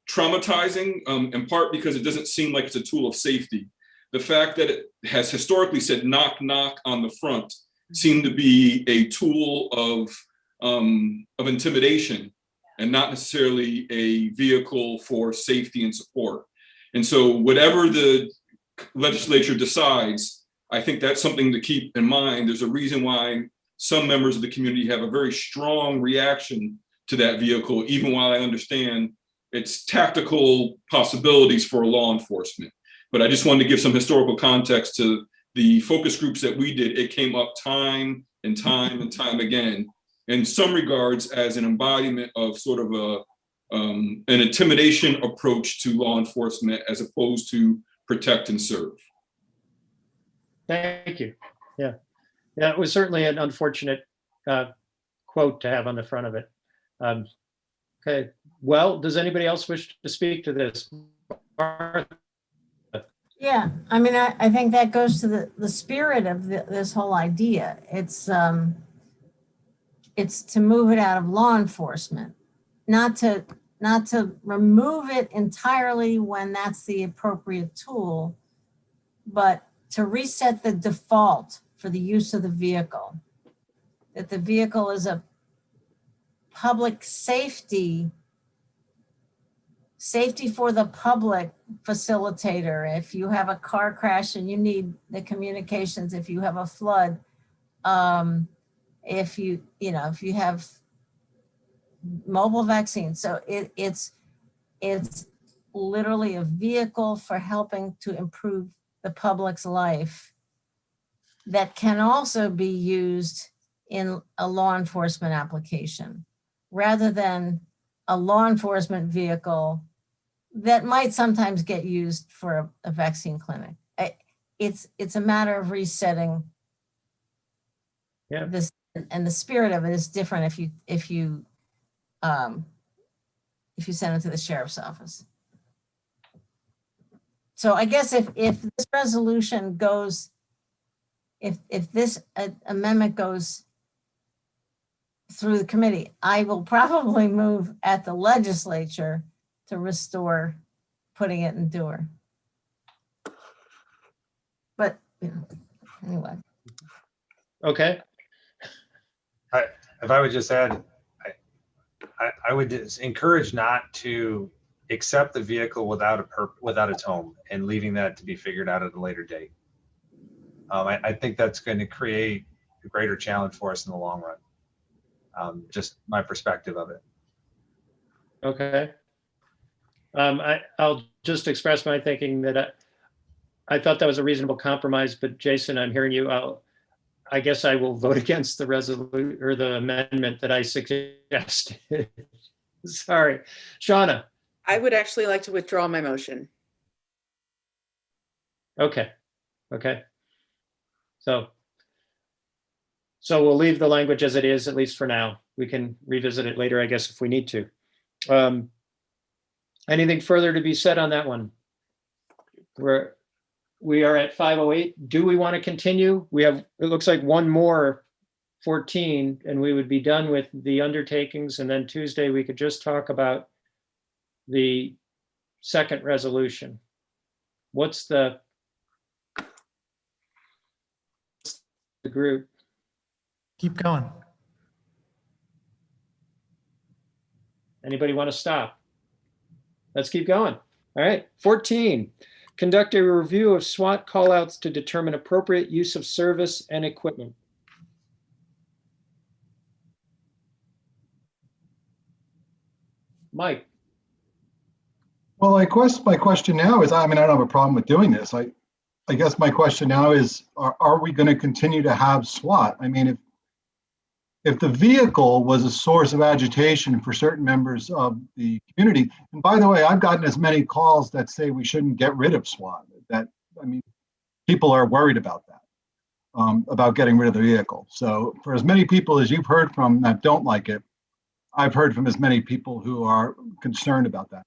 [SPEAKER 4] traumatizing, in part because it doesn't seem like it's a tool of safety. The fact that it has historically said knock, knock on the front seemed to be a tool of intimidation and not necessarily a vehicle for safety and support. And so whatever the legislature decides, I think that's something to keep in mind. There's a reason why some members of the community have a very strong reaction to that vehicle, even while I understand its tactical possibilities for law enforcement. But I just wanted to give some historical context to the focus groups that we did. It came up time and time and time again, in some regards as an embodiment of sort of an intimidation approach to law enforcement as opposed to protect and serve.
[SPEAKER 1] Thank you. Yeah. Yeah, it was certainly an unfortunate quote to have on the front of it. Okay, well, does anybody else wish to speak to this?
[SPEAKER 6] Yeah, I mean, I think that goes to the spirit of this whole idea. It's to move it out of law enforcement, not to remove it entirely when that's the appropriate tool, but to reset the default for the use of the vehicle. That the vehicle is a public safety for the public facilitator. If you have a car crash and you need the communications, if you have a flood, if you have mobile vaccines. So it's literally a vehicle for helping to improve the public's life that can also be used in a law enforcement application, rather than a law enforcement vehicle that might sometimes get used for a vaccine clinic. It's a matter of resetting this, and the spirit of it is different if you send it to the sheriff's office. So I guess if this resolution goes, if this amendment goes through the committee, I will probably move at the legislature to restore putting it in Dewar. But anyway.
[SPEAKER 1] Okay.
[SPEAKER 19] If I would just add, I would encourage not to accept the vehicle without its home and leaving that to be figured out at a later date. I think that's going to create a greater challenge for us in the long run. Just my perspective of it.
[SPEAKER 1] Okay. I'll just express my thinking that I thought that was a reasonable compromise, but Jason, I'm hearing you. I guess I will vote against the resolution or the amendment that I suggested. Sorry, Shauna.
[SPEAKER 16] I would actually like to withdraw my motion.
[SPEAKER 1] Okay. Okay. So So we'll leave the language as it is, at least for now. We can revisit it later, I guess, if we need to. Anything further to be said on that one? We are at 5:08. Do we want to continue? We have, it looks like one more 14, and we would be done with the undertakings. And then Tuesday, we could just talk about the second resolution. What's the group?
[SPEAKER 7] Keep going.
[SPEAKER 1] Anybody want to stop? Let's keep going. All right, 14. Conduct a review of SWAT callouts to determine appropriate use of service and equipment. Mike.
[SPEAKER 17] Well, my question now is, I mean, I don't have a problem with doing this. I guess my question now is, are we going to continue to have SWAT? I mean, if the vehicle was a source of agitation for certain members of the community, and by the way, I've gotten as many calls that say we shouldn't get rid of SWAT. I mean, people are worried about that, about getting rid of the vehicle. So for as many people as you've heard from that don't like it, I've heard from as many people who are concerned about that.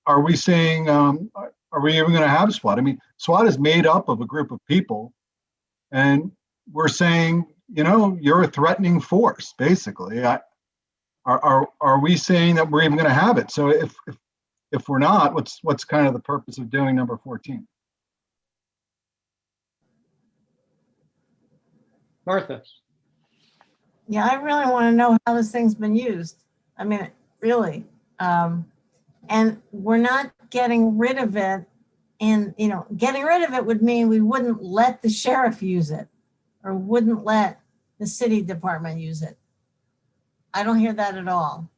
[SPEAKER 17] Are we saying, are we even going to have SWAT? I mean, SWAT is made up of a group of people, and we're saying, you know, you're a threatening force, basically. Are we saying that we're even going to have it? So if we're not, what's kind of the purpose of doing number 14?
[SPEAKER 1] Martha.
[SPEAKER 6] Yeah, I really want to know how this thing's been used. I mean, really. And we're not getting rid of it. And, you know, getting rid of it would mean we wouldn't let the sheriff use it or wouldn't let the city department use it. I don't hear that at all.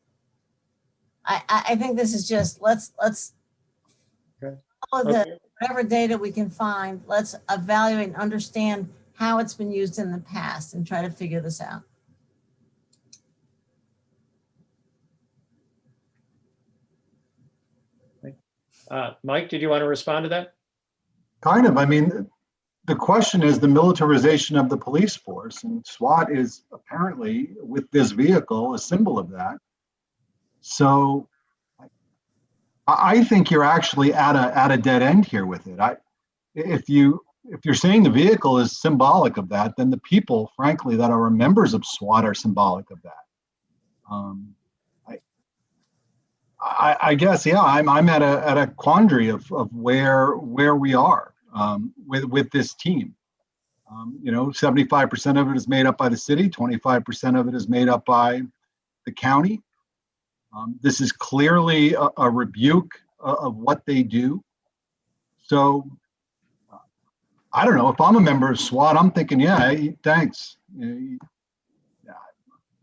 [SPEAKER 6] I think this is just, let's follow the whatever data we can find. Let's evaluate and understand how it's been used in the past and try to figure this out.
[SPEAKER 1] Mike, did you want to respond to that?
[SPEAKER 17] Kind of. I mean, the question is the militarization of the police force, and SWAT is apparently, with this vehicle, a symbol of that. So I think you're actually at a dead end here with it. If you're saying the vehicle is symbolic of that, then the people, frankly, that are members of SWAT are symbolic of that. I guess, yeah, I'm at a quandary of where we are with this team. You know, 75% of it is made up by the city, 25% of it is made up by the county. This is clearly a rebuke of what they do. So I don't know, if I'm a member of SWAT, I'm thinking, yeah, thanks.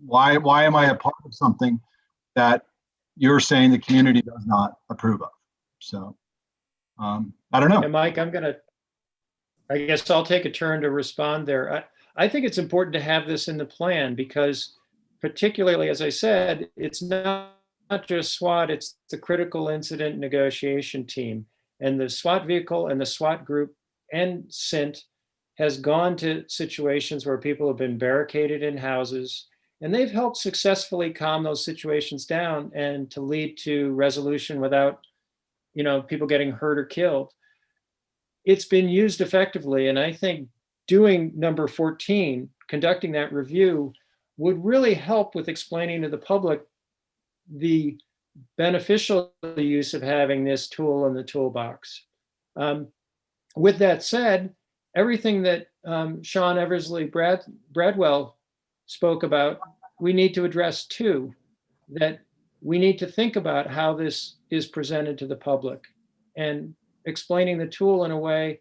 [SPEAKER 17] Why am I a part of something that you're saying the community does not approve of? So I don't know.
[SPEAKER 1] And Mike, I guess I'll take a turn to respond there. I think it's important to have this in the plan because particularly, as I said, it's not just SWAT, it's the critical incident negotiation team. And the SWAT vehicle and the SWAT group and CINT has gone to situations where people have been barricaded in houses, and they've helped successfully calm those situations down and to lead to resolution without, you know, people getting hurt or killed. It's been used effectively. And I think doing number 14, conducting that review, would really help with explaining to the public the beneficial use of having this tool in the toolbox. With that said, everything that Sean Eversley Bradwell spoke about, we need to address too, that we need to think about how this is presented to the public and explaining the tool in a way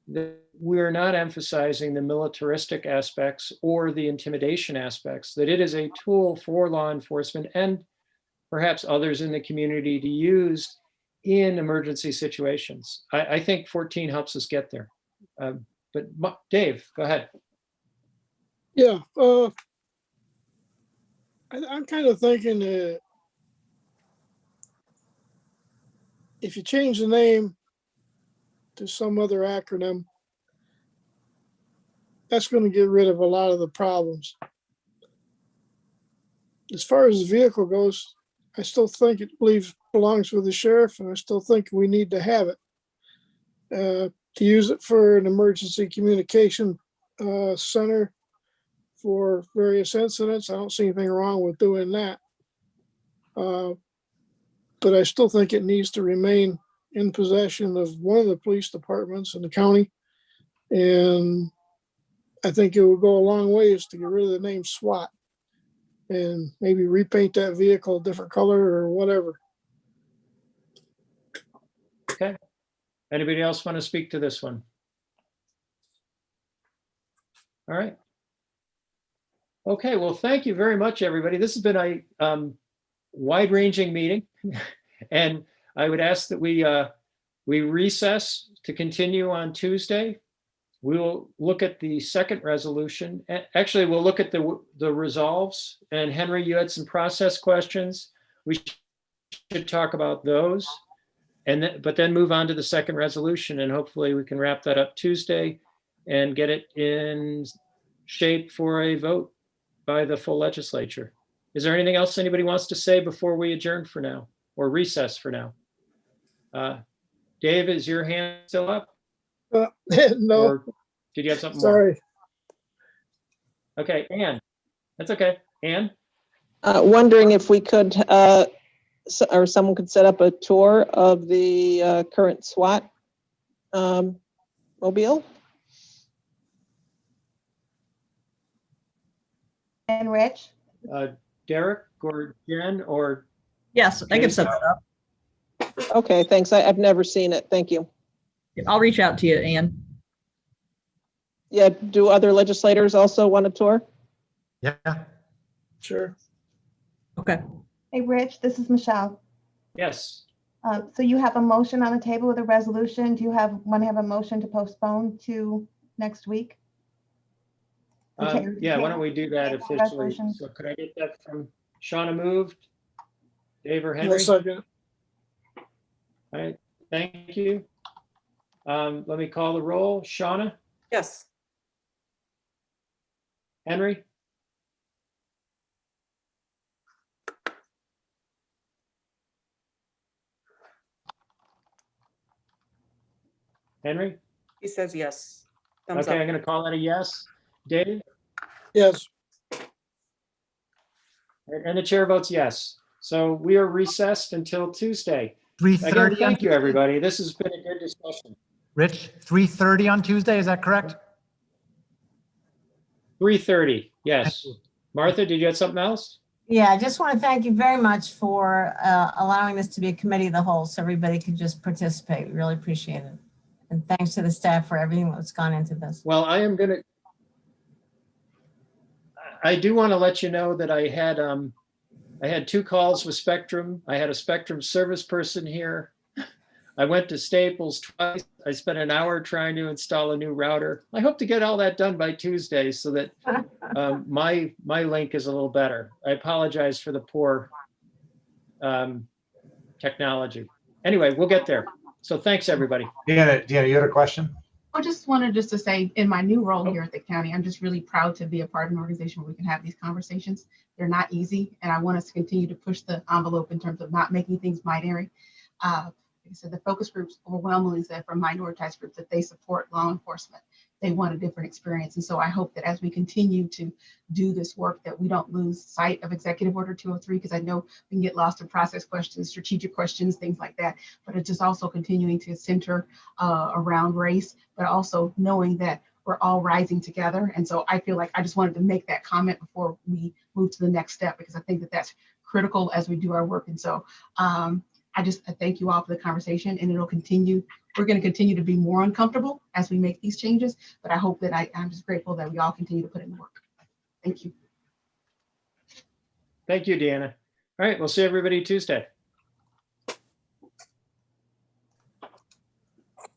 [SPEAKER 1] that we're not emphasizing the militaristic aspects or the intimidation aspects, that it is a tool for law enforcement and perhaps others in the community to use in emergency situations. I think 14 helps us get there. But Dave, go ahead.
[SPEAKER 3] Yeah, I'm kind of thinking if you change the name to some other acronym, that's going to get rid of a lot of the problems. As far as the vehicle goes, I still think it belongs with the sheriff, and I still think we need to have it. To use it for an emergency communication center for various incidents. I don't see anything wrong with doing that. But I still think it needs to remain in possession of one of the police departments in the county. And I think it would go a long ways to get rid of the name SWAT and maybe repaint that vehicle a different color or whatever.
[SPEAKER 1] Okay. Anybody else want to speak to this one? All right. Okay, well, thank you very much, everybody. This has been a wide-ranging meeting, and I would ask that we recess to continue on Tuesday. We will look at the second resolution. Actually, we'll look at the resolves. And Henry, you had some process questions. We should talk about those, but then move on to the second resolution, and hopefully we can wrap that up Tuesday and get it in shape for a vote by the full legislature. Is there anything else anybody wants to say before we adjourn for now or recess for now? Dave, is your hand still up?
[SPEAKER 3] No.
[SPEAKER 1] Or did you have something
[SPEAKER 3] Sorry.
[SPEAKER 1] more? Okay, Ann. That's okay. Ann?
[SPEAKER 10] Wondering if we could, or someone could set up a tour of the current SWAT mobile.
[SPEAKER 14] And Rich?
[SPEAKER 1] Derek or Jen or?
[SPEAKER 21] Yes, I can set that up.
[SPEAKER 10] Okay, thanks. I've never seen it. Thank you.
[SPEAKER 21] I'll reach out to you, Ann.
[SPEAKER 10] Yeah, do other legislators also want a tour?
[SPEAKER 7] Yeah.
[SPEAKER 3] Sure.
[SPEAKER 21] Okay.
[SPEAKER 14] Hey, Rich, this is Michelle.
[SPEAKER 1] Yes.
[SPEAKER 14] So you have a motion on the table with a resolution. Do you want to have a motion to postpone to next week?
[SPEAKER 1] Yeah, why don't we do that officially?
[SPEAKER 14] Resolutions.
[SPEAKER 1] So could I get that from Shauna moved? Dave or Henry?
[SPEAKER 3] Yes, second.
[SPEAKER 1] All right, thank you. Let me call the roll. Shauna?
[SPEAKER 16] Yes.
[SPEAKER 1] Henry? Henry?
[SPEAKER 16] He says yes. Thumbs
[SPEAKER 1] Okay,
[SPEAKER 16] up.
[SPEAKER 1] I'm gonna call that a yes. Dave?
[SPEAKER 3] Yes.
[SPEAKER 1] And the chair votes yes. So we are recessed until Tuesday.
[SPEAKER 7] 3:30
[SPEAKER 1] Again,
[SPEAKER 7] on
[SPEAKER 1] thank you,
[SPEAKER 7] Tuesday?
[SPEAKER 1] everybody. This has been a good discussion.
[SPEAKER 7] Rich, 3:30 on Tuesday, is that correct?
[SPEAKER 1] 3:30, yes. Martha, did you have something else?
[SPEAKER 6] Yeah, I just want to thank you very much for allowing this to be a committee of the whole so everybody could just participate. We really appreciate it. And thanks to the staff for everything that's gone into this.
[SPEAKER 1] Well, I do want to let you know that I had 2 calls with Spectrum. I had a Spectrum service person here. I went to Staples twice. I spent an hour trying to install a new router. I hope to get all that done by Tuesday so that my link is a little better. I apologize for the poor technology. Anyway, we'll get there. So thanks, everybody.
[SPEAKER 19] Deanna, you had a question?
[SPEAKER 2] I just wanted to say, in my new role here at the county, I'm just really proud to be a part of an organization where we can have these conversations. They're not easy, and I want us to continue to push the envelope in terms of not making things binary. Like I said, the focus groups overwhelmingly said from minoritized groups that they support law enforcement. They want a different experience. And so I hope that as we continue to do this work, that we don't lose sight of Executive Order 203, because I know we can get lost in process questions, strategic questions, things like that. But it's just also continuing to center around race, but also knowing that we're all rising together. And so I feel like I just wanted to make that comment before we move to the next step, because I think that that's critical as we do our work. And so I thank you all for the conversation, and it'll continue. We're going to continue to be more uncomfortable as we make these changes, but I hope that I'm just grateful that we all continue to put in the work. Thank you.
[SPEAKER 1] Thank you, Deanna. All right, we'll see everybody Tuesday.